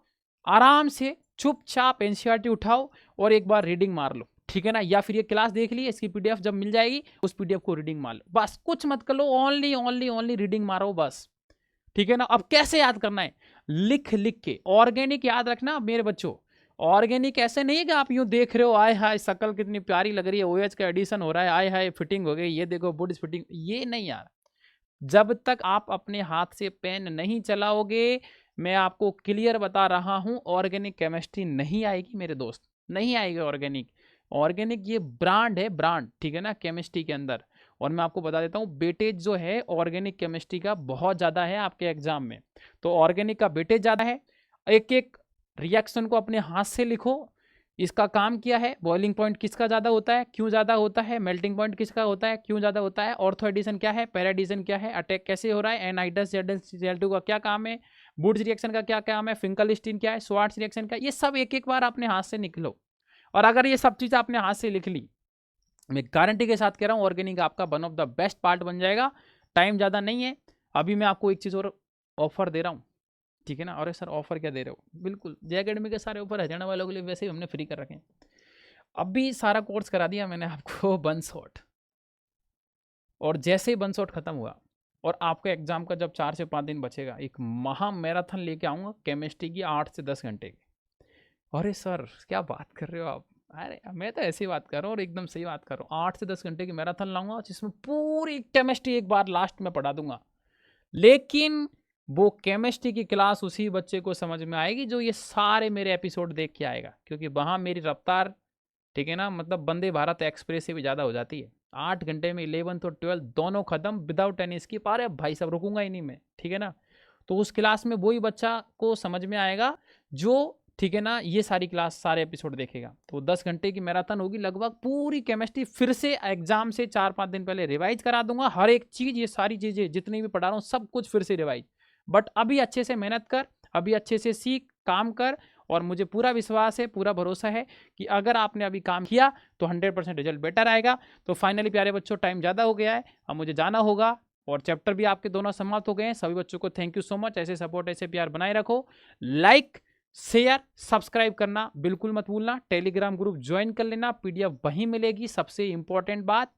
आराम से चुपचाप एनसीईआरटी उठाओ और एक बार रीडिंग मार लो, ठीक है ना, या फिर ये क्लास देख ली, इसकी पीडीएफ जब मिल जाएगी उस पीडीएफ को रीडिंग मार लो, बस कुछ मत कर लो, ओनली ओनली ओनली रीडिंग मारो बस, ठीक है ना। अब कैसे याद करना है, लिख लिख के, ऑर्गेनिक याद रखना मेरे बच्चों। ऑर्गेनिक ऐसे नहीं है कि आप यूं देख रहे हो, आय हाय शकल कितनी प्यारी लग रही है, ओएच का एडिशन हो रहा है, आय हाय फिटिंग हो गई, ये देखो बुड फिटिंग, ये नहीं यार। जब तक आप अपने हाथ से पेन नहीं चलाओगे, मैं आपको क्लियर बता रहा हूं, ऑर्गेनिक केमिस्ट्री नहीं आएगी मेरे दोस्त, नहीं आएगी ऑर्गेनिक। ऑर्गेनिक ये ब्रांड है, ब्रांड, ठीक है ना, केमिस्ट्री के अंदर। और मैं आपको बता देता हूँ वेटेज जो है ऑर्गेनिक केमिस्ट्री का बहुत ज़्यादा है आपके एग्जाम में, तो ऑर्गेनिक का वेटेज ज़्यादा है। एक एक रिएक्शन को अपने हाथ से लिखो, इसका काम क्या है, बॉइलिंग पॉइंट किसका ज़्यादा होता है, क्यों ज़्यादा होता है, मेल्टिंग पॉइंट किसका होता है, क्यों ज़्यादा होता है, ऑर्थो एडिशन क्या है, पैरा एडिशन क्या है, अटैक कैसे हो रहा है, एनाइडस जेल2 का क्या काम है, वुड्स रिएक्शन का क्या काम है, फिंकलस्टीन क्या है, स्वार्ट्ज रिएक्शन का, ये सब एक एक बार अपने हाथ से निकलो। और अगर ये सब चीज़ आपने हाथ से लिख ली, मैं गारंटी के साथ कह रहा हूँ ऑर्गेनिक आपका one of the best part बन जाएगा। टाइम ज़्यादा नहीं है, अभी मैं आपको एक चीज़ और ऑफर दे रहा हूँ, ठीक है ना। अरे सर ऑफर क्या दे रहे हो, बिल्कुल जे अकेडमी के सारे ऑफर हरियाणा वालों के लिए वैसे ही हमने फ्री कर रखे हैं। अभी सारा कोर्स करा दिया मैंने आपको वन शॉट, और जैसे ही वन शॉट खत्म हुआ और आपके एग्जाम का जब 4 से 5 दिन बचेगा, एक महा मैराथन लेके आऊँगा केमिस्ट्री की 8 से 10 घंटे की। अरे सर क्या बात कर रहे हो आप, अरे मैं तो ऐसी बात कर रहा हूँ और एकदम सही बात कर रहा हूँ, 8 से 10 घंटे की मैराथन लाऊंगा जिसमें पूरी केमिस्ट्री एक बार लास्ट में पढ़ा दूंगा। लेकिन वो केमिस्ट्री की क्लास उसी बच्चे को समझ में आएगी जो ये सारे मेरे एपिसोड देख के आएगा, क्योंकि वहाँ मेरी रफ्तार, ठीक है ना, मतलब वंदे भारत एक्सप्रेस से भी ज़्यादा हो जाती है। 8 घंटे में 11th और 12th दोनों खत्म विदाउट एनी स्किप। अरे भाई साहब रुकूंगा ही नहीं मैं, ठीक है ना। तो उस क्लास में वही बच्चा को समझ में आएगा जो, ठीक है ना, ये सारी क्लास सारे एपिसोड देखेगा। तो 10 घंटे की मैराथन होगी, लगभग पूरी केमिस्ट्री फिर से एग्जाम से 4-5 दिन पहले रिवाइज करा दूंगा, हर एक चीज़, ये सारी चीज़ें जितनी भी पढ़ा रहा हूँ सब कुछ फिर से रिवाइज। बट अभी अच्छे से मेहनत कर, अभी अच्छे से सीख, काम कर, और मुझे पूरा विश्वास है, पूरा भरोसा है कि अगर आपने अभी काम किया तो 100% रिजल्ट बेटर आएगा। तो फाइनली प्यारे बच्चों टाइम ज़्यादा हो गया है, अब मुझे जाना होगा, और चैप्टर भी आपके दोनों समाप्त हो गए हैं। सभी बच्चों को थैंक यू सो मच, ऐसे सपोर्ट, ऐसे प्यार बनाए रखो। लाइक शेयर सब्सक्राइब करना बिल्कुल मत भूलना, टेलीग्राम ग्रुप ज्वाइन कर लेना, पीडीएफ वहीं मिलेगी, सबसे इंपॉर्टेंट बात।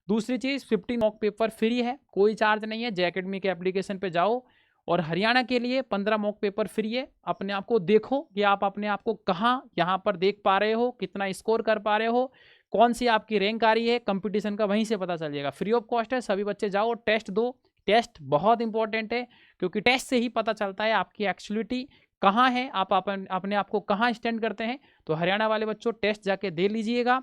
दूसरी चीज 15 मॉक पेपर फ्री है, कोई चार्ज नहीं है, जे अकेडमी के एप्लीकेशन पे जाओ और हरियाणा के लिए 15 मॉक पेपर फ्री है। अपने आप को देखो कि आप अपने आप को कहाँ यहाँ पर देख पा रहे हो, कितना स्कोर कर पा रहे हो, कौन सी आपकी रैंक आ रही है, कंपटीशन का वहीं से पता चल जाएगा। फ्री ऑफ कॉस्ट है, सभी बच्चे जाओ टेस्ट दो। टेस्ट बहुत इंपॉर्टेंट है क्योंकि टेस्ट से ही पता चलता है आपकी एक्चुअलिटी कहाँ है, आप अपने आप को कहाँ स्टैंड करते हैं। तो हरियाणा वाले बच्चों टेस्ट जाके दे लीजिएगा।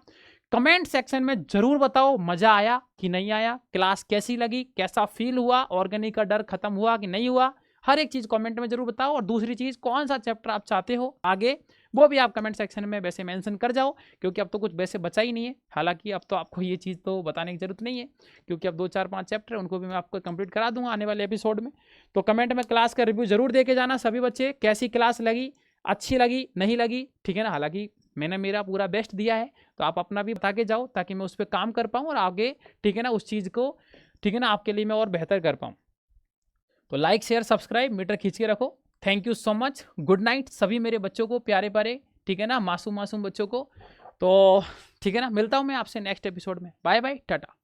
कमेंट सेक्शन में जरूर बताओ मजा आया कि नहीं आया, क्लास कैसी लगी, कैसा फील हुआ, ऑर्गेनिक का डर खत्म हुआ कि नहीं हुआ, हर एक चीज कमेंट में जरूर बताओ। और दूसरी चीज कौन सा चैप्टर आप चाहते हो आगे, वो भी आप कमेंट सेक्शन में वैसे मेंशन कर जाओ, क्योंकि अब तो कुछ वैसे बचा ही नहीं है। हालांकि अब तो आपको ये चीज़ तो बताने की जरूरत नहीं है, क्योंकि अब 2 4 5 चैप्टर उनको भी मैं आपको कंप्लीट करा दूंगा आने वाले एपिसोड में। तो कमेंट में क्लास का रिव्यू जरूर दे के जाना सभी बच्चे, कैसी क्लास लगी, अच्छी लगी नहीं लगी, ठीक है ना। हालांकि मैंने मेरा पूरा बेस्ट दिया है, तो आप अपना भी बता के जाओ ताकि मैं उस पर काम कर पाऊँ और आगे, ठीक है ना, उस चीज़ को, ठीक है ना, आपके लिए मैं और बेहतर कर पाऊँ। तो लाइक शेयर सब्सक्राइब मीटर खींच के रखो। Thank you so much, good night सभी मेरे बच्चों को, प्यारे प्यारे, ठीक है ना, मासूम मासूम बच्चों को। तो ठीक है ना, मिलता हूँ मैं आपसे नेक्स्ट एपिसोड में। Bye bye, Tata.